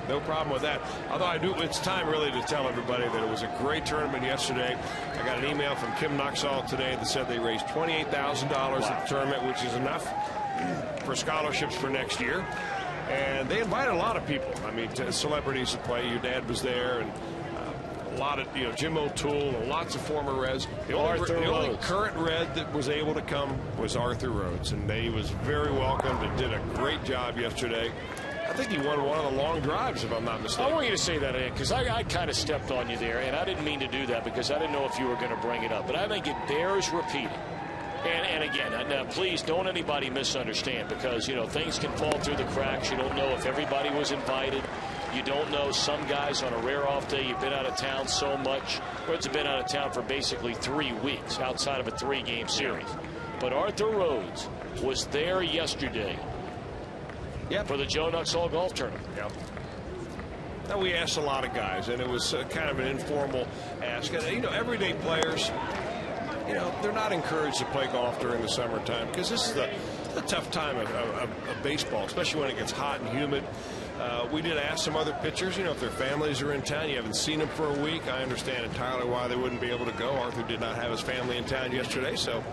Speaker 1: No problem with that. Although it's time really to tell everybody that it was a great tournament yesterday. I got an email from Kim Nuxall today that said they raised $28,000 at the tournament, which is enough for scholarships for next year. And they invited a lot of people. I mean, celebrities to play. Your dad was there, and a lot of, Jim O'Toole, lots of former Reds. The only current Red that was able to come was Arthur Rhodes, and he was very welcomed and did a great job yesterday. I think he won one of the long drives, if I'm not mistaken.
Speaker 2: I want you to say that, Ed, because I kind of stepped on you there, and I didn't mean to do that because I didn't know if you were going to bring it up. But I think it bears repeating. And again, now please don't anybody misunderstand, because, things can fall through the cracks. You don't know if everybody was invited. You don't know. Some guys on a rare off day, you've been out of town so much. Reds have been out of town for basically 3 weeks outside of a 3-game series. But Arthur Rhodes was there yesterday for the Joe Nuxall golf tournament.
Speaker 1: Yep. Now, we asked a lot of guys, and it was kind of an informal ask. And, everyday players, they're not encouraged to play golf during the summertime because this is a tough time of baseball, especially when it gets hot and humid. We did ask some other pitchers, if their families are in town. You haven't seen them for a week. I understand entirely why they wouldn't be able to go. Arthur did not have his family in town yesterday, so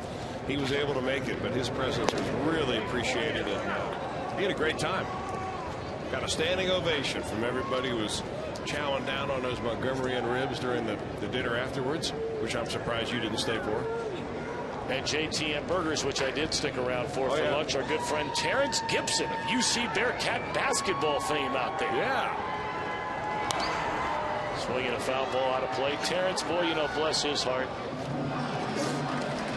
Speaker 1: he was able to make it. But his presence was really appreciated, and he had a great time. Got a standing ovation from everybody who was chowing down on those Montgomery ribs during the dinner afterwards, which I'm surprised you didn't stay for.
Speaker 2: And JTM Burgers, which I did stick around for lunch. Our good friend Terrence Gibson of UC Bearcat basketball fame out there.
Speaker 1: Yeah.
Speaker 2: Swinging a foul ball out of play. Terrence, boy, bless his heart.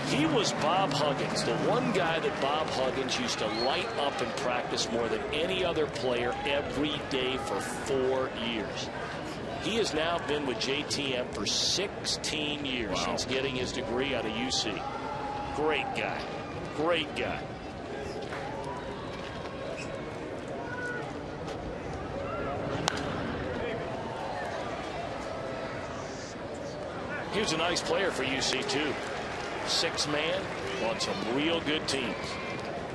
Speaker 2: He was Bob Huggins, the one guy that Bob Huggins used to light up in practice more than any other player every day for 4 years. He has now been with JTM for 16 years since getting his degree out of UC. Great guy. Great guy. Here's a nice player for UC, too. 6-man on some real good teams.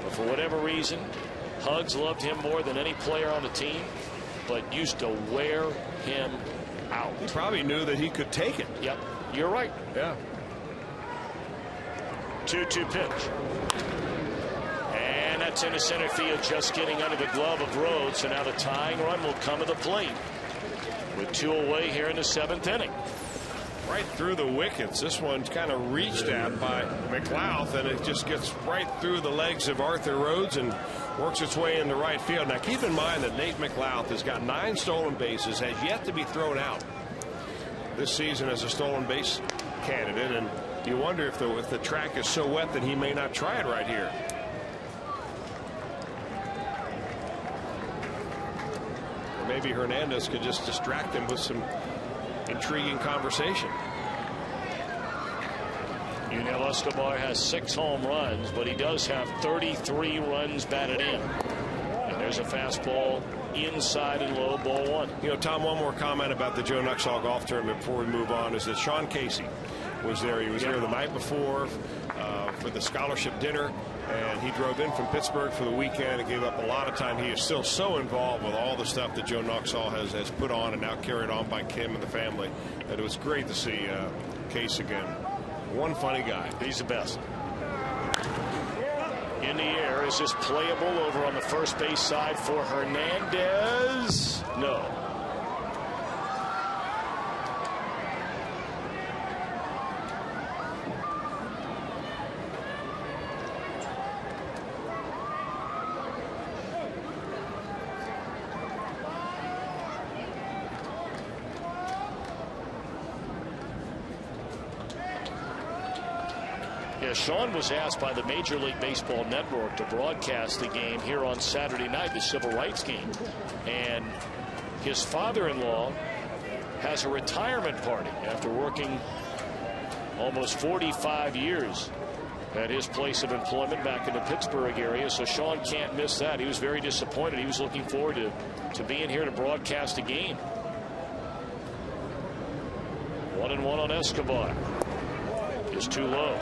Speaker 2: But for whatever reason, Hugs loved him more than any player on the team, but used to wear him out.
Speaker 1: He probably knew that he could take it.
Speaker 2: Yep, you're right.
Speaker 1: Yeah.
Speaker 2: 2-2 pitch. And that's into center field, just getting under the glove of Rhodes. So now the tying run will come to the plate with 2 away here in the 7th inning.
Speaker 1: Right through the wickets. This one's kind of reached at by McLeod, and it just gets right through the legs of Arthur Rhodes and works its way into right field. Now, keep in mind that Nate McLeod has got 9 stolen bases, has yet to be thrown out this season as a stolen base candidate, and you wonder if the track is so wet that he may not try it right here. Or maybe Hernandez could just distract him with some intriguing conversation.
Speaker 2: Yunel Escobar has 6 home runs, but he does have 33 runs batted in. And there's a fastball inside and low, ball 1.
Speaker 1: Tom, one more comment about the Joe Nuxall golf tournament before we move on is that Sean Casey was there. He was here the night before for the scholarship dinner, and he drove in from Pittsburgh for the weekend and gave up a lot of time. He is still so involved with all the stuff that Joe Nuxhall has put on and now carried on by Kim and the family that it was great to see Case again. One funny guy.
Speaker 2: He's the best. In the air. Is this playable over on the first base side for Hernandez? No. Sean was asked by the Major League Baseball Network to broadcast the game here on Saturday night, the civil rights game. And his father-in-law has a retirement party after working almost 45 years at his place of employment back in the Pittsburgh area. So Sean can't miss that. He was very disappointed. He was looking forward to being here to broadcast the game. 1-1 on Escobar. Is too low.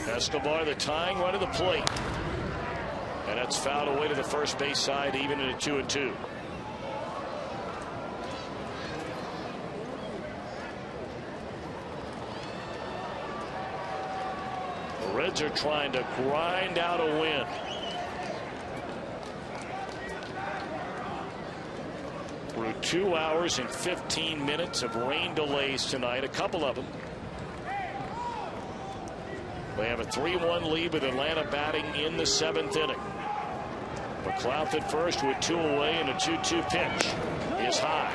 Speaker 2: Escobar, the tying run to the plate. And that's fouled away to the first base side, even in a 2-2. The Reds are trying to grind out a win. Through 2 hours and 15 minutes of rain delays tonight, a couple of them. They have a 3-1 lead with Atlanta batting in the 7th inning. McLeod at first with 2 away, and a 2-2 pitch is high.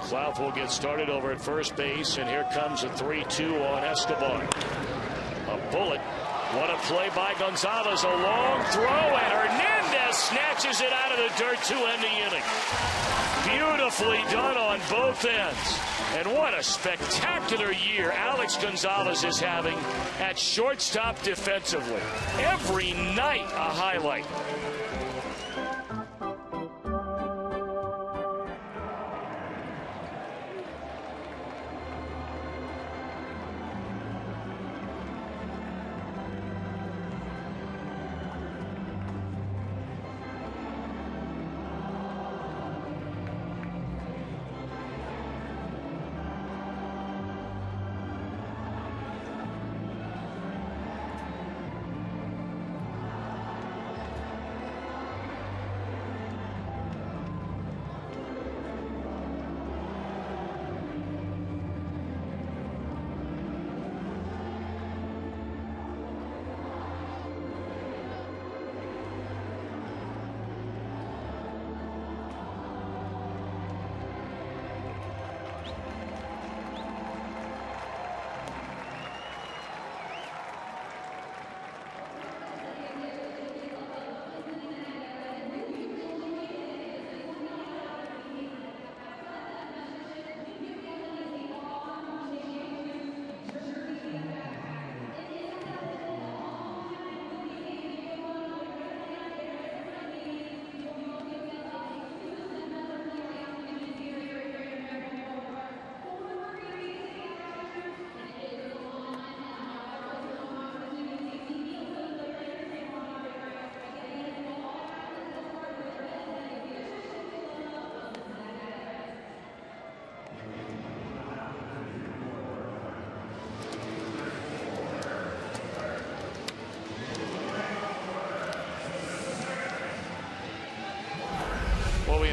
Speaker 2: McLeod will get started over at first base, and here comes a 3-2 on Escobar. A bullet. What a play by Gonzalez. A long throw, and Hernandez snatches it out of the dirt to end the inning. Beautifully done on both ends. And what a spectacular year Alex Gonzalez is having at shortstop defensively. Every night a highlight.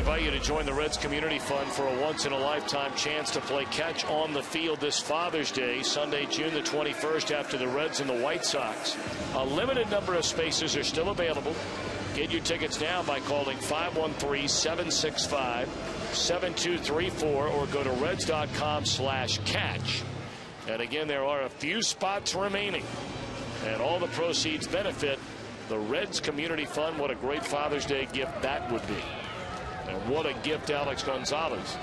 Speaker 2: invite you to join the Reds Community Fund for a once-in-a-lifetime chance to play catch on the field this Father's Day, Sunday, June the 21st, after the Reds and the White Sox. A limited number of spaces are still available. Get your tickets now by calling 513-765-7234 or go to reds.com/catch. And again, there are a few spots remaining, and all the proceeds benefit the Reds Community Fund. What a great Father's Day gift that would be. And what a gift Alex Gonzalez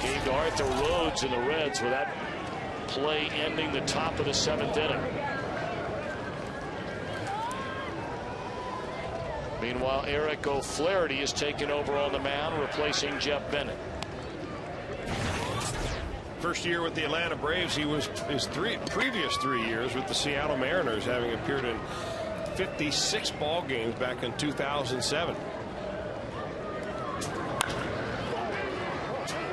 Speaker 2: gave to Arthur Rhodes and the Reds with that play ending the top of the 7th inning. Meanwhile, Eric O'Flaherty is taken over on the mound, replacing Jeff Bennett.
Speaker 1: First year with the Atlanta Braves, he was his previous 3 years with the Seattle Mariners, having appeared in 56 ball games back in 2007.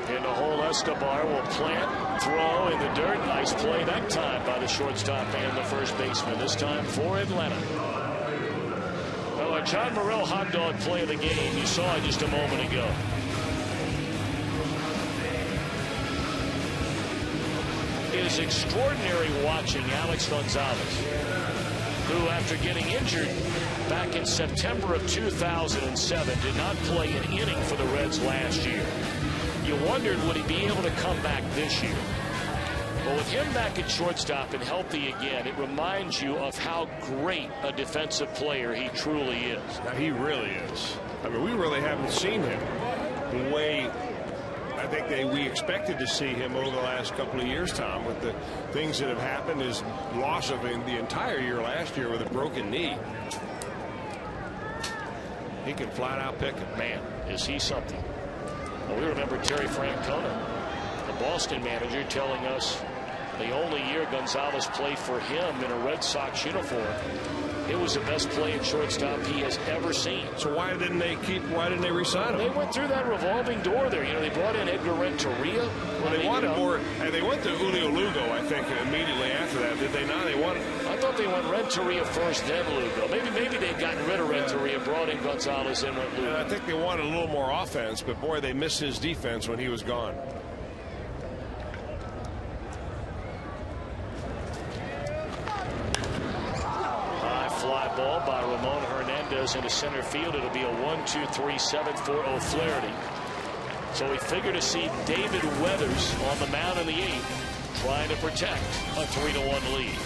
Speaker 2: In the hole, Escobar will plant, throw in the dirt. Nice play that time by the shortstop and the first baseman, this time for Atlanta. Well, a John Morrell hot dog play of the game you saw just a moment ago. It is extraordinary watching Alex Gonzalez, who, after getting injured back in September of 2007, did not play an inning for the Reds last year. You wondered, would he be able to come back this year? Well, with him back at shortstop and healthy again, it reminds you of how great a defensive player he truly is.
Speaker 1: Now, he really is. I mean, we really haven't seen him the way I think we expected to see him over the last couple of years, Tom, with the things that have happened. His loss of him the entire year last year with a broken knee. He can flat out pick it.
Speaker 2: Man, is he something. Well, we remember Terry Francona, the Boston manager, telling us the only year Gonzalez played for him in a Red Sox uniform, it was the best play at shortstop he has ever seen.
Speaker 1: So why didn't they re-sign him?
Speaker 2: They went through that revolving door there. You know, they brought in Edgar Renteria.
Speaker 1: Well, they wanted more. And they went to Julio Lugo, I think, immediately after that. Did they not?
Speaker 2: I thought they went Renteria first, then Lugo. Maybe they'd gotten rid of Renteria, brought in Gonzalez, and went Lugo.
Speaker 1: And I think they wanted a little more offense, but boy, they missed his defense when he was gone.
Speaker 2: Fly ball by Ramon Hernandez into center field. It'll be a 1-2-3-7 for O'Flaherty. So we figure to see David Weathers on the mound in the 8th, trying to protect a 3-1 lead.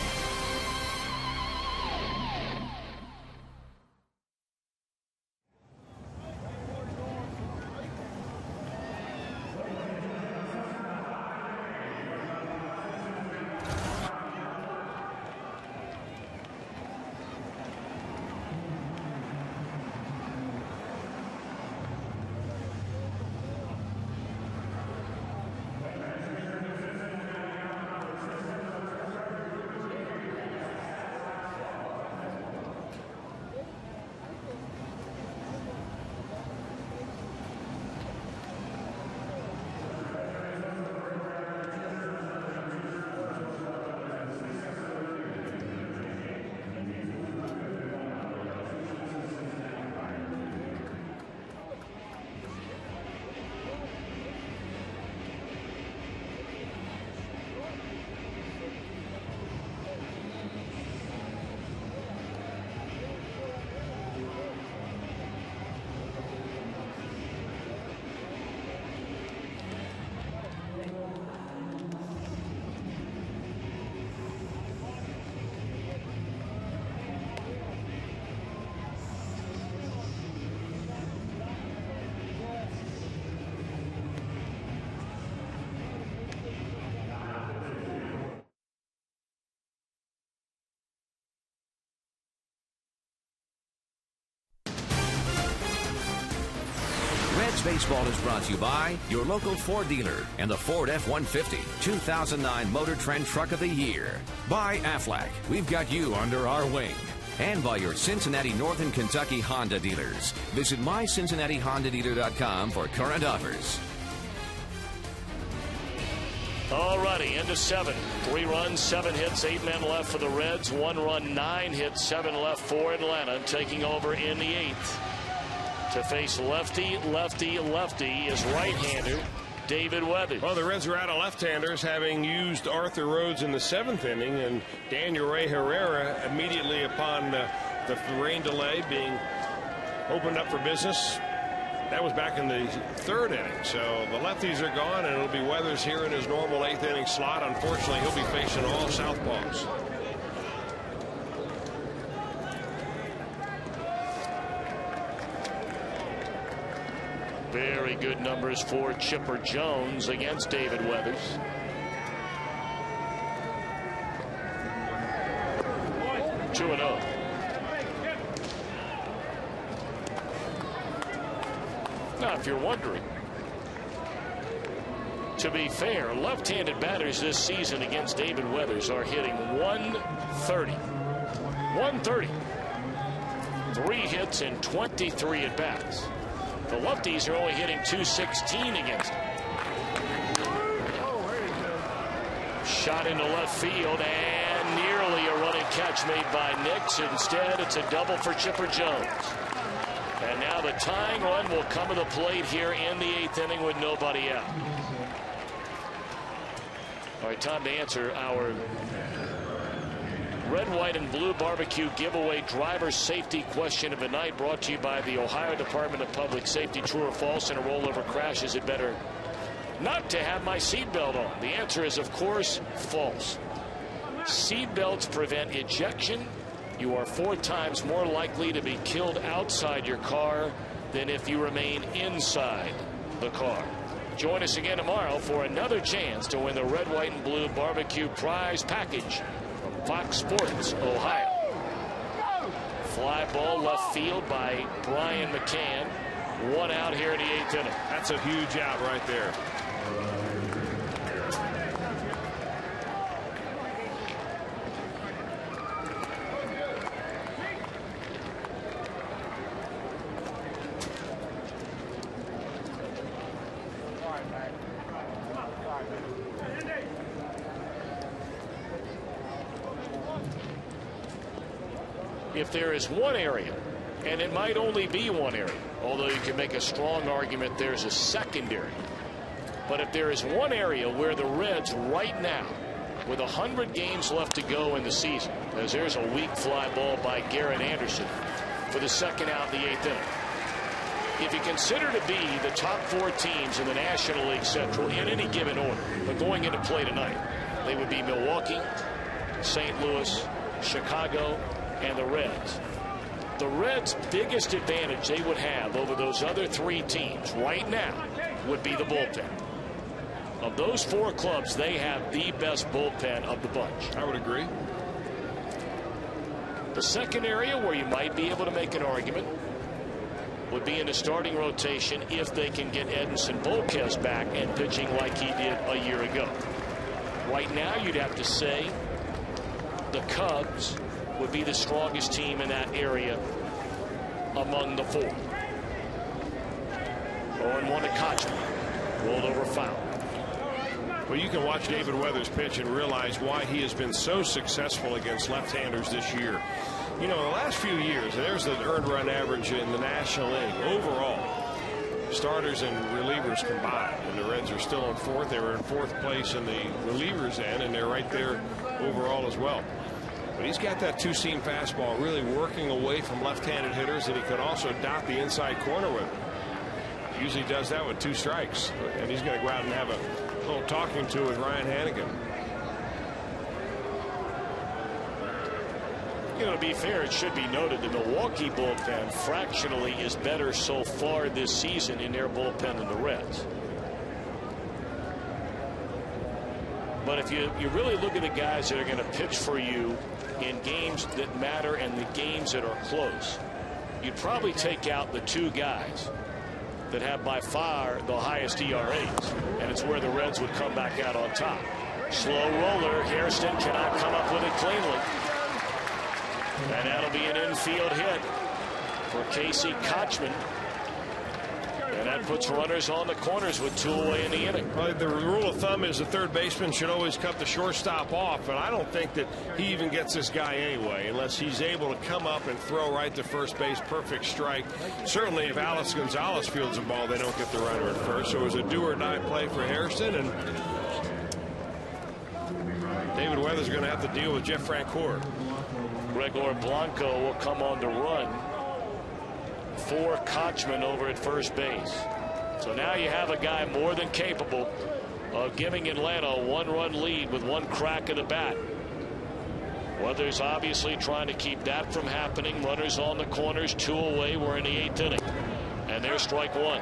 Speaker 3: Reds Baseball is brought to you by your local Ford dealer and the Ford F-150 2009 Motor Trend Truck of the Year. By Aflac, we've got you under our wing. And by your Cincinnati Northern Kentucky Honda dealers. Visit mycincinnatihondadealer.com for current offers.
Speaker 2: All righty, into 7. 3 runs, 7 hits, 8 men left for the Reds. 1 run, 9 hits, 7 left for Atlanta, taking over in the 8th. to face lefty, lefty, lefty is right-hander David Weathers.
Speaker 1: Well, the Reds are out of left-handers, having used Arthur Rhodes in the 7th inning, and Daniel Ray Herrera immediately upon the rain delay being opened up for business. That was back in the 3rd inning. So the lefties are gone, and it'll be Weathers here in his normal 8th inning slot. Unfortunately, he'll be facing all southpaws.
Speaker 2: Very good numbers for Chipper Jones against David Weathers. Two and 0. Now, if you're wondering, to be fair, left-handed batters this season against David Weathers are hitting 130. 130. 3 hits and 23 at-bats. The lefties are only hitting 216 against him. Shot into left field and nearly a running catch made by Nix. Instead, it's a double for Chipper Jones. And now the tying run will come to the plate here in the 8th inning with nobody out. All right, time to answer our red, white, and blue barbecue giveaway driver safety question of the night, brought to you by the Ohio Department of Public Safety. True or false, in a rollover crash, is it better not to have my seatbelt on? The answer is, of course, false. Seatbelts prevent ejection. You are 4 times more likely to be killed outside your car than if you remain inside the car. Join us again tomorrow for another chance to win the red, white, and blue barbecue prize package from Fox Sports Ohio. Fly ball left field by Brian McCann. 1 out here in the 8th inning.
Speaker 1: That's a huge out right there.
Speaker 2: If there is one area, and it might only be one area, although you can make a strong argument there's a secondary, but if there is one area where the Reds right now, with 100 games left to go in the season, as there's a weak fly ball by Garrett Anderson for the 2nd out in the 8th inning. If you consider to be the top 4 teams in the National League Central in any given order, but going into play tonight, they would be Milwaukee, St. Louis, Chicago, and the Reds. The Reds' biggest advantage they would have over those other 3 teams right now would be the bullpen. Of those 4 clubs, they have the best bullpen of the bunch.
Speaker 1: I would agree.
Speaker 2: The second area where you might be able to make an argument would be in the starting rotation if they can get Edinson Volquez back and pitching like he did a year ago. Right now, you'd have to say the Cubs would be the strongest team in that area among the 4. 0-1 to Cotchman. Rolled over foul.
Speaker 1: Well, you can watch David Weathers pitch and realize why he has been so successful against left-handers this year. You know, the last few years, there's the earned run average in the National League overall. Starters and relievers combined, and the Reds are still in 4th. They were in 4th place in the relievers end, and they're right there overall as well. But he's got that 2-seam fastball really working away from left-handed hitters, and he can also dot the inside corner with it. Usually does that with 2 strikes, and he's going to go out and have a little talking to with Ryan Hannigan.
Speaker 2: You know, to be fair, it should be noted the Milwaukee bullpen fractionally is better so far this season in their bullpen than the Reds. But if you really look at the guys that are going to pitch for you in games that matter and the games that are close, you'd probably take out the 2 guys that have by far the highest ERAs, and it's where the Reds would come back out on top. Slow roller. Hairston cannot come up with it cleanly. And that'll be an infield hit for Casey Kotchman. And that puts runners on the corners with 2 away in the inning.
Speaker 1: Well, the rule of thumb is the third baseman should always cut the shortstop off, but I don't think that he even gets this guy anyway unless he's able to come up and throw right to first base. Perfect strike. Certainly if Alex Gonzalez fields the ball, they don't get the runner at first. So it was a do-or-die play for Hairston, and David Weathers is going to have to deal with Jeff Francoeur.
Speaker 2: Gregor Blanco will come on to run for Kochman over at first base. So now you have a guy more than capable of giving Atlanta a 1-run lead with 1 crack of the bat. Weathers obviously trying to keep that from happening. Runners on the corners, 2 away. We're in the 8th inning. And there's strike 1.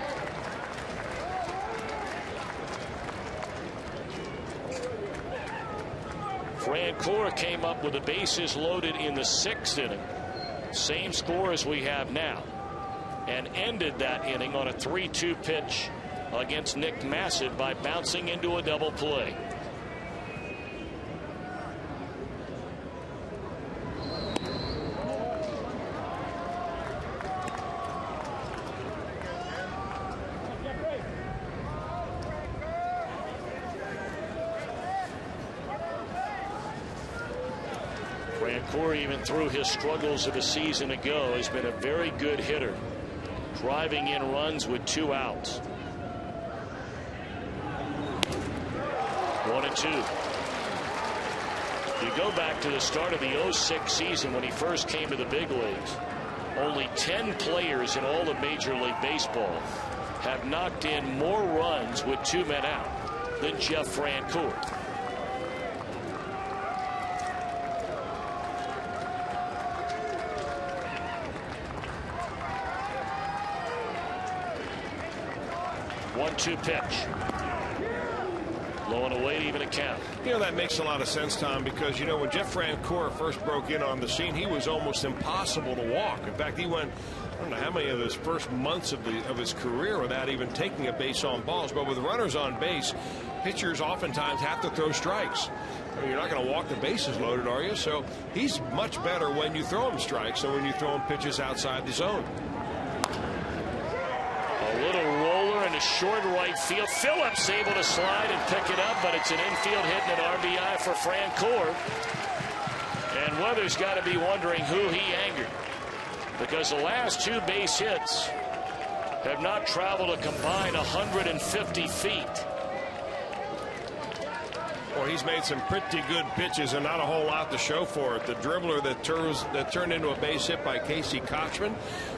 Speaker 2: Francoeur came up with the bases loaded in the 6th inning. Same score as we have now. And ended that inning on a 3-2 pitch against Nick Masset by bouncing into a double play. Francoeur, even through his struggles of a season ago, has been a very good hitter, driving in runs with 2 outs. 1-2. You go back to the start of the 06 season when he first came to the big leagues. Only 10 players in all of Major League Baseball have knocked in more runs with 2 men out than Jeff Francoeur. One-two pitch. Low and away to even a count.
Speaker 1: You know, that makes a lot of sense, Tom, because, you know, when Jeff Francoeur first broke in on the scene, he was almost impossible to walk. In fact, he went, I don't know how many of his first months of his career without even taking a base on balls. But with runners on base, pitchers oftentimes have to throw strikes. I mean, you're not going to walk the bases loaded, are you? So he's much better when you throw him strikes than when you throw him pitches outside the zone.
Speaker 2: A little roller in a short right field. Phillips able to slide and pick it up, but it's an infield hit and an RBI for Francoeur. And Weathers got to be wondering who he angered, because the last 2 base hits have not traveled a combined 150 feet.
Speaker 1: Well, he's made some pretty good pitches and not a whole lot to show for it. The dribbler that turned into a base hit by Casey Kochman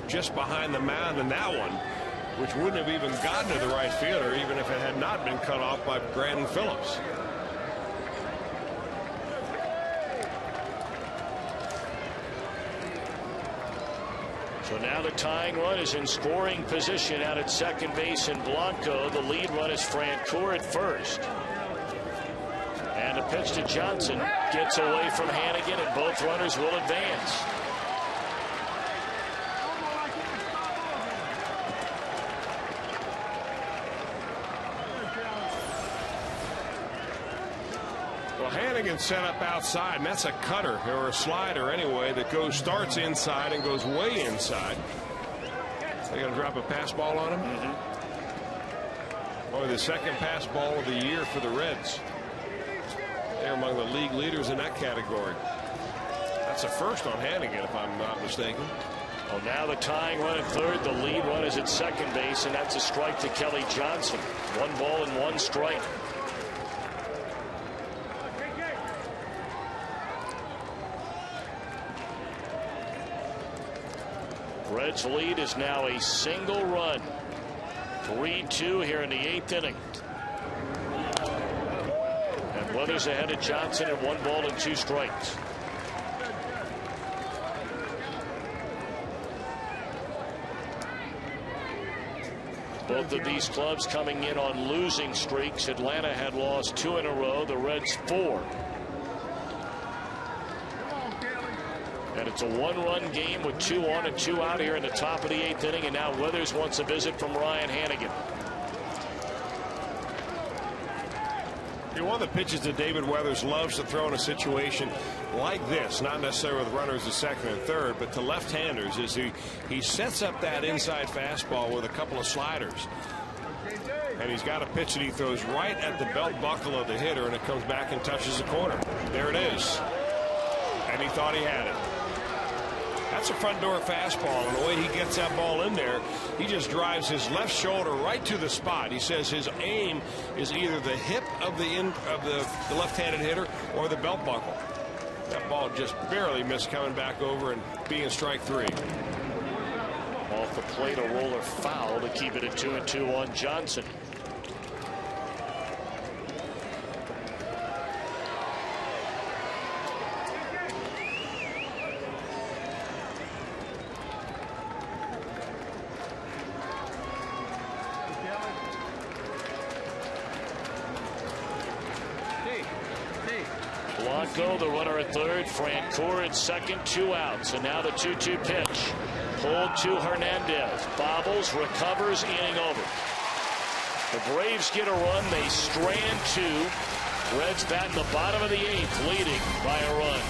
Speaker 1: just behind the mound, and that one, which wouldn't have even gotten to the right fielder even if it had not been cut off by Brandon Phillips.
Speaker 2: So now the tying run is in scoring position out at second base in Blanco. The lead run is Francoeur at first. And a pitch to Johnson gets away from Hannigan, and both runners will advance.
Speaker 1: Well, Hannigan set up outside, and that's a cutter or a slider anyway that starts inside and goes way inside. They're going to drop a pass ball on him. Only the second pass ball of the year for the Reds. They're among the league leaders in that category. That's a first on Hannigan, if I'm not mistaken.
Speaker 2: Well, now the tying run at third. The lead run is at second base, and that's a strike to Kelly Johnson. 1 ball and 1 strike. Reds lead is now a single run. 3-2 here in the 8th inning. And Weathers ahead of Johnson at 1 ball and 2 strikes. Both of these clubs coming in on losing streaks. Atlanta had lost 2 in a row. The Reds 4. And it's a 1-run game with 2 on and 2 out here in the top of the 8th inning. And now Weathers wants a visit from Ryan Hannigan.
Speaker 1: One of the pitches that David Weathers loves to throw in a situation like this, not necessarily with runners at second and third, but to left-handers, is he sets up that inside fastball with a couple of sliders. And he's got a pitch that he throws right at the belt buckle of the hitter, and it comes back and touches the corner. There it is. And he thought he had it. That's a front door fastball, and the way he gets that ball in there, he just drives his left shoulder right to the spot. He says his aim is either the hip of the left-handed hitter or the belt buckle. That ball just barely missed coming back over and being strike 3.
Speaker 2: Off the plate, a roller foul to keep it at 2-2 on Johnson. Blanco, the runner at third. Francoeur at second. 2 outs. And now the 2-2 pitch. Pulled to Hernandez. Bobbles, recovers, inning over. The Braves get a run. They strand 2. Reds bat in the bottom of the 8th, leading by a run.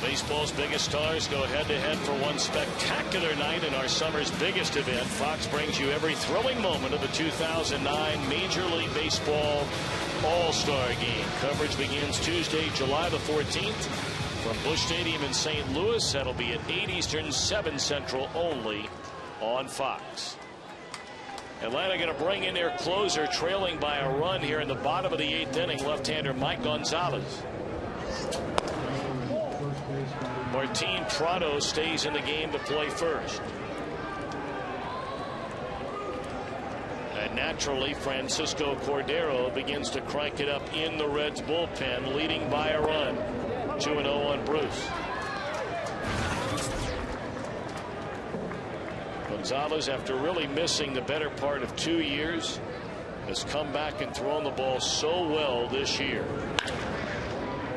Speaker 2: Baseball's biggest stars go head-to-head for one spectacular night in our summer's biggest event. Fox brings you every thrilling moment of the 2009 Major League Baseball All-Star Game. Coverage begins Tuesday, July the 14th from Busch Stadium in St. Louis. That'll be at 8 Eastern, 7 Central only on Fox. Atlanta going to bring in their closer, trailing by a run here in the bottom of the 8th inning, left-hander Mike Gonzalez. Martin Prado stays in the game to play first. And naturally, Francisco Cordero begins to crank it up in the Reds bullpen, leading by a run. 2-0 on Bruce. Gonzalez, after really missing the better part of 2 years, has come back and thrown the ball so well this year.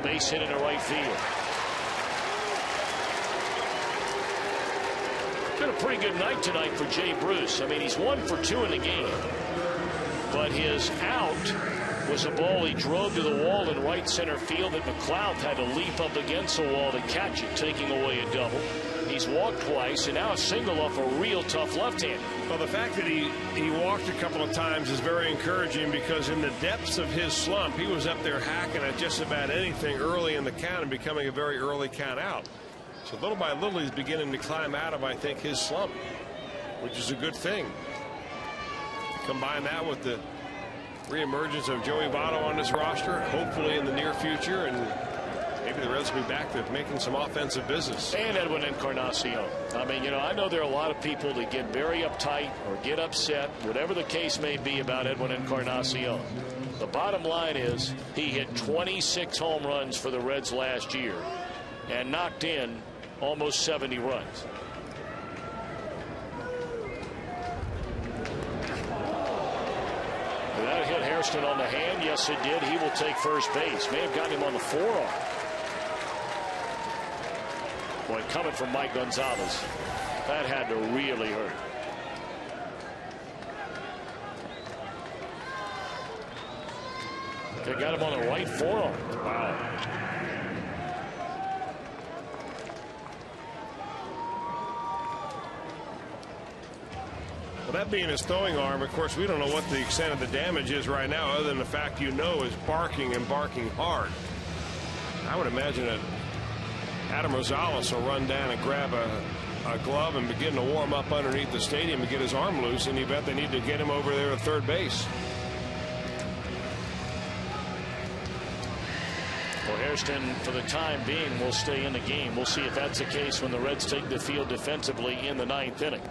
Speaker 2: Base hit into right field. Been a pretty good night tonight for Jay Bruce. I mean, he's 1 for 2 in the game, but his out was a ball he drove to the wall in right center field that McLeod had to leap up against the wall to catch it, taking away a double. He's walked twice and now a single off a real tough left-hander.
Speaker 1: Well, the fact that he walked a couple of times is very encouraging, because in the depths of his slump, he was up there hacking at just about anything early in the count and becoming a very early count out. So little by little, he's beginning to climb out of, I think, his slump, which is a good thing. Combine that with the reemergence of Joey Votto on this roster, hopefully in the near future, and maybe the Reds will be back to making some offensive business.
Speaker 2: And Edwin Encarnacion. I mean, I know there are a lot of people that get very uptight or get upset, whatever the case may be, about Edwin Encarnacion. The bottom line is he hit 26 home runs for the Reds last year and knocked in almost 70 runs. That hit Hairston on the hand. Yes, it did. He will take first base. May have gotten him on the forearm. Boy, coming from Mike Gonzalez, that had to really hurt. They got him on the right forearm. Wow.
Speaker 1: Well, that being his throwing arm, of course, we don't know what the extent of the damage is right now, other than the fact is barking and barking hard. I would imagine that Adam Rosales will run down and grab a glove and begin to warm up underneath the stadium and get his arm loose, and you bet they need to get him over there at third base.
Speaker 2: Well, Hairston, for the time being, will stay in the game. We'll see if that's the case when the Reds take the field defensively in the 9th inning.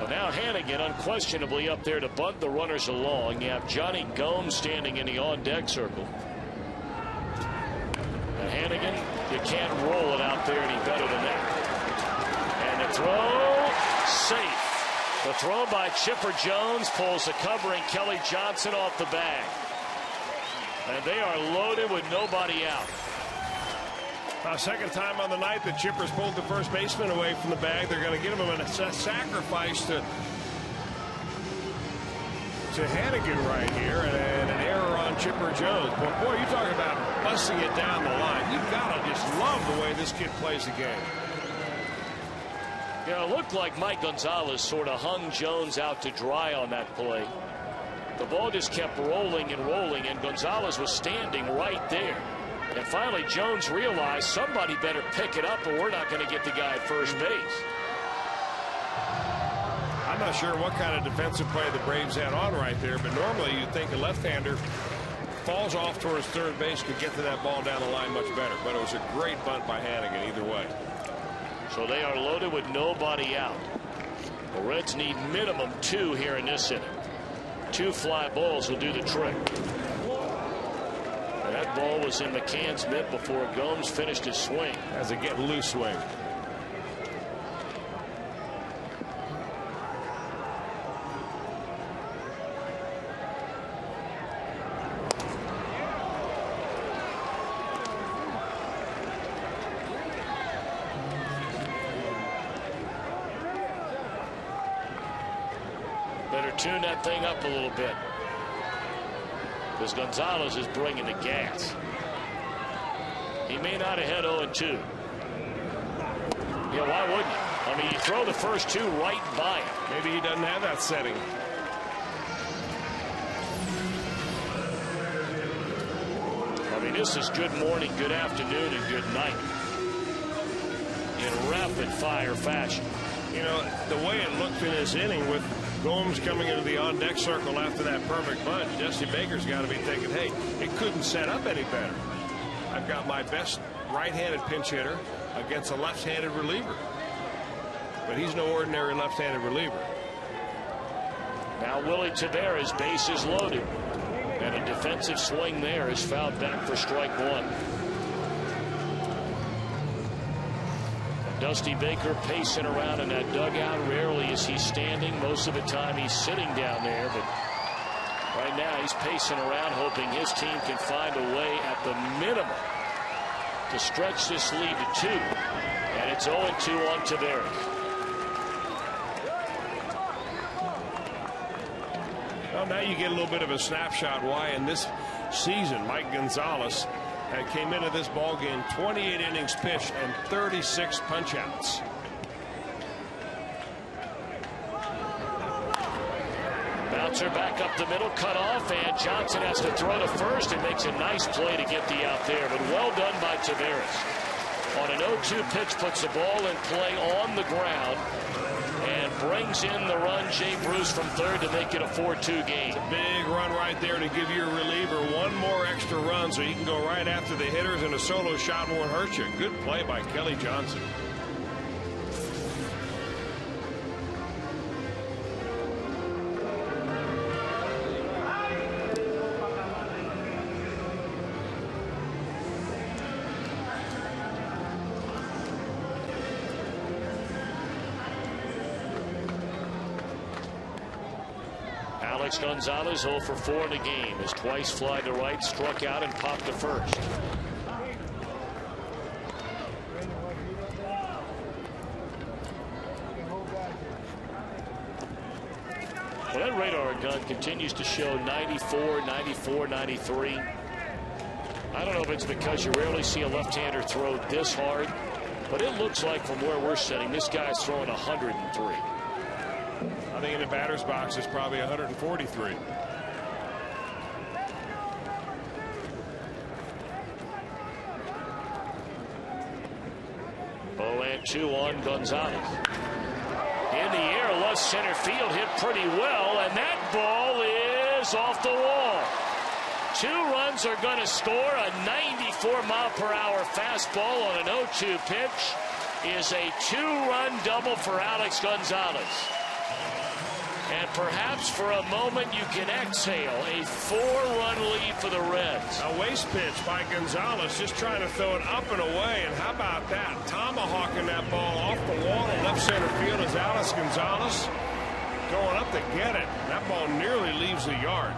Speaker 2: Well, now Hannigan unquestionably up there to bunt the runners along. You have Johnny Gomes standing in the on-deck circle. And Hannigan, you can't roll it out there any better than that. And the throw, safe. The throw by Chipper Jones pulls the covering Kelly Johnson off the bag. And they are loaded with nobody out.
Speaker 1: Second time on the night that Chipper's pulled the first baseman away from the bag. They're going to give him a sacrifice to Hannigan right here, and an error on Chipper Jones. But boy, you talking about busting it down the line. You've got to just love the way this kid plays the game.
Speaker 2: Yeah, it looked like Mike Gonzalez sort of hung Jones out to dry on that play. The ball just kept rolling and rolling, and Gonzalez was standing right there. And finally, Jones realized somebody better pick it up or we're not going to get the guy at first base.
Speaker 1: I'm not sure what kind of defensive play the Braves had on right there, but normally you'd think a left-hander falls off towards third base could get to that ball down the line much better. But it was a great bunt by Hannigan either way.
Speaker 2: So they are loaded with nobody out. The Reds need minimum 2 here in this inning. 2 fly balls will do the trick. And that ball was in McCann's mitt before Gomes finished his swing.
Speaker 1: As a get loose swing.
Speaker 2: Better tune that thing up a little bit, because Gonzalez is bringing the gas. He may not have had 0-2. Yeah, why wouldn't you? I mean, you throw the first 2 right by him.
Speaker 1: Maybe he doesn't have that setting.
Speaker 2: I mean, this is good morning, good afternoon, and good night in rapid fire fashion.
Speaker 1: You know, the way it looked in this inning with Gomes coming into the on-deck circle after that perfect bunt, Jesse Baker's got to be thinking, hey, it couldn't set up any better. I've got my best right-handed pinch hitter against a left-handed reliever. But he's no ordinary left-handed reliever.
Speaker 2: Now Willie Taveras, base is loaded. And a defensive swing there is fouled back for strike 1. Dusty Baker pacing around in that dugout. Rarely is he standing. Most of the time he's sitting down there. But right now he's pacing around, hoping his team can find a way at the minimum to stretch this lead to 2. And it's 0-2 on Taveras.
Speaker 1: Well, now you get a little bit of a snapshot why in this season Mike Gonzalez came into this ball game 28 innings pitched and 36 punch-outs.
Speaker 2: Bouncer back up the middle, cut off, and Johnson has to throw to first and makes a nice play to get the out there, but well done by Taveras. On an 0-2 pitch, puts the ball in play on the ground and brings in the run, Jay Bruce, from third to make it a 4-2 game.
Speaker 1: It's a big run right there to give your reliever one more extra run so he can go right after the hitters, and a solo shot won't hurt you. Good play by Kelly Johnson.
Speaker 2: Alex Gonzalez 0 for 4 in the game. Has twice fly to right, struck out, and popped to first. Well, that radar gun continues to show 94, 94, 93. I don't know if it's because you rarely see a left-hander throw this hard, but it looks like from where we're sitting, this guy's throwing 103.
Speaker 1: I think in the batter's box is probably 143.
Speaker 2: Oh, and 2 on Gonzalez. In the air, left center field, hit pretty well, and that ball is off the wall. 2 runs are going to score. A 94-mile-per-hour fastball on an 0-2 pitch is a 2-run double for Alex Gonzalez. And perhaps for a moment you can exhale a 4-run lead for the Reds.
Speaker 1: A waste pitch by Gonzalez, just trying to throw it up and away. And how about that? Tomahawking that ball off the wall in left center field is Alex Gonzalez going up to get it. That ball nearly leaves the yard.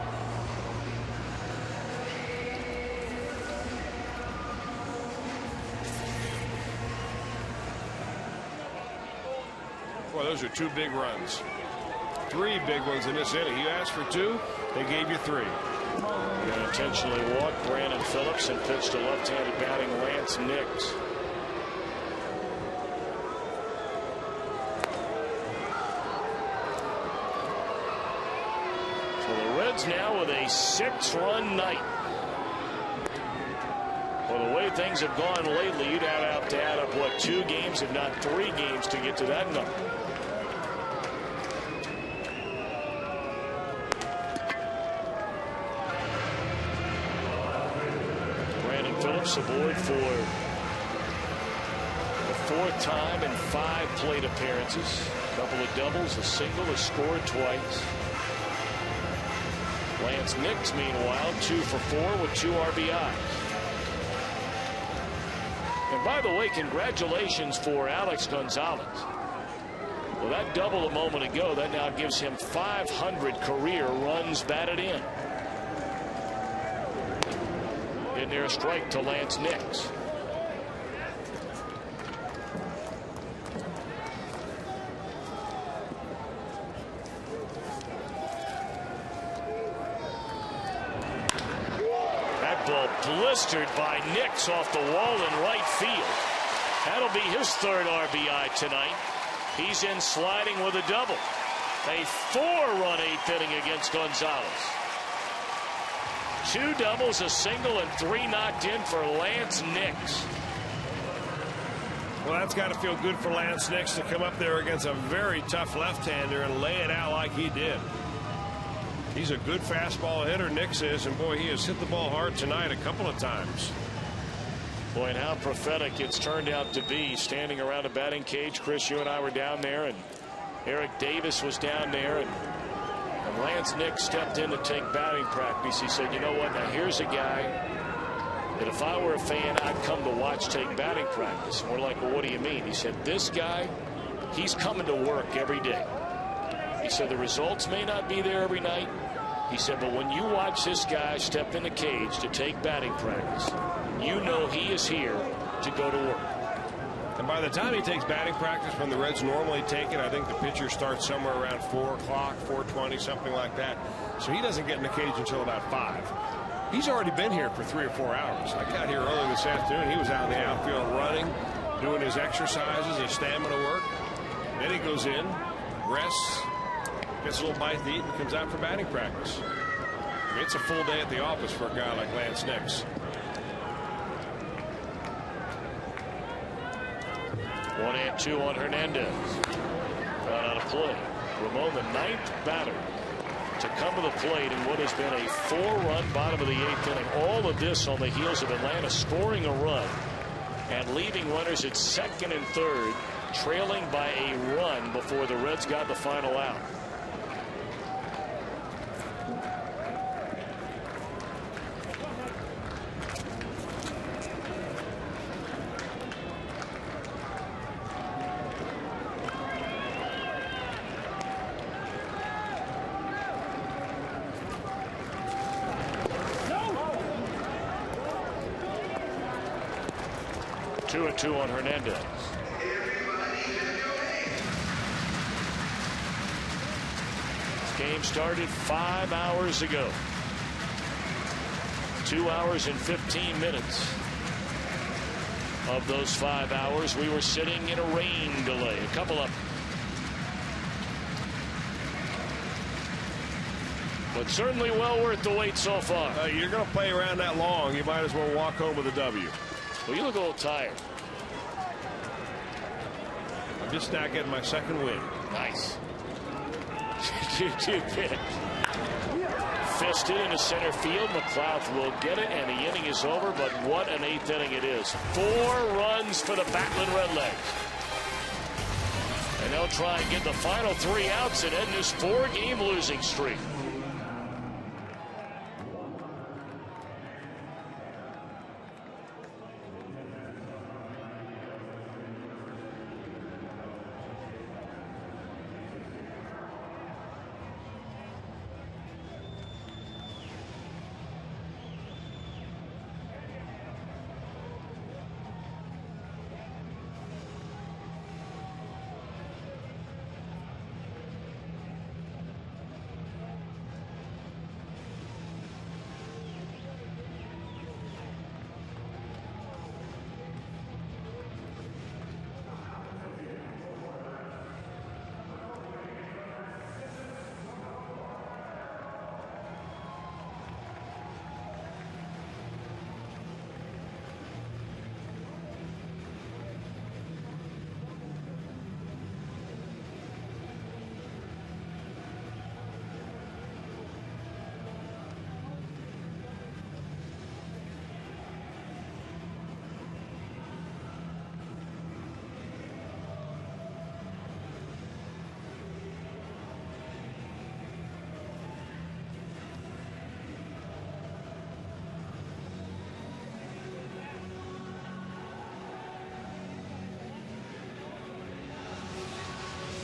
Speaker 1: Well, those are 2 big runs. 3 big ones in this inning. You asked for 2, they gave you 3.
Speaker 2: Going to intentionally walk Brandon Phillips and pitch to left-handed batting Lance Nix. So the Reds now with a 6-run night. Well, the way things have gone lately, you'd have to add up, what, 2 games, if not 3 games, to get to that number. Phillips aboard for the 4th time in 5 plate appearances. A couple of doubles, a single, has scored twice. Lance Nix, meanwhile, 2 for 4 with 2 RBIs. And by the way, congratulations for Alex Gonzalez. Well, that double a moment ago, that now gives him 500 career runs batted in. In there, a strike to Lance Nix. That ball blistered by Nix off the wall in right field. That'll be his 3rd RBI tonight. He's in sliding with a double. A 4-run 8th inning against Gonzalez. 2 doubles, a single, and 3 knocked in for Lance Nix.
Speaker 1: Well, that's got to feel good for Lance Nix to come up there against a very tough left-hander and lay it out like he did. He's a good fastball hitter, Nix is, and boy, he has hit the ball hard tonight a couple of times.
Speaker 2: Boy, and how prophetic it's turned out to be. Standing around a batting cage, Chris, you and I were down there, and Eric Davis was down there, and Lance Nix stepped in to take batting practice. He said, you know what, now here's a guy that if I were a fan, I'd come to watch take batting practice. And we're like, well, what do you mean? He said, this guy, he's coming to work every day. He said, the results may not be there every night. He said, but when you watch this guy step in the cage to take batting practice, you know he is here to go to work.
Speaker 1: And by the time he takes batting practice, when the Reds normally take it, I think the pitcher starts somewhere around 4 o'clock, 4:20, something like that. So he doesn't get in the cage until about 5. He's already been here for 3 or 4 hours. I got here early this afternoon. He was out in the outfield running, doing his exercises, his stamina work. Then he goes in, rests, gets a little bite to eat, and comes out for batting practice. It's a full day at the office for a guy like Lance Nix.
Speaker 2: 1-2 on Hernandez. Got out of play. Ramon, the 9th batter to come to the plate in what has been a 4-run bottom of the 8th inning. All of this on the heels of Atlanta scoring a run and leaving runners at second and third, trailing by a run before the Reds got the final out. Two and two on Hernandez. This game started 5 hours ago. 2 hours and 15 minutes. Of those 5 hours, we were sitting in a rain delay. A couple of them. But certainly well worth the wait so far.
Speaker 1: You're going to play around that long. You might as well walk home with a W.
Speaker 2: Well, you look a little tired.
Speaker 1: I'm just not getting my second win.
Speaker 2: Nice. 2-2 pitch. Fisted into center field. McLeod will get it, and the inning is over. But what an 8th inning it is. 4 runs for the Battling Redlegs. And they'll try and get the final 3 outs and end this 4-game losing streak.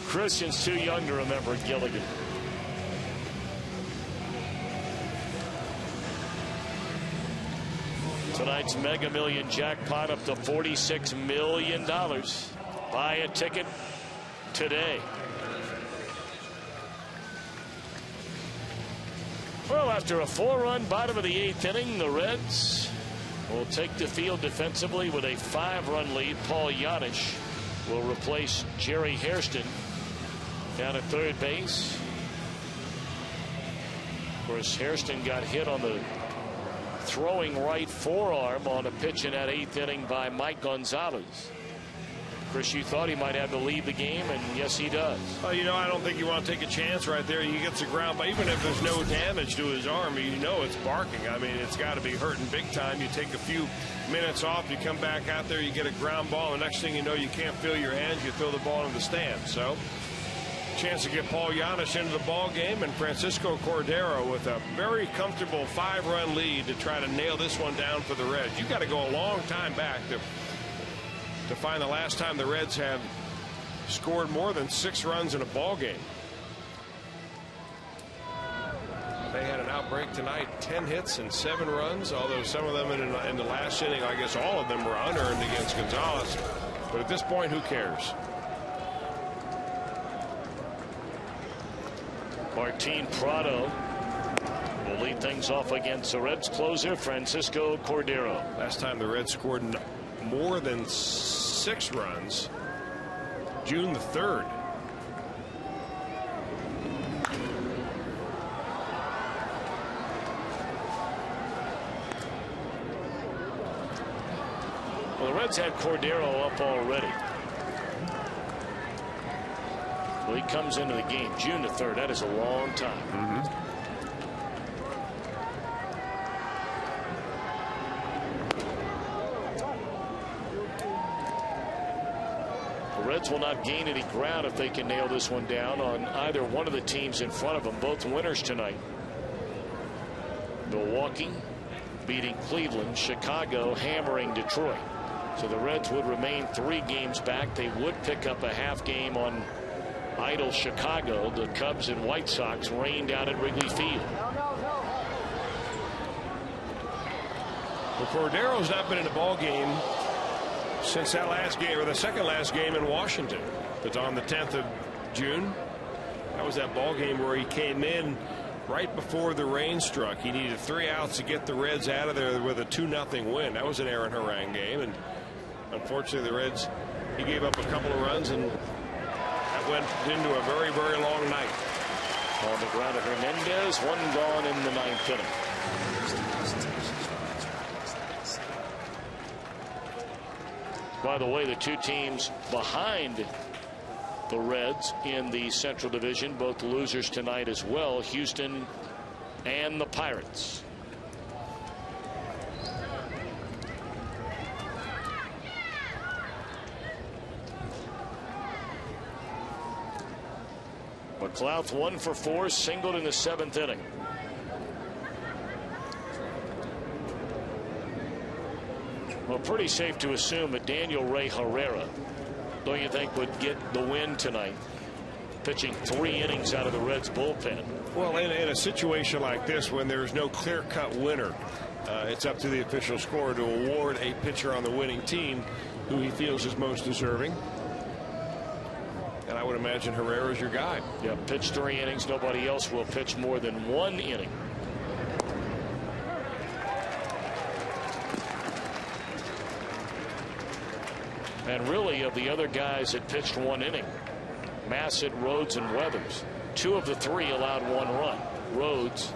Speaker 2: Christian's too young to remember Gilligan. Tonight's Mega Million jackpot up to $46 million. Buy a ticket today. Well, after a 4-run bottom of the 8th inning, the Reds will take the field defensively with a 5-run lead. Paul Yanish will replace Jerry Hairston down at third base. Of course, Hairston got hit on the throwing right forearm on a pitch in that 8th inning by Mike Gonzalez. Chris, you thought he might have to leave the game, and yes, he does.
Speaker 1: Well, you know, I don't think you want to take a chance right there. He gets the ground, but even if there's no damage to his arm, you know it's barking. I mean, it's got to be hurting big time. You take a few minutes off, you come back out there, you get a ground ball, and the next thing you know, you can't feel your hands, you throw the ball in the stand. So, chance to get Paul Yanish into the ball game, and Francisco Cordero with a very comfortable 5-run lead to try to nail this one down for the Reds. You got to go a long time back to find the last time the Reds had scored more than 6 runs in a ball game. They had an outbreak tonight, 10 hits and 7 runs, although some of them in the last inning, I guess all of them were unearned against Gonzalez. But at this point, who cares?
Speaker 2: Martin Prado will lead things off against the Reds closer, Francisco Cordero.
Speaker 1: Last time the Reds scored more than 6 runs, June the 3rd.
Speaker 2: Well, the Reds had Cordero up already. he comes into the game June the 3rd. That is a long time. The Reds will not gain any ground if they can nail this one down on either one of the teams in front of them. Both winners tonight. Milwaukee beating Cleveland, Chicago hammering Detroit. So the Reds would remain 3 games back. They would pick up a half game on idle Chicago. The Cubs and White Sox rained out at Wrigley Field.
Speaker 1: Well, Cordero's not been in a ball game since that last game, or the second last game in Washington. It's on the 10th of June. That was that ball game where he came in right before the rain struck. He needed 3 outs to get the Reds out of there with a 2-0 win. That was an Aaron Harang game, and unfortunately the Reds, he gave up a couple of runs, and that went into a very, very long night.
Speaker 2: On the ground of Hernandez, 1 gone in the 9th inning. By the way, the 2 teams behind the Reds in the Central Division, both losers tonight as well, Houston and the Pirates. McLeod 1 for 4, singled in the 7th inning. Well, pretty safe to assume that Daniel Ray Herrera, don't you think, would get the win tonight, pitching 3 innings out of the Reds bullpen?
Speaker 1: Well, in a situation like this, when there's no clear-cut winner, it's up to the official scorer to award a pitcher on the winning team who he feels is most deserving. And I would imagine Herrera's your guy.
Speaker 2: Yeah, pitch 3 innings. Nobody else will pitch more than 1 inning. And really, of the other guys that pitched 1 inning, Masset, Rhodes, and Weathers, 2 of the 3 allowed 1 run. Rhodes,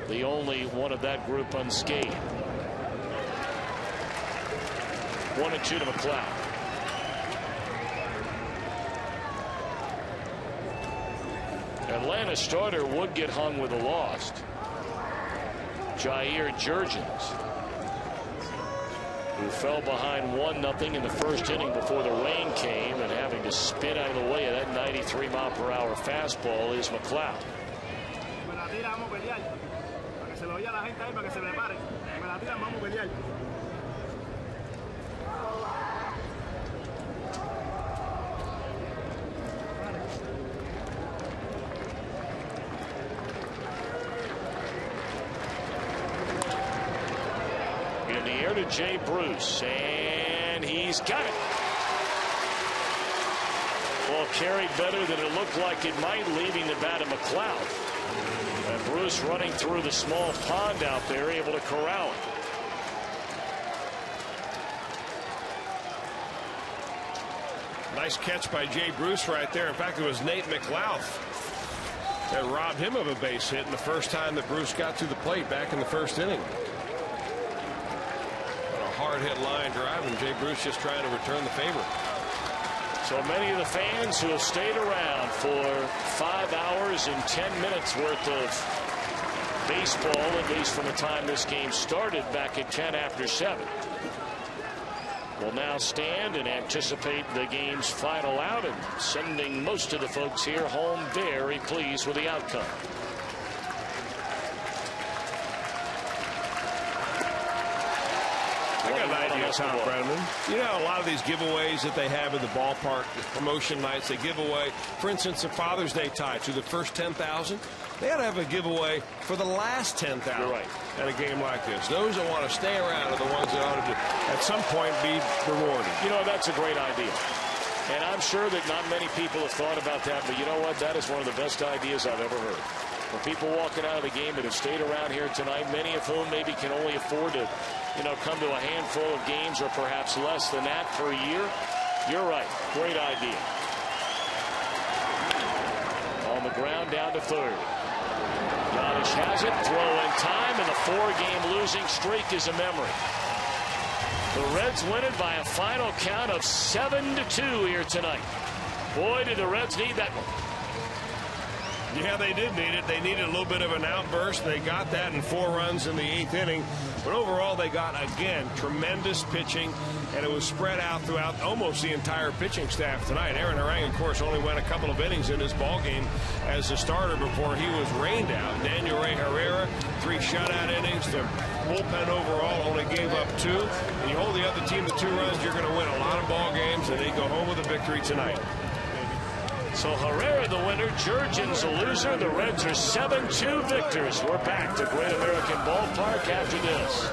Speaker 2: the only one of that group unscathed. 1-2 to McLeod. Atlanta starter would get hung with a loss. Jair Jurgens, who fell behind 1-0 in the first inning before the rain came, and having to spin out of the way of that 93-mile-per-hour fastball is McLeod. In the air to Jay Bruce, and he's got it. Ball carried better than it looked like it might, leaving the bat of McLeod. And Bruce running through the small pond out there, able to corral it.
Speaker 1: Nice catch by Jay Bruce right there. In fact, it was Nate McLeod that robbed him of a base hit in the first time that Bruce got to the plate back in the first inning. Hard hit line drive, and Jay Bruce just trying to return the favor.
Speaker 2: So many of the fans who have stayed around for 5 hours and 10 minutes worth of baseball, at least from the time this game started back at 10 after 7, will now stand and anticipate the game's final out, and sending most of the folks here home very pleased with the outcome.
Speaker 1: Tom Brennan. You know, a lot of these giveaways that they have in the ballpark, the promotion nights, they give away, for instance, the Father's Day tie to the first 10,000. They ought to have a giveaway for the last 10,000
Speaker 2: right.
Speaker 1: at a game like this. Those that want to stay around are the ones that ought to, at some point, be rewarded.
Speaker 2: You know, that's a great idea. And I'm sure that not many people have thought about that, but you know what? That is one of the best ideas I've ever heard. For people walking out of the game that have stayed around here tonight, many of whom maybe can only afford to, come to a handful of games or perhaps less than that per year. You're right. Great idea. On the ground down to third. Janish has it. Throw in time, and the 4-game losing streak is a memory. The Reds win it by a final count of 7-2 here tonight. Boy, did the Reds need that one.
Speaker 1: Yeah, they did need it. They needed a little bit of an outburst. They got that in 4 runs in the 8th inning. But overall, they got, again, tremendous pitching, and it was spread out throughout almost the entire pitching staff tonight. Aaron Harang, of course, only went a couple of innings in this ballgame as a starter before he was rained out. Daniel Ray Herrera, 3 shutout innings. The bullpen overall only gave up 2. And you hold the other team to 2 runs, you're going to win a lot of ball games, and they go home with a victory tonight.
Speaker 2: So Herrera the winner, Jurgens the loser. The Reds are 7-2 victors. We're back to Great American Ballpark after this.